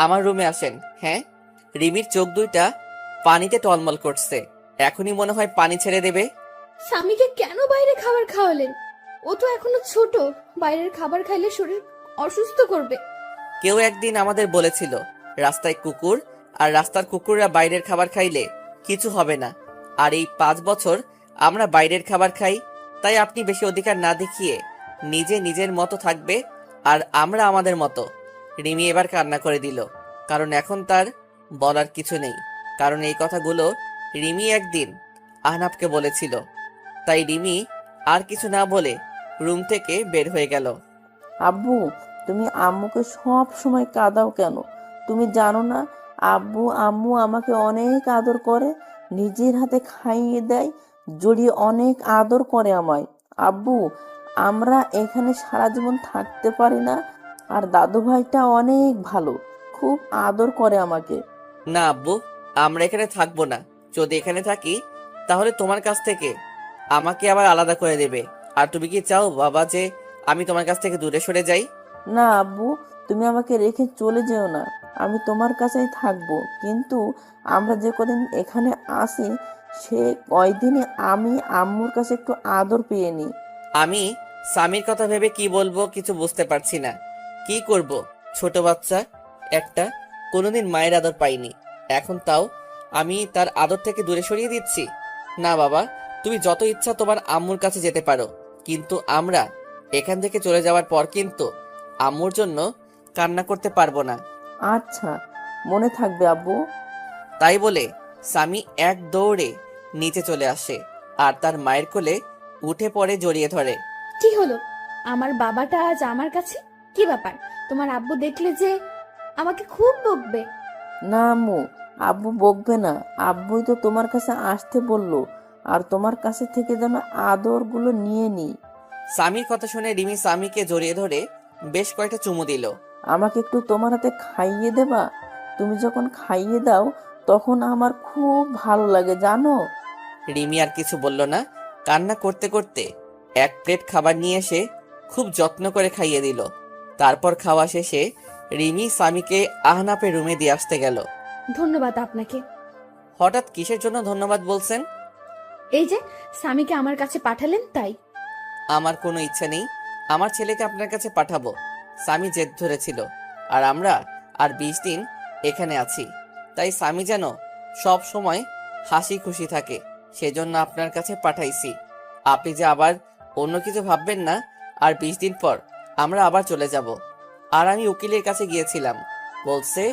আমার রুমে আসেন? হ্যাঁ, রিমির চোখ দুইটা পানিতে টলমল করছে, এখনই মনে হয় পানি ছেড়ে দেবে। স্বামীকে কেন বাইরে খাবার খাওয়ালেন? ও তো এখনো ছোট, বাইরের খাবার খাইলে শরীর অসুস্থ করবে। কেউ একদিন আমাদের বলেছিল রাস্তায় কুকুর, আর রাস্তার কুকুররা বাইরের খাবার খাইলে কিছু হবে না। আর এই 5 বছর আমরা বাইরের খাবার খাই, তাই আপনি বেশি অধিকার না দেখিয়ে নিজে নিজের মতো থাকবে, আর আমরা আমাদের মতো। রিমি এবার কান্না করে দিল, কারণ এখন তার বলার কিছু নেই, কারণ এই কথাগুলো রিমি একদিন আহনাফকে বলেছিল। তাই রিমি আর কিছু না বলে রুম থেকে বের হয়ে গেল। আব্বু, তুমি আম্মুকে সব সময় কাঁদাও কেন? তুমি জানো না আব্বু আম্মু আমাকে অনেক আদর করে, নিজের হাতে খাইয়ে দেয়, জড়িয়ে অনেক আদর করে আমায়। আব্বু, আমরা এখানে সারা জীবন থাকতে পারি না, আর দাদু ভাইটা অনেক ভালো, খুব আদর করে আমাকে। না আব্বু, আমরা এখানে থাকবো না। যদি এখানে থাকি তাহলে তোমার কাছ থেকে আমাকে আবার আলাদা করে দেবে। আর তুমি কি চাও বাবা যে আমি তোমার কাছ থেকে দূরে সরে যাই? না আব্বু, তুমি আমাকে রেখে চলে যেও না, আমি তোমার কাছেই থাকবো। কিন্তু আমরা যে কদিন এখানে আসি সে কয়দিনে আমি আম্মুর কাছে একটু আদর পেয়ে নিই। আমি স্বামীর কথা ভেবে কি বলবো কিছু বুঝতে পারছি না। কি করব, ছোট বাচ্চা একটা, কোনোদিন মায়ের আদর পাইনি, এখন তাও আমি তার আদর থেকে দূরে সরিয়ে দিচ্ছি? না বাবা, তুমি যত ইচ্ছা তোমার আম্মুর কাছে যেতে পারো, কিন্তু আমরা এখান থেকে চলে যাওয়ার পর কিন্তু আম্মুর জন্য কান্না করতে পারবো না। আচ্ছা, মনে থাকবে আব্বু। তাই বলে স্বামী এক দৌড়ে নিচে চলে আসে আর তার মায়ের কোলে উঠে পড়ে জড়িয়ে ধরে। কি হলো? আমার বাবাটা আজ আমার কাছে? কি ব্যাপার? তোমার আব্বু দেখলে যে আমাকে খুব বকবে। না আম্মু, আব্বু বকবে না, আব্বুই তো তোমার কাছে আসতে বললো, আর তোমার কাছে থেকে যেন আদরগুলো নিয়ে নিই। স্বামীর কথা শুনে রিমি স্বামীকে জড়িয়ে ধরে বেশ কয়েকটা চুমু দিল। আমাকে একটু তোমার হাতে খাইয়ে দেবা? তুমি যখন খাইয়ে দাও তখন আমার খুব ভালো লাগে জানো। রিমি আর কিছু বলল না, কান্না করতে করতে এক প্লেট খাবার নিয়ে এসে খুব যত্ন করে খাইয়ে দিল। তারপর খাওয়া শেষে রিমি স্বামীকে আহনাফের রুমে দিয়ে আসতে গেল। ধন্যবাদ আপনাকে। হঠাৎ কিসের জন্য ধন্যবাদ বলছেন? এই যে স্বামীকে আমার কাছে পাঠালেন তাই। আমার কোনো ইচ্ছা নেই আমার ছেলেকে আপনার কাছে পাঠাবো। স্বামী জেদ ধরেছিল, আর আমরা আর 20 দিন এখানে আছি, তাই স্বামী যেন সব সময় হাসি খুশি থাকে, সেজন্য আপনার কাছে পাঠাইছি। আপনি যে আবার অন্য কিছু ভাববেন না, আর 20 দিন পর আমরা আবার চলে যাব। আর আমি উকিলের কাছে গিয়েছিলাম, বলছে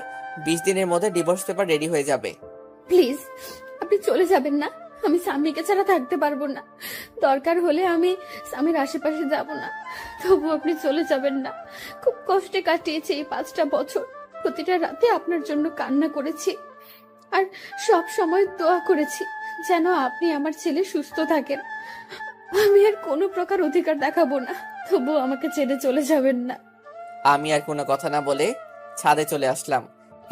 20 দিনের মধ্যে ডিভোর্স পেপার রেডি হয়ে যাবে। প্লিজ আপনি চলে যাবেন না, আমি স্বামীকে ছাড়া থাকতে পারবো না। দরকার হলে আমি স্বামীর আশেপাশে যাব না, তবু আপনি চলে যাবেন না। খুব কষ্টে কাটিয়েছি এই 5টা বছর, প্রতিটা রাতে আপনার জন্য কান্না করেছি, আর সব সময় দোয়া করেছি যেন আপনি আমার ছেলে সুস্থ থাকেন। আমি আর কোনো প্রকার অধিকার দেখাবো না, তবু আমাকে ছেড়ে চলে যাবেন না। আমি আর কোনো কথা না বলে ছাদে চলে আসলাম।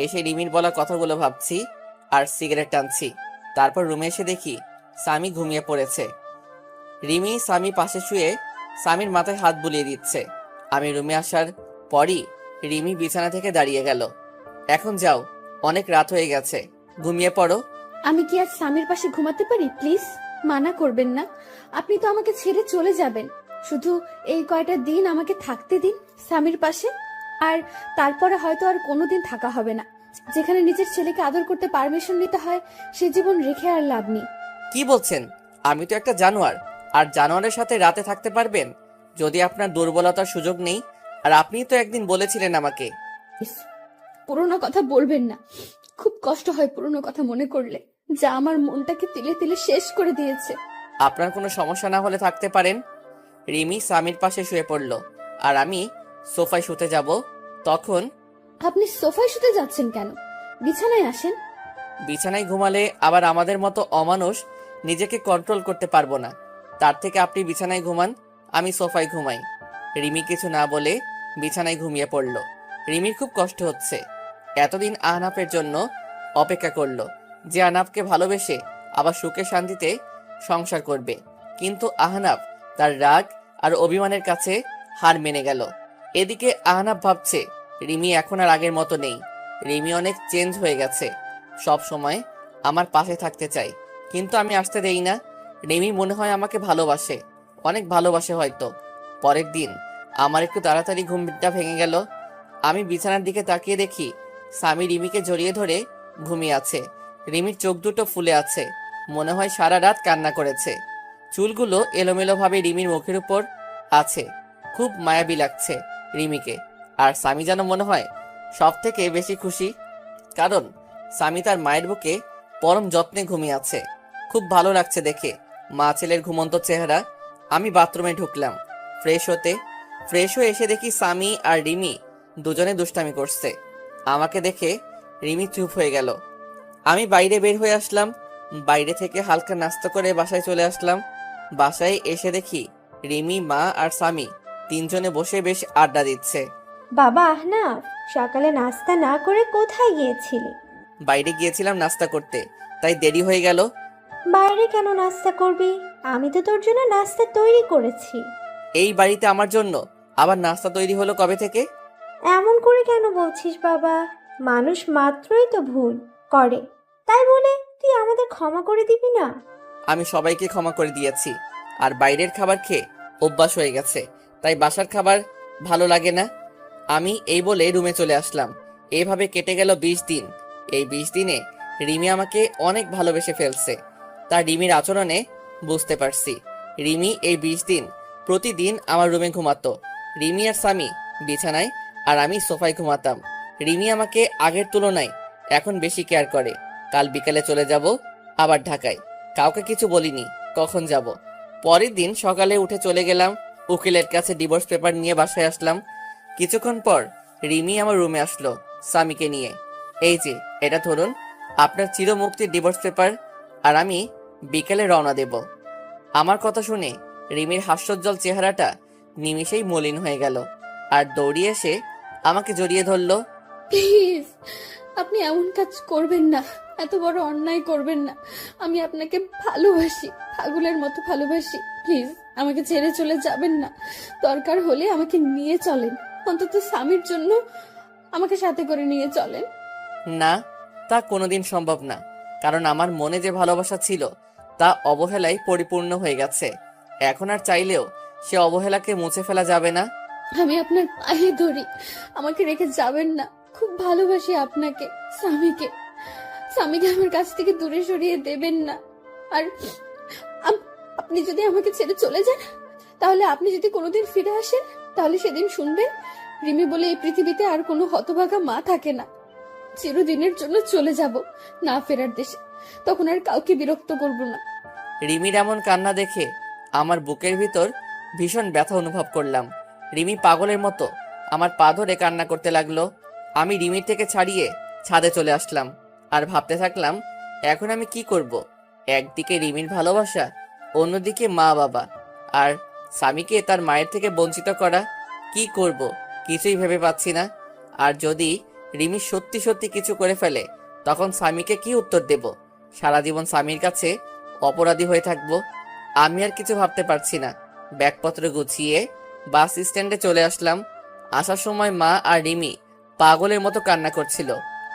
এসে রিমির বলা কথাগুলো ভাবছি আর সিগারেট টানছি। তারপর রুমে এসে দেখি স্বামী ঘুমিয়ে পড়েছে। রিমি স্বামী পাশে শুয়ে স্বামীর মাথায় হাত বুলিয়ে দিচ্ছে। আমি রুমে আসার পরই রিমি বিছানা থেকে দাঁড়িয়ে গেল। এখন যাও, অনেক রাত হয়ে গেছে, ঘুমিয়ে পড়ো। আমি কি আজ স্বামীর পাশে ঘুমাতে পারি? প্লিজ মানা করবেন না। আপনি তো আমাকে ছেড়ে চলে যাবেন, শুধু এই কয়টা দিন আমাকে থাকতে দিন স্বামীর পাশে, আর তারপরে হয়তো আর কোনোদিন থাকা হবে না। যেখানে নিজের ছেলেকে আদর করতে পারমিশন নিতে হয় সে জীবন রেখে আর লাভ নেই। কি বলছেন? আমি তো একটা জানোয়ার, আর জানোয়ারের সাথে রাতে থাকতে পারবেন যদি আপনার দুর্বলতার সুযোগ নেই? আর আপনিই তো একদিন বলেছিলেন আমাকে। পুরোনো কথা বলবেন না, খুব কষ্ট হয় পুরোনো কথা মনে করলে, যা আমার মনটাকে তিলে তিলে শেষ করে দিয়েছে। আপনার কোনো সমস্যা না হলে থাকতে পারেন। রিমি স্বামীর পাশে শুয়ে পড়ল, আর আমি সোফায় শুতে যাব। তখন আপনি সোফায় শুতে যাচ্ছেন কেন? বিছানায় আসেন। বিছানায় ঘুমালে আবার আমাদের মতো অমানুষ নিজেকে কন্ট্রোল করতে পারবো না। তার থেকে আপনি বিছানায় ঘুমান, আমি সোফায় ঘুমাই। রিমি কিছু না বলে বিছানায় ঘুমিয়ে পড়ল। রিমির খুব কষ্ট হচ্ছে। এতদিন আহনাফের জন্য অপেক্ষা করলো যে আহনাফকে ভালোবেসে আবার সুখে শান্তিতে সংসার করবে, কিন্তু আহনাফ তার রাগ আর অভিমানের কাছে হার মেনে গেল। এদিকে আহনাফ ভাবছে রিমি এখন আর আগের মতো নেই। রিমি অনেক চেঞ্জ হয়ে গেছে। সব সময় আমার পাশে থাকতে চাই, কিন্তু আমি আসতে দেই না। রিমি মনে হয় আমাকে ভালোবাসে, অনেক ভালোবাসে হয়তো। পরের দিন আমার একটু তাড়াতাড়ি ঘুমটা ভেঙে গেল। আমি বিছানার দিকে তাকিয়ে দেখি স্বামী রিমিকে জড়িয়ে ধরে ঘুমিয়ে আছে। রিমির চোখ দুটো ফুলে আছে, মনে হয় সারা রাত কান্না করেছে। চুলগুলো এলোমেলোভাবে রিমির মুখের উপর আছে। খুব মায়াবী লাগছে রিমিকে। আর স্বামী যেন মনে হয় সব থেকে বেশি খুশি, কারণ স্বামী তার মায়ের বুকে পরম যত্নে ঘুমিয়ে আছে। খুব ভালো লাগছে দেখে মা ছেলের ঘুমন্ত চেহারা। আমি বাথরুমে ঢুকলাম ফ্রেশ হয়ে এসে দেখি স্বামী আর রিমি দুজনে দুষ্টামি করছে। আমাকে দেখে রিমি চুপ হয়ে গেল। আমি বাইরে বের হয়ে আসলাম। বাইরে থেকে হালকা নাস্তা করে বাসায় চলে আসলাম। বাসায় এসে দেখি রিমি, মা আর স্বামী তিনজনে বসে বেশ আড্ডা দিচ্ছে। বাবা আহনাফ, সকালে নাস্তা না করে কোথায় গিয়েছিলি? বাইরে গিয়েছিলাম নাস্তা করতে, তাই দেরি হয়ে গেল। বাইরে কেন নাস্তা করবি? আমি তো তোর জন্য নাস্তা তৈরি করেছি। এই বাড়িতে আমার জন্য আবার নাস্তা তৈরি হলো কবে থেকে? এমন করে কেন বলছিস বাবা? মানুষ মাত্রই তো ভুল করে, তাই বলে তুই আমাদের ক্ষমা করে দিবি না? আমি সবাইকে ক্ষমা করে দিয়েছি। আর বাইরের খাবার খেয়ে অভ্যাস হয়ে গেছে, তাই বাসার খাবার ভালো লাগে না। আমি এই বলে রুমে চলে আসলাম। এইভাবে কেটে গেল 20 দিন। এই 20 দিনে রিমি আমাকে অনেক ভালোবেসে ফেলছে। তার রিমির আচরণে বুঝতে পারছি। রিমি এই 20 দিন প্রতিদিন আমার রুমে ঘুমাতো। রিমি আর স্বামী বিছানায় আর আমি সোফায় ঘুমাতাম। রিমি আমাকে আগের তুলনায় এখন বেশি কেয়ার করে। কাল বিকালে চলে যাব আবার ঢাকায়। কাউকে কিছু বলিনি কখন যাব। পরের দিন সকালে উঠে চলে গেলাম উকিলের কাছে ডিভোর্স পেপার নিয়ে বাসায় আসলাম। কিছুক্ষণ পর রিমি আমার রুমে আসলো স্বামীকে নিয়ে। এই যে এটা ধরুন, আপনার চিরমুক্তির ডিভোর্স পেপার, আর আমি বিকেলে রওনা দেব। আমার কথা শুনে রিমির হাস্যোজ্জ্বল চেহারাটা নিমিষেই মলিন হয়ে গেল আর দৌড়িয়ে এসে আমাকে জড়িয়ে ধরলো। প্লিজ, আপনি এমন কাজ করবেন না, এত বড় অন্যায় করবেন না। আমি আপনাকে ভালোবাসি, পাগলের মতো ভালোবাসি। প্লিজ আমাকে ছেড়ে চলে যাবেন না। দরকার হলে আমাকে নিয়ে চলেন, অন্তত স্বামীর জন্য আমাকে সাথে করে নিয়ে চলেন। না, তা কোনোদিন সম্ভব না, কারণ আমার মনে যে ভালোবাসা ছিল তা অবহেলায় পরিপূর্ণ হয়ে গেছে। এখন আর চাইলেও সে অবহেলাকে মুছে ফেলা যাবে না। আমি আপনার পায়ে ধরি, আমাকে রেখে যাবেন না। খুব ভালোবাসি আপনাকে, স্বামীকে। স্বামীকে আমার কাছ থেকে দূরে সরিয়ে দেবেন না। আর আপনি যদি আমাকে ছেড়ে চলে যান, তাহলে আপনি যদি কোনোদিন ফিরে আসেন, তাহলে সেদিন শুনবেন রিমি বলে এই পৃথিবীতে আর কোনো হতভাগা মা থাকে না। চিরদিনের জন্য চলে যাব না ফেরার দেশে, তখন আর কাউকে বিরক্ত করব না। রিমির এমন কান্না দেখে আমার বুকের ভিতর ভীষণ ব্যথা অনুভব করলাম। রিমি পাগলের মতো আমার পা ধরে কান্না করতে লাগলো। আমি রিমির থেকে ছাড়িয়ে ছাদে চলে আসলাম আর ভাবতে থাকলাম এখন আমি কি করব। একদিকে রিমির ভালোবাসা, অন্যদিকে মা বাবা আর স্বামীকে তার মায়ের থেকে বঞ্চিত করা। কি করব কিছুই ভেবে পাচ্ছি না। আর যদি রিমি সত্যি সত্যি কিছু করে ফেলে, তখন স্বামীকে কি উত্তর দেব? সারা জীবন স্বামীর কাছে অপরাধী হয়ে থাকবো। আমি আর কিছু ভাবতে পারছি না। ব্যাগপত্র গুছিয়ে বাস স্ট্যান্ডে চলে আসলাম। আসার সময় মা আর রিমি পাগলের মতো কান্না করছিল।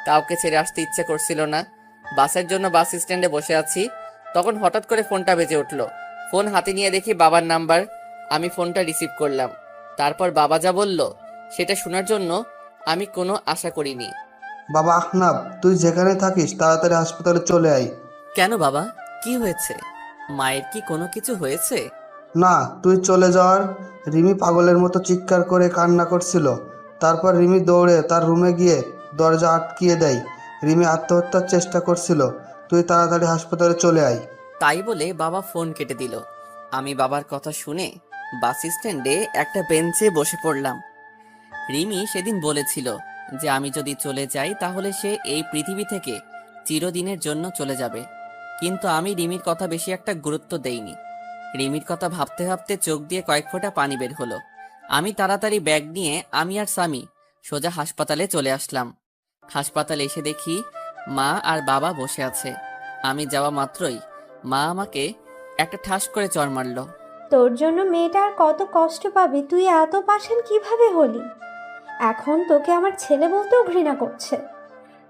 কাউকে ছেড়ে আসতে ইচ্ছে করছিল না। বাসের জন্য বাস স্ট্যান্ডে বসে আছি, তখন হঠাৎ করে ফোনটা বেজে উঠলো। ফোন হাতে নিয়ে দেখি বাবার নাম্বার। আমি ফোনটা রিসিভ করলাম। তারপর বাবা যা বলল সেটা শোনার জন্য আমি কোনো আশা করিনি। বাবা আহনাফ, তুই যেখানে থাকিস তাড়াতাড়ি হাসপাতালে চলে আয়। কেন বাবা, কি হয়েছে? মায়ের কি কোনো কিছু হয়েছে? না, তুই চলে যাওয়ার রিমি পাগলের মতো চিৎকার করে কান্না করছিল। তারপর রিমি দৌড়ে তার রুমে গিয়ে দরজা আটকিয়ে দেয়। রিমি আত্মহত্যার চেষ্টা করছিল। তুই তাড়াতাড়ি হাসপাতালে চলে আয়। তাই বলে বাবা ফোন কেটে দিল। আমি বাবার কথা শুনে বাস স্ট্যান্ডে একটা বেঞ্চে বসে পড়লাম। রিমি সেদিন বলেছিল যে আমি যদি চলে যাই তাহলে সে এই পৃথিবী থেকে চিরদিনের জন্য চলে যাবে, কিন্তু আমি রিমির কথা বেশি একটা গুরুত্ব দেইনি। রিমির কথা ভাবতে ভাবতে চোখ দিয়ে কয়েক ফোঁটা পানি বের হলো। আমি তাড়াতাড়ি ব্যাগ নিয়ে আমি আর স্বামী সোজা হাসপাতালে চলে আসলাম। হাসপাতালে এসে দেখি মা আর বাবা বসে আছে। আমি যাওয়া মাত্রই মা আমাকে একটা ঠাস করে চড় মারলো। তোর জন্য মেয়েটা আর কত কষ্ট পাবে, তুই এত পাষাণ কিভাবে হলি? এখন তোকে আমার ছেলে বলতেও ঘৃণা করছে।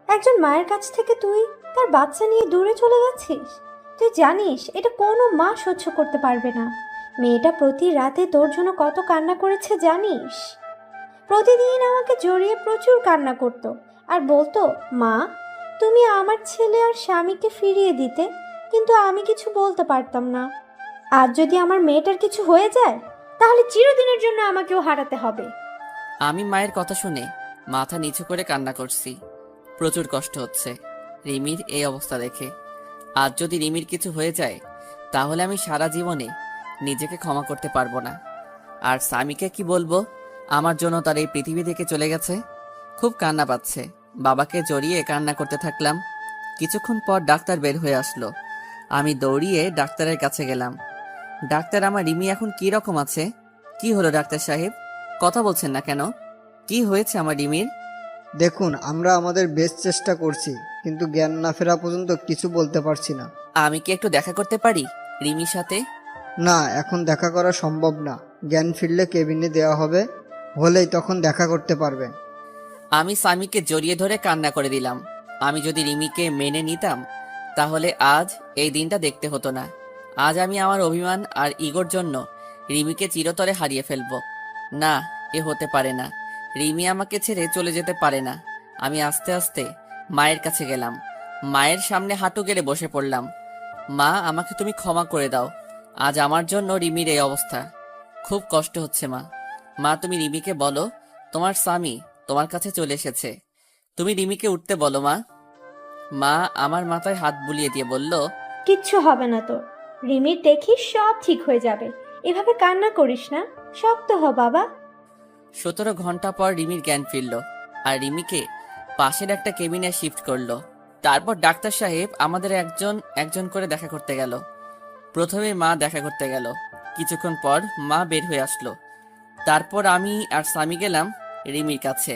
একজন মায়ের কাছ থেকে তুই তার বাচ্চা নিয়ে দূরে চলে গেছিস। তুই জানিস এটা কোনো মা সহ্য করতে পারবে না। মেয়েটা প্রতি রাতে তোর জন্য কত কান্না করেছে জানিস? প্রতিদিন আমাকে জড়িয়ে প্রচুর কান্না করত আর বলতো, মা তুমি আমার ছেলে আর স্বামীকে ফিরিয়ে দিতে, কিন্তু আমি কিছু বলতে পারতাম না। আজ যদি আমার মেয়েটার কিছু হয়ে যায় তাহলে চিরদিনের জন্য আমাকেও হারাতে হবে। আমি মায়ের কথা শুনে মাথা নিচু করে কান্না করছি। প্রচুর কষ্ট হচ্ছে রিমির এই অবস্থা দেখে। আজ যদি রিমির কিছু হয়ে যায় তাহলে আমি সারা জীবনে নিজেকে ক্ষমা করতে পারবো না। আর স্বামীকে কি বলবো আমার জন্য তার এই পৃথিবী থেকে চলে গেছে। খুব কান্না পাচ্ছে, বাবাকে জড়িয়ে কান্না করতে থাকলাম। কিছুক্ষণ পর ডাক্তার বের হয়ে আসলো। আমি দৌড়িয়ে ডাক্তারের কাছে গেলাম। ডাক্তার, আমার রিমি এখন কি রকম আছে? কি হলো ডাক্তার সাহেব, কথা বলছেন না কেন? কি হয়েছে আমার রিমির? দেখুন, আমরা আমাদের বেস্ট চেষ্টা করছি, কিন্তু জ্ঞান না ফেরা পর্যন্ত কিছু বলতে পারছি না। আমি কি একটু দেখা করতে পারি রিমির সাথে? না, এখন দেখা করা সম্ভব না। জ্ঞান ফিরলে কেবিনে দেওয়া হবে, হলেই তখন দেখা করতে পারবেন। আমি স্বামীকে জড়িয়ে ধরে কান্না করে দিলাম। আমি যদি রিমিকে মেনে নিতাম তাহলে আজ এই দিনটা দেখতে হতো না। আজ আমি আমার অভিমান আর ইগোর জন্য রিমিকে চিরতরে হারিয়ে ফেলবো। না, এ হতে পারে না। রিমি আমাকে ছেড়ে চলে যেতে পারে না। আমি আস্তে আস্তে মায়ের কাছে গেলাম। মায়ের সামনে হাঁটু গেড়ে বসে পড়লাম। মা, আমাকে তুমি ক্ষমা করে দাও। আজ আমার জন্য রিমির এই অবস্থা। খুব কষ্ট হচ্ছে মা। মা, তুমি রিমিকে বলো তোমার স্বামী তোমার কাছে চলে এসেছে। তুমি রিমিকে উঠতে বলো মা। মা আমার মাথায় হাত বুলিয়ে দিয়ে বলল, কিচ্ছু হবে না তোর। রিমির দেখিস সব ঠিক হয়ে যাবে। এভাবে কান্না করিস না, শক্ত হ বাবা। 17 ঘন্টা পর রিমির জ্ঞান ফিরল আর রিমিকে পাশের একটা কেবিনে শিফট করলো। তারপর ডাক্তার সাহেব আমাদের একজন একজন করে দেখা করতে গেল। প্রথমে মা দেখা করতে গেল। কিছুক্ষণ পর মা বের হয়ে আসলো। তারপর আমি আর স্বামী গেলাম রিমির কাছে।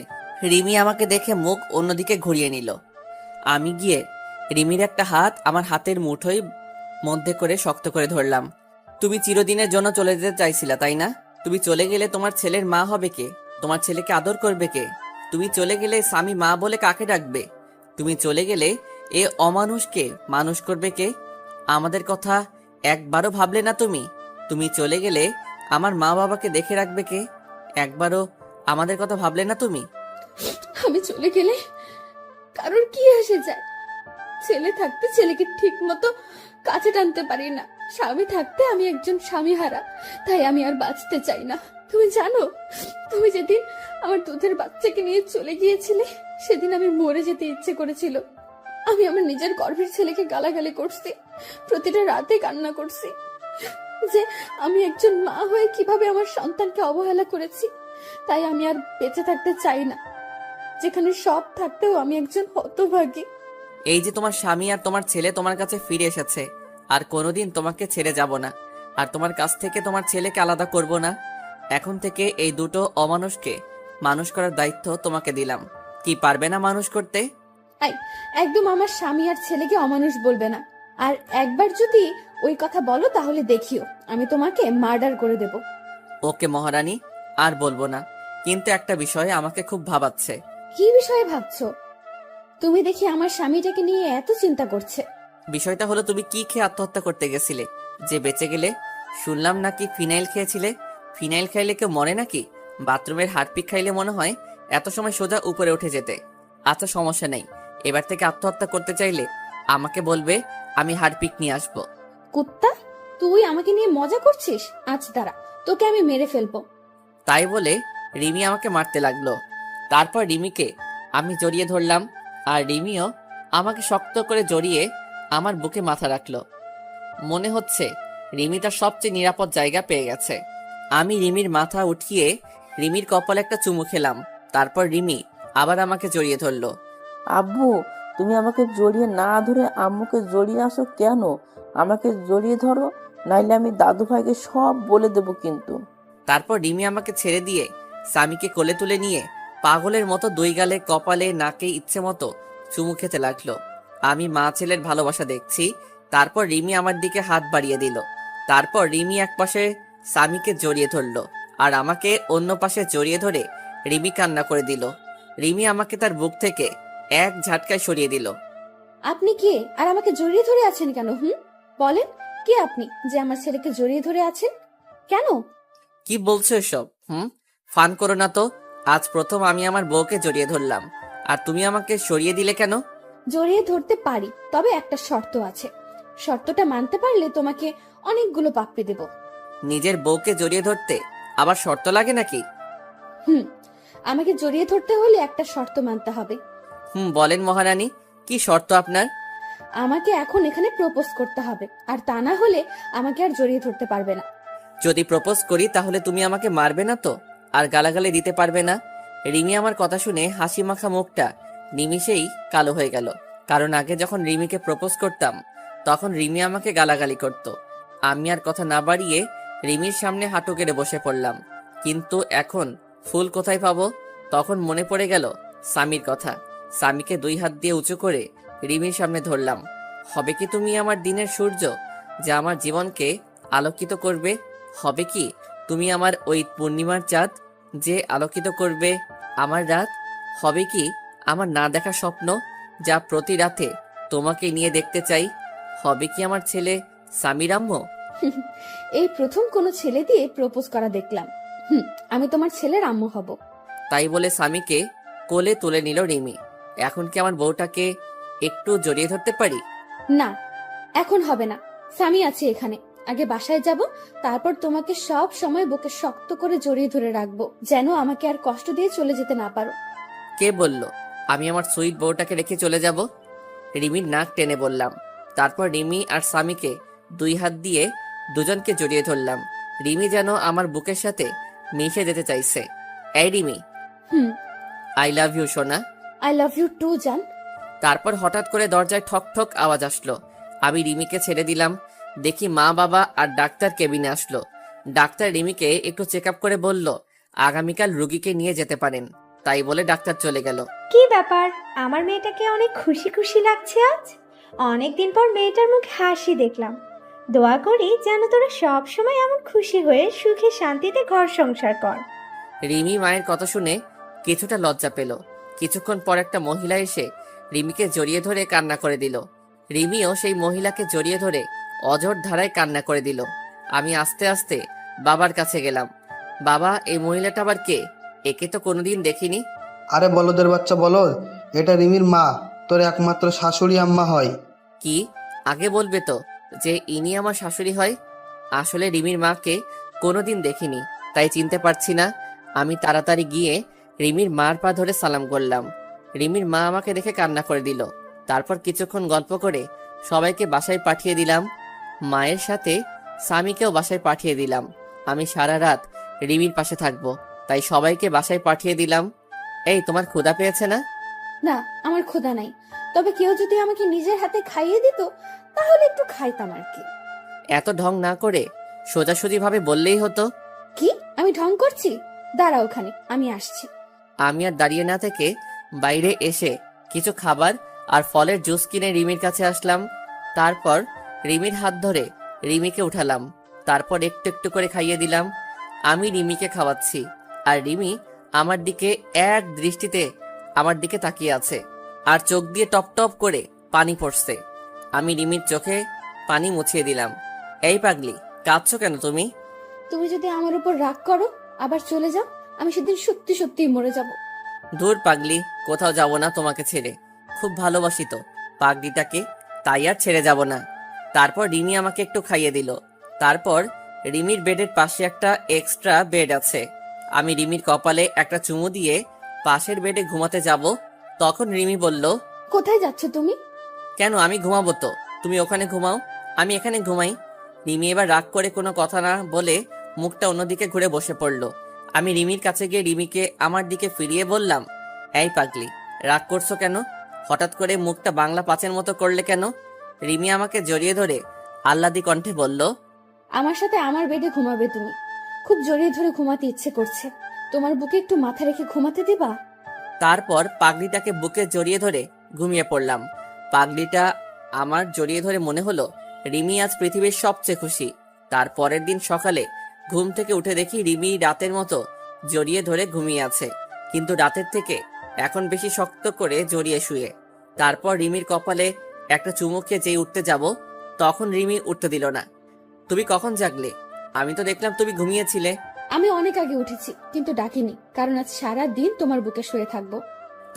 রিমি আমাকে দেখে মুখ অন্যদিকে ঘুরিয়ে নিল। আমি গিয়ে রিমির একটা হাত আমার হাতের মুঠোয় মধ্যে করে শক্ত করে ধরলাম। তুমি চিরদিনের জন্য চলে যেতে চাইছিলা, তাই না? তুমি চলে গেলে তোমার ছেলের মা হবে কে? তোমার ছেলেকে আদর করবে কে? তুমি চলে গেলে স্বামী মা বলে কাকে ডাকবে? তুমি চলে গেলে এ অমানুষকে মানুষ করবে কে? আমাদের কথা একবারও ভাবলে না তুমি? তুমি চলে গেলে আমার মা বাবাকে দেখে রাখবে কে? একবারও আমাদের কথা ভাবলে না তুমি? আমি চলে গেলে কারোর কি আসে যায়? ছেলে থাকতে ছেলেকে ঠিক মতো কাছে টানতে পারি না, স্বামী থাকতে আমি একজন স্বামী হারা। তাই আমি আর বাঁচতে চাই না। তুমি জানো, তুমি যেদিন আমার দুধের বাচ্চাকে নিয়ে চলে গিয়েছিলে সেদিন আমি মরে যেতে ইচ্ছে করেছিল। আমি আমার নিজের গর্ভের ছেলেকে গালাগালি করছি, প্রতিটা রাতে কান্না করছি যে আমি একজন মা হয়ে কিভাবে আমার সন্তানকে অবহেলা করেছি। তাই আমি আর বেঁচে থাকতে চাই না, যেখানে সব থাকতেও আমি একজন হতভাগী। এই যে তোমার স্বামী আর তোমার ছেলে তোমার কাছে ফিরে এসেছে, আর কোনোদিন তোমাকে ছেড়ে যাব না, আর তোমার কাছ থেকে তোমার ছেলেকে আলাদা করব না। এখন থেকে এই দুটো অমানুষকে মানুষ করার দায়িত্ব তোমাকে দিলাম। কি পারবে না মানুষ করতে? একদম আমার স্বামী আর ছেলেকে অমানুষ বলবে না। আর একবার যদি ওই কথা বলো তাহলে দেখিও আমি তোমাকে মার্ডার করে দেব। ওকে মহারানী, আর বলবো না। কিন্তু একটা বিষয়ে আমাকে খুব ভাবাচ্ছে। কি বিষয়ে ভাবছো? তুমি দেখি আমার স্বামীটাকে নিয়ে এত চিন্তা করছে। বিষয়টা হলো, তুমি কি খেয়ে আত্মহত্যা করতে গেছিলে যে বেঁচে গেলে? শুনলাম নাকি ফিনাইল খেয়েছিলে। ফিনাইল খাইলে কেউ মরে নাকি? বাথরুমের হারপিক খাইলে মনে হয় এত সময় সোজা উপরে উঠে যেতে। আচ্ছা, সমস্যা নেই। এবার থেকে আত্মহত্যা করতে চাইলে আমাকে বলবে, আমি হারপিক নিয়ে আসবো। কুত্তা, তুই আমাকে নিয়ে মজা করছিস? আজ দাঁড়া, তোকে আমি মেরে ফেলবো। তাই বলে রিমি আমাকে মারতে লাগলো। তারপর রিমিকে আমি জড়িয়ে ধরলাম আর রিমিও আমাকে শক্ত করে জড়িয়ে আমার বুকে মাথা রাখলো। মনে হচ্ছে রিমি তার সবচেয়ে নিরাপদ জায়গা পেয়ে গেছে। আমি রিমির মাথা উঠিয়ে রিমির কপালে একটা চুমু খেলাম। তারপর রিমি আবার আমাকে জড়িয়ে ধরলো। আব্বু, তুমি আমাকে জড়িয়ে না ধরে আম্মুকে জড়িয়ে আসো কেন? আমাকে জড়িয়ে ধরো, নাইলে আমি দাদু ভাইকে সব বলে দেবো কিন্তু। তারপর রিমি আমাকে ছেড়ে দিয়ে স্বামীকে কোলে তুলে নিয়ে পাগলের মতো দুই গালে, কপালে, নাকে ইচ্ছে মতো চুমু খেতে লাগলো। আমি মা ছেলের ভালোবাসা দেখছি। তারপর রিমি আমার দিকে হাত বাড়িয়ে দিল। তারপর রিমি এক পাশে স্বামীকে জড়িয়ে ধরলো আর আমাকে অন্য পাশে জড়িয়ে ধরে রিমি কান্না করে দিল। রিমি আমাকে তার বুক থেকে এক ঝাটকায় সরিয়ে দিল। আপনি কে আর আমাকে জড়িয়ে ধরে আছেন কেন? বলেন, কে আপনি যে আমার ছেলেকে জড়িয়ে ধরে আছেন কেন? কি বলছো এসব? ফান করো না তো। আজ প্রথম আমি আমার বউকে জড়িয়ে ধরলাম, আর তুমি আমাকে সরিয়ে দিলে কেন? জড়িয়ে ধরতে পারি, তবে একটা শর্ত আছে। শর্তটা মানতে পারলে তোমাকে অনেকগুলো পাপ্পি দেব। নিজের বউকে জড়িয়ে ধরতে আবার শর্ত লাগে নাকি? আমাকে জড়িয়ে ধরতে হলে একটা শর্ত মানতে হবে। বলেন মহারানী, কি শর্ত আপনার? আমাকে এখন এখানে প্রপোজ করতে হবে, আর তা না হলে আমাকে আর জড়িয়ে ধরতে পারবে না। যদি প্রপোজ করি তাহলে তুমি আমাকে মারবে না তো, আর গালাগালি দিতে পারবে না? রিমি আমার কথা শুনে হাসি মাখা মুখটা নিমিষেই কালো হয়ে গেল। কারণ আগে যখন রিমিকে প্রপোজ করতাম তখন রিমি আমাকে গালাগালি করত। আমি আর কথা না বাড়িয়ে রিমির সামনে হাঁটু কেড়ে বসে পড়লাম। কিন্তু এখন ফুল কোথায় পাবো? তখন মনে পড়ে গেল স্বামীর কথা। স্বামীকে দুই হাত দিয়ে উঁচু করে রিমির সামনে ধরলাম। হবে কি তুমি আমার দিনের সূর্য, যা আমার জীবনকে আলোকিত করবে? হবে কি তুমি আমার ওই পূর্ণিমার চাঁদ, যে আলোকিত করবে আমার রাত? হবে কি আমার না দেখা স্বপ্ন, যা প্রতি রাতে তোমাকে নিয়ে দেখতে চাই? হবে কি আমার ছেলে স্বামীর আম্মু? এই প্রথম কোনো ছেলে দিয়ে প্রপোজ করা দেখলাম। আমি তোমার ছেলের আম্মু হব। তাই বলে স্বামীকে কোলে তুলে নিল রিমি। এখন কি আমার বউটাকে একটু জড়িয়ে ধরতে পারি? না, এখন হবে না। স্বামী আছে এখানে, আগে বাসায় যাব, তারপর তোমাকে সব সময় বুকে শক্ত করে জড়িয়ে ধরে রাখবো, যেন আমাকে আর কষ্ট দিয়ে চলে যেতে না পারো। কে বলল আমি আমার সুইট বউটাকে রেখে চলে যাব? রিমির নাক টেনে বললাম। তারপর রিমি আর স্বামীকে দুই হাত দিয়ে দুজনকে জড়িয়ে ধরলাম। রিমি যেন আমার বুকের সাথে মিশে যেতে চাইছে। এই রিমি, আই লাভ ইউ সোনা। আই লাভ ইউ টু জান। তারপর হঠাৎ করে দরজায় ঠক ঠক আওয়াজ আসলো। আমি রিমিকে ছেড়ে দিলাম। দেখি মা, বাবা আর ডাক্তার কেবিনে আসলো। ডাক্তার রিমিকে একটু চেক আপ করে বলল আগামীকাল রুগীকে নিয়ে যেতে পারেন। তাই বলে ডাক্তার চলে গেল। কি ব্যাপার, আমার মেয়েটাকে অনেক খুশি খুশি লাগছে আজ। অনেকদিন পর মেয়েটার মুখে হাসি দেখলাম। দোয়া করি যেন তোরা সব সময় এমন খুশি হয়ে সুখে শান্তিতে ঘর সংসার কর। রিমি মায়ের কথা শুনে কিছুটা লজ্জা পেল। কিছুক্ষণ পর একটা মহিলা এসে রিমিকে জড়িয়ে ধরে কান্না করে দিল। রিমিও সেই মহিলাকে জড়িয়ে ধরে অঝোর ধারায় কান্না করে দিল। আমি আস্তে আস্তে বাবার কাছে গেলাম। বাবা, এই মহিলাটা আবার কে? একে তো কোনোদিন দেখিনি। আরে বলদের বাচ্চা বলদ, এটা রিমির মা, তোর একমাত্র শাশুড়ি আম্মা হয়। কি? আগে বলবে তো যে ইনি আমার শাশুড়ি হয়। আসলে রিমির মাকে কোনোদিন দেখিনি, তাই চিনতে পারছি না। আমি তাড়াতাড়ি গিয়ে রিমির মার পা ধরে সালাম করলাম। রিমির মা আমাকে দেখে কান্না করে দিল। তারপর কিছুক্ষণ গল্প করে সবাইকে বাসায় পাঠিয়ে দিলাম। মায়ের সাথে স্বামীকেও বাসায় পাঠিয়ে দিলাম। আমি সারা রাত রিমির পাশে থাকবো, তাই সবাইকে বাসায় পাঠিয়ে দিলাম। এই, তোমার ক্ষুধা পেয়েছে না? না, আমার ক্ষুধা নাই, তবে কেউ যদি আমাকে নিজের হাতে খাইয়ে দিত তাহলে একটু খাইতাম আর কি। এত ঢং না করে সোজাসুজি ভাবে বললেই হতো। কি আমি ঢং করছি? দাঁড়া, ওখানে আমি আসছি। আমি আর দাঁড়িয়ে না থেকে বাইরে এসে কিছু খাবার আর ফলের জুস কিনে রিমির কাছে আসলাম। তারপর রিমির হাত ধরে রিমিকে উঠালাম। তারপর একটু একটু করে খাইয়ে দিলাম। আমি রিমিকে খাওয়াচ্ছি, আর রিমি আমার দিকে এক দৃষ্টিতে আমার দিকে তাকিয়ে আছে, আর চোখ দিয়ে টপ টপ করে পানি পড়ছে। আমি রিমির চোখে পানি মুছিয়ে দিলাম। এই পাগলি, কাঁদছো কেন তুমি? তুমি যদি আমার উপর রাগ করো আবার চলে যাও, আমি সেদিন সত্যি সত্যি মরে যাব। দূর পাগলি, কোথাও যাব না তোমাকে ছেড়ে। খুব ভালোবাসি তো পাগলিটাকে, তাই আর ছেড়ে যাব না। তারপর রিমি আমাকে একটু খাইয়ে দিল। তারপর রিমির বেডের পাশে একটা এক্সট্রা বেড আছে। আমি রিমির কপালে একটা চুমু দিয়ে পাশের বেডে ঘুমাতে যাব। তখন রিমি বলল, কোথায় যাচ্ছ তুমি? কেন? আমি ঘুমাবো তো, তুমি ওখানে ঘুমাও, আমি এখানে ঘুমাই। রিমি এবার রাগ করে কোনো কথা না বলে মুখটা অন্যদিকে ঘুরে বসে পড়ল। আমি রিমির কাছে গিয়ে রিমিকে আমার দিকে ফিরিয়ে বললাম, এই পাগলি, রাগ করছো কেন? হঠাৎ করে মুখটা বাংলা পাঁচের মতো করলে কেন? রিমি আমাকে জড়িয়ে ধরে আহ্লাদি কণ্ঠে বলল, আমার সাথে আমার বেডে ঘুমাবে তুমি। খুব জড়িয়ে ধরে ঘুমাতে ইচ্ছে করছে। তোমার বুকে একটু মাথা রেখে ঘুমাতে দিবা? তারপর পাগড়িটাকে বুকে জড়িয়ে ধরে ঘুমিয়ে পড়লাম। পাগড়িটা আমার জড়িয়ে ধরে মনে হলো রিমি আজ পৃথিবীর সবচেয়ে খুশি। তার পরের দিন সকালে ঘুম থেকে উঠে দেখি রিমি রাতের মতো জড়িয়ে ধরে ঘুমিয়ে আছে, কিন্তু রাতের থেকে এখন বেশি শক্ত করে জড়িয়ে শুয়ে। তারপর রিমির কপালে একটা চুমু খেয়ে যেই উঠতে যাব, তখন রিমি উঠতে দিল না। তুমি কখন জাগলে? আমি তো দেখলাম তুমি ঘুমিয়েছিলে। আমি অনেক আগে উঠেছি, কিন্তু ডাকিনি, কারণ আজ সারা দিন তোমার বুকে শুয়ে থাকবো।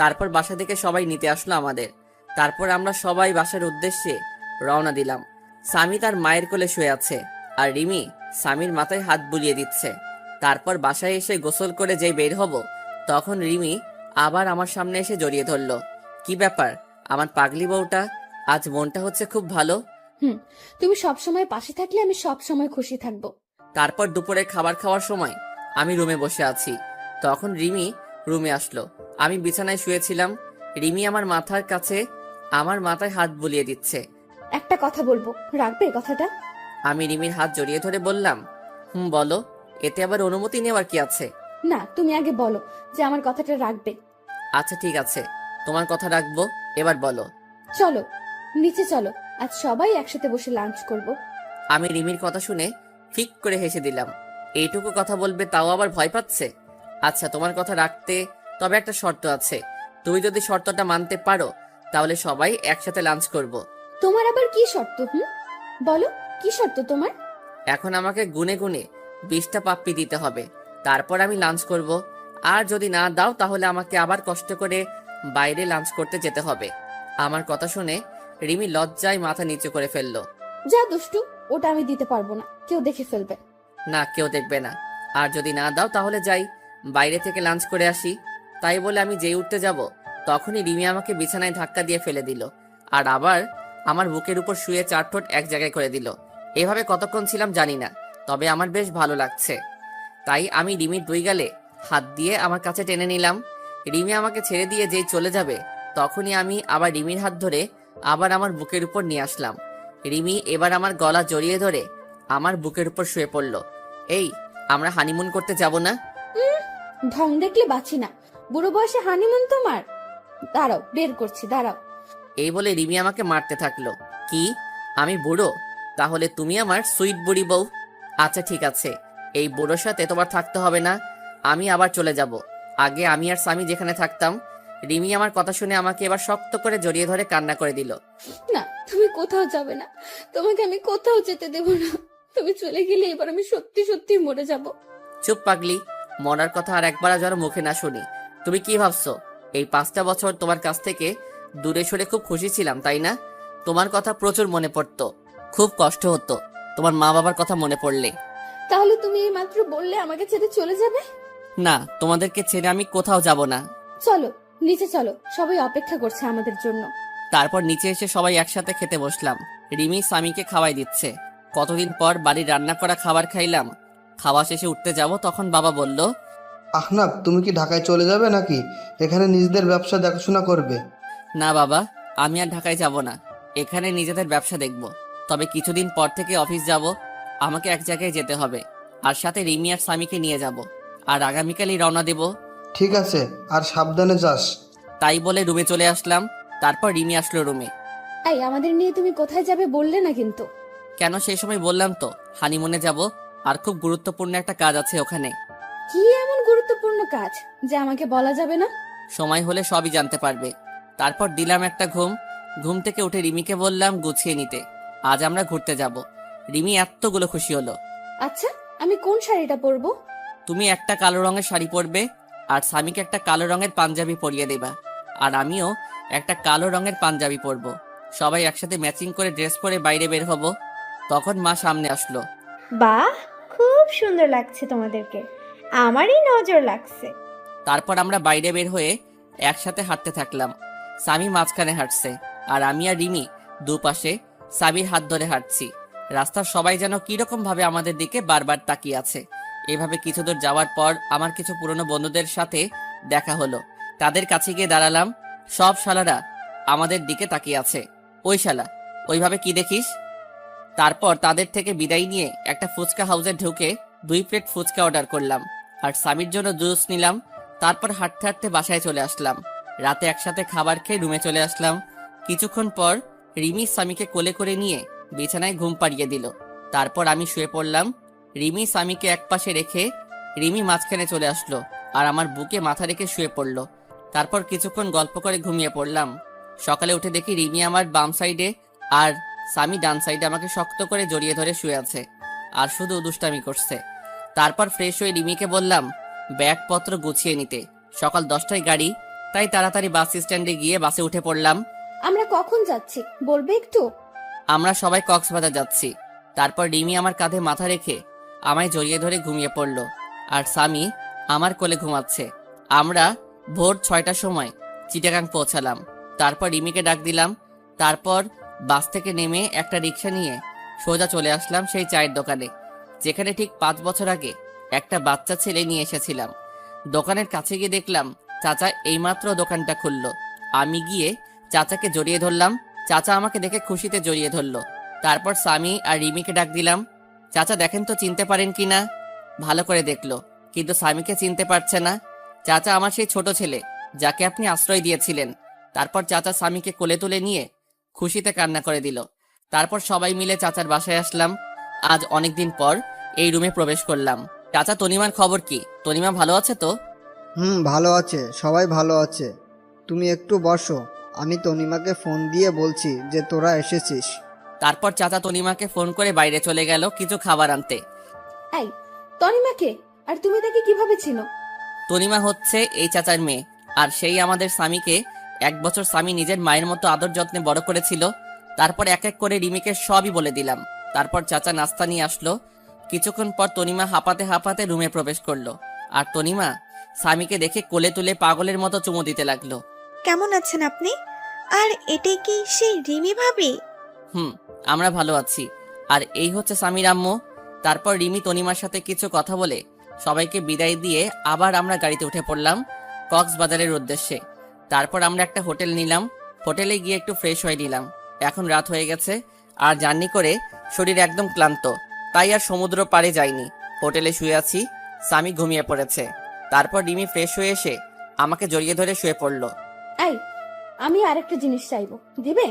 তারপর বাসা থেকে সবাই নিতে আসলো আমাদের। তারপর আমরা সবাই বাসার উদ্দেশ্যে রওনা দিলাম। সামি তার মায়ের কোলে শুয়ে আছে, আর রিমি সামির মাথায় হাত বুলিয়ে দিচ্ছে। তারপর বাসায় এসে গোসল করে যেই বের হব, তখন রিমি আবার আমার সামনে এসে জড়িয়ে ধরলো। কি ব্যাপার আমার পাগলি বউটা, আজ মনটা হচ্ছে খুব ভালো। তুমি সব সময় পাশে থাকলে আমি সব সময় খুশি থাকবো। তারপর দুপুরে খাবার খাওয়ার সময় আমি রুমে বসে আছি, তখন রিমি রুমে আসলো। আমি বিছানায় শুয়েছিলাম, রিমি আমার মাথার কাছে আমার মাথায় হাত বুলিয়ে দিচ্ছে। একটা কথা বলবো, রাখবে কথাটা? আমি রিমির হাত জড়িয়ে ধরে বললাম, বলো। এতে আবার অনুমতি নেওয়ার কি আছে? না, তুমি আগে বলো যে আমার কথাটা রাখবে। আচ্ছা ঠিক আছে, তোমার কথা রাখবো, এবার বলো। চলো নিচে চলো, আজ সবাই একসাথে বসে লাঞ্চ করব। আমি রিমির কথা শুনে ফিক করে হেসে দিলাম। এইটুকু কথা বলবে তাও আবার ভয় পাচ্ছে। আচ্ছা তোমার কথা রাখতে তবে একটা শর্ত আছে, তুমি যদি শর্তটা মানতে পারো তাহলে সবাই একসাথে লাঞ্চ করব। তোমার আবার কি শর্ত? বলো, কি শর্ত তোমার? এখন আমাকে গুনে গুনে 20টা পাপ্পি দিতে হবে, তারপর আমি লাঞ্চ করব। আর যদি না দাও তাহলে আমাকে আবার কষ্ট করে বাইরে লাঞ্চ করতে যেতে হবে। আমার কথা শুনে রিমি লজ্জায় মাথা নিচু করে ফেললো। যা দুষ্টু, ওটা আমি দিতে পারবো না, কেউ দেখে ফেলবে। না, কেউ দেখবে না। আর যদি না দাও তাহলে যাই বাইরে থেকে লাঞ্চ করে আসি। তাই বলে আমি যেই উঠতে যাব, তখনই রিমি আমাকে বিছানায় ধাক্কা দিয়ে ফেলে দিল, আর আবার আমার বুকের উপর শুয়ে 4 ঠোঁট এক জায়গায় করে দিল। এভাবে কতক্ষণ ছিলাম জানি না, তবে আমার বেশ ভালো লাগছে। তাই আমি রিমির 2 গালে হাত দিয়ে আমার কাছে টেনে নিলাম। রিমি আমাকে ছেড়ে দিয়ে যেই চলে যাবে, তখনই আমি আবার রিমির হাত ধরে আবার আমার বুকের উপর নিয়ে আসলাম। রিমি এবার আমার গলা জড়িয়ে ধরে আমার বুকের উপর শুয়ে পড়ল। এই, আমরা হানিমুন করতে যাব না? ঢং দেখলে বাঁচি না। বুড়ো বয়সে হানিমুন তোমার? দাঁড়াও, বের করছি, দাঁড়াও। এই বলে রিমি আমাকে মারতে থাকলো। কি, আমি বুড়ো? তাহলে তুমি আমার সুইট বুড়ি বউ। আচ্ছা ঠিক আছে, এই বুড়োর সাথে তোমার থাকতে হবে না, আমি আবার চলে যাব। আগে আমি আর স্বামী যেখানে থাকতাম। রিমি আমার কথা শুনে আমাকে এবার শক্ত করে জড়িয়ে ধরে কান্না করে দিল। না, তুমি কোথাও যাবে না, তোমাকে আমি কোথাও যেতে দেব না। তুমি চলে গেলে এবার আমি সত্যি সত্যি মরে যাব। চুপ পাগলি, মরার কথা আর একবার যেন মুখে না শুনি। তুমি কি ভাবছো এই 5টা বছর তোমার কাছ থেকে দূরে সরে খুব খুশি ছিলাম, তাই না? তোমার কথা প্রচুর মনে পড়তো, খুব কষ্ট হতো তোমার মা বাবার কথা মনে পড়লে। তাহলে তুমি এই মাত্র বললে আমাকে ছেড়ে চলে যাবে? না, তোমাদেরকে ছেড়ে আমি কোথাও যাব না। চলো নিচে চলো, সবাই অপেক্ষা করছে আমাদের জন্য। তারপর নিচে এসে সবাই একসাথে খেতে বসলাম। রিমি স্বামীকে খাওয়াই দিচ্ছে। কতদিন পর বাড়ির রান্না করা খাবার খাইলাম। খাওয়া শেষে উঠতে যাব, তখন বাবা বলল, আহনাফ, তুমি কি ঢাকায় চলে যাবে নাকি এখানে নিজেদের ব্যবসা দেখাশোনা করবে? না বাবা, আমি আর ঢাকায় যাব না, এখানে নিজেদের ব্যবসা দেখব। তবে কিছুদিন পর থেকে অফিস যাব, আমাকে এক জায়গায় যেতে হবে, আর সাথে রিমি আর স্বামীকে নিয়ে যাব, আর আগামীকালই রওনা দেব। ঠিক আছে, আর সাবধানে যাস। তাই বলে রুমে চলে আসলাম। তারপর রিমি আসলো রুমে। এই, আমাদের নিয়ে তুমি কোথায় যাবে বললে না কিন্তু। কেন, সেই সময় বললাম তো হানিমুনে যাব, আর খুব গুরুত্বপূর্ণ একটা কাজ আছে ওখানে। কি এমন গুরুত্বপূর্ণ কাজ যে আমাকে বলা যাবে না? সময় হলে সবই জানতে পারবে। তারপর দিলাম একটা ঘুম। ঘুম থেকে উঠে রিমিকে বললাম গুছিয়ে নিতে, আজ আমরা ঘুরতে যাব। রিমি এতগুলো খুশি হলো। আচ্ছা, আমি কোন শাড়িটা পরবো? তুমি একটা কালো রঙের শাড়ি পরবে, আর স্বামীকে একটা কালো রঙের পাঞ্জাবি পরিয়ে দেবা, আর আমিও একটা কালো রঙের পাঞ্জাবি পরবো। সবাই একসাথে ম্যাচিং করে ড্রেস পরে বাইরে বের হব। তখন মা সামনে আসলো। বাহ, খুব সুন্দর লাগছে তোমাদেরকে, আমারই নজর লাগছে। তারপর আমরা বাইরে বের হয়ে একসাথে হাঁটতে থাকলাম। স্বামী মাঝখানে হাঁটছে, আর আমি আর রিমি দুপাশে স্বামীর হাত ধরে হাঁটছি। রাস্তার সবাই যেন কিরকম ভাবে আমাদের দিকে বারবার তাকিয়ে আছে। এভাবে কিছু দূর যাওয়ার পর আমার কিছু পুরনো বন্ধুদের সাথে দেখা হলো। তাদের কাছে গিয়ে দাঁড়ালাম। সব শালারা আমাদের দিকে তাকিয়ে আছে। ওই শালা, ওইভাবে কি দেখিস? তারপর তাদের থেকে বিদায় নিয়ে একটা ফুচকা হাউসে ঢুকে 2 প্লেট ফুচকা অর্ডার করলাম আর স্বামীর জন্য জুস নিলাম। তারপর হাঁটতে হাঁটতে বাসায় চলে আসলাম। রাতে একসাথে খাবার খেয়ে রুমে চলে আসলাম। কিছুক্ষণ পর রিমি স্বামীকে কোলে করে নিয়ে বিছানায় ঘুম পাড়িয়ে দিল। তারপর আমি শুয়ে পড়লাম। রিমি স্বামীকে একপাশে রেখে রিমি মাঝখানে চলে আসলো আর আমার বুকে মাথা রেখে শুয়ে পড়লো। তারপর কিছুক্ষণ গল্প করে ঘুমিয়ে পড়লাম। সকালে উঠে দেখি রিমি আমার বাম সাইডে আর স্বামী ডান সাইডে আমাকে শক্ত করে জড়িয়ে ধরে শুয়ে আছে আর শুধু দুষ্টামি করছে। তারপর ফ্রেশ হয়ে রিমিকে বললাম ব্যাগপত্র গুছিয়ে নিতে। সকাল 10টায় গাড়ি, তাই তাড়াতাড়ি বাস স্ট্যান্ডে গিয়ে বাসে উঠে পড়লাম। আমরা কখন যাচ্ছি বলবে একটু? আমরা সবাই কক্সবাজার যাচ্ছি। তারপর রিমি আমার কাঁধে মাথা রেখে আমায় জড়িয়ে ধরে ঘুমিয়ে পড়ল আর স্বামী আমার কোলে ঘুমাচ্ছে। আমরা ভোর 6টার সময় চিটাগাং পৌঁছালাম। তারপর রিমিকে ডাক দিলাম। তারপর বাস থেকে নেমে একটা রিক্সা নিয়ে সোজা চলে আসলাম সেই চায়ের দোকানে, যেখানে ঠিক 5 বছর আগে একটা বাচ্চা ছেলে নিয়ে এসেছিলাম। দোকানের কাছে গিয়ে দেখলাম চাচা এইমাত্র দোকানটা খুললো। আমি গিয়ে চাচাকে জড়িয়ে ধরলাম। চাচা আমাকে দেখে খুশিতে জড়িয়ে ধরলো। তারপর স্বামী আর রিমিকে ডাক দিলাম। চাচা দেখেন তো চিনতে পারেন কিনা। ভালো করে দেখলো, কিন্তু স্বামীকে চিনতে পারছে না। চাচা আমার সেই ছোট ছেলে যাকে আপনি আশ্রয় দিয়েছিলেন। তারপর চাচা স্বামীকে কোলে তুলে নিয়ে খুশিতে কান্না করে দিল। তারপর সবাই মিলে চাচার বাসায় আসলাম। আজ অনেকদিন পর এই রুমে প্রবেশ করলাম। চাচা তনিমার খবর কি? তনিমা ভালো আছে তো? ভালো আছে, সবাই ভালো আছে। তুমি একটু বসো, আমি তনিমাকে ফোন দিয়ে বলছি যে তোরা এসেছিস। তারপর চাচা তনিমাকে ফোন করে বাইরে চলে গেল কিছু খাবার আনতে। এই তনিমাকে, আর তুমি তাকে কিভাবে চিনো? তনিমা হচ্ছে এই চাচার মেয়ে, আর সেই আমাদের স্বামীকে 1 বছর স্বামী নিজের মায়ের মতো আদর যত্নে বড় করেছিল। তারপর এক এক করে রিমিকে সবই বলে দিলাম। তারপর চাচা নাস্তা নিয়ে আসলো। কিছুক্ষণ পর তনিমা হাঁপাতে হাঁপাতে রুমে প্রবেশ করলো আর তনিমা স্বামীকে দেখে কোলে তুলে পাগলের মতো চুমু দিতে লাগলো। কেমন আছেন আপনি? আর এটাই কি সেই রিমি ভাবি? আমরা ভালো আছি। আর এই হচ্ছে স্বামীর আম্মু। তারপর রিমি তনিমার সাথে কিছু কথা বলে সবাইকে বিদায় দিয়ে আবার আমরা গাড়িতে উঠে পড়লাম কক্সবাজারের উদ্দেশ্যে। তারপর আমরা একটা হোটেল নিলাম। হোটেলে গিয়ে একটু ফ্রেশ হয়ে নিলাম। এখন রাত হয়ে গেছে আর জার্নি করে শরীর একদম ক্লান্ত, তাই আর সমুদ্র পাড়ে যাইনি। হোটেলে শুয়ে আছি, স্বামী ঘুমিয়ে পড়েছে। তারপর রিমি ফ্রেশ হয়ে এসে আমাকে জড়িয়ে ধরে শুয়ে পড়লো। এই আমি আরেকটা জিনিস চাইবো, দিবে?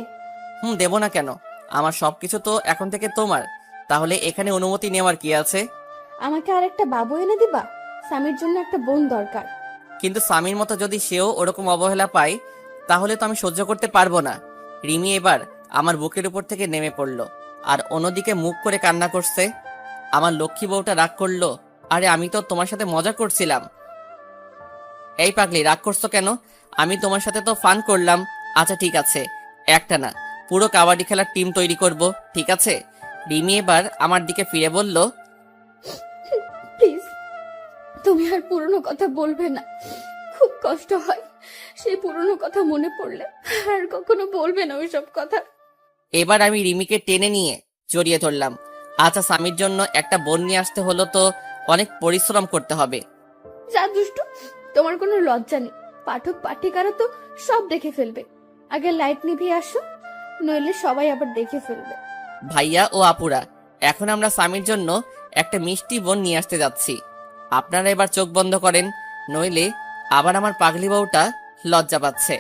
দেবো না কেন? আমার সবকিছু তো এখন থেকে তোমার। তাহলে এখানে অনুমতি নেওয়ার কি আছে? আমাকে আরেকটা বাবু এনে দিবা? স্বামীর জন্য একটা বোন দরকার। কিন্তু স্বামীর মতো যদি সেও ওরকম অবহেলা পায় তাহলে তো আমি সহ্য করতে পারবো না। রিমি এবার আমার বুকের উপর থেকে নেমে পড়লো আর অন্যদিকে মুখ করে কান্না করছে। আমার লক্ষ্মী বউটা রাগ করলো। আরে আমি তো তোমার সাথে মজা করছিলাম। এই পাগলি, রাগ করছো কেন? আমি তোমার সাথে তো ফান করলাম। আচ্ছা ঠিক আছে, একটা না পুরো কাবাডি খেলার টিম তৈরি করব, ঠিক আছে? রিমি এবার আমার দিকে ফিরে বলল, প্লিজ তুমি আর পুরনো কথা বলবে না, খুব কষ্ট হয় সেই পুরনো কথা মনে পড়লে। আর কখনো বলবে না ওইসব কথা। এবার আমি রিমিকে টেনে নিয়ে জড়িয়ে ধরলাম। আচ্ছা স্বামীর জন্য একটা বোন নিয়ে আসতে হলো তো অনেক পরিশ্রম করতে হবে। যা দুষ্টু, তোমার কোনো লজ্জা নেই। পাঠক পাঠিকারা তো সব দেখে ফেলবে। আগে লাইট নিভিয়ে আসো, নইলে সবাই আবার দেখে ফেলবে। ভাইয়া ও আপুরা, এখন আমরা স্বামীর জন্য একটা মিষ্টি বোন নিয়ে আসতে যাচ্ছি। আপনারা এবার চোখ বন্ধ করেন, নইলে আবার আমার পাগলি বউটা লজ্জা পাচ্ছে।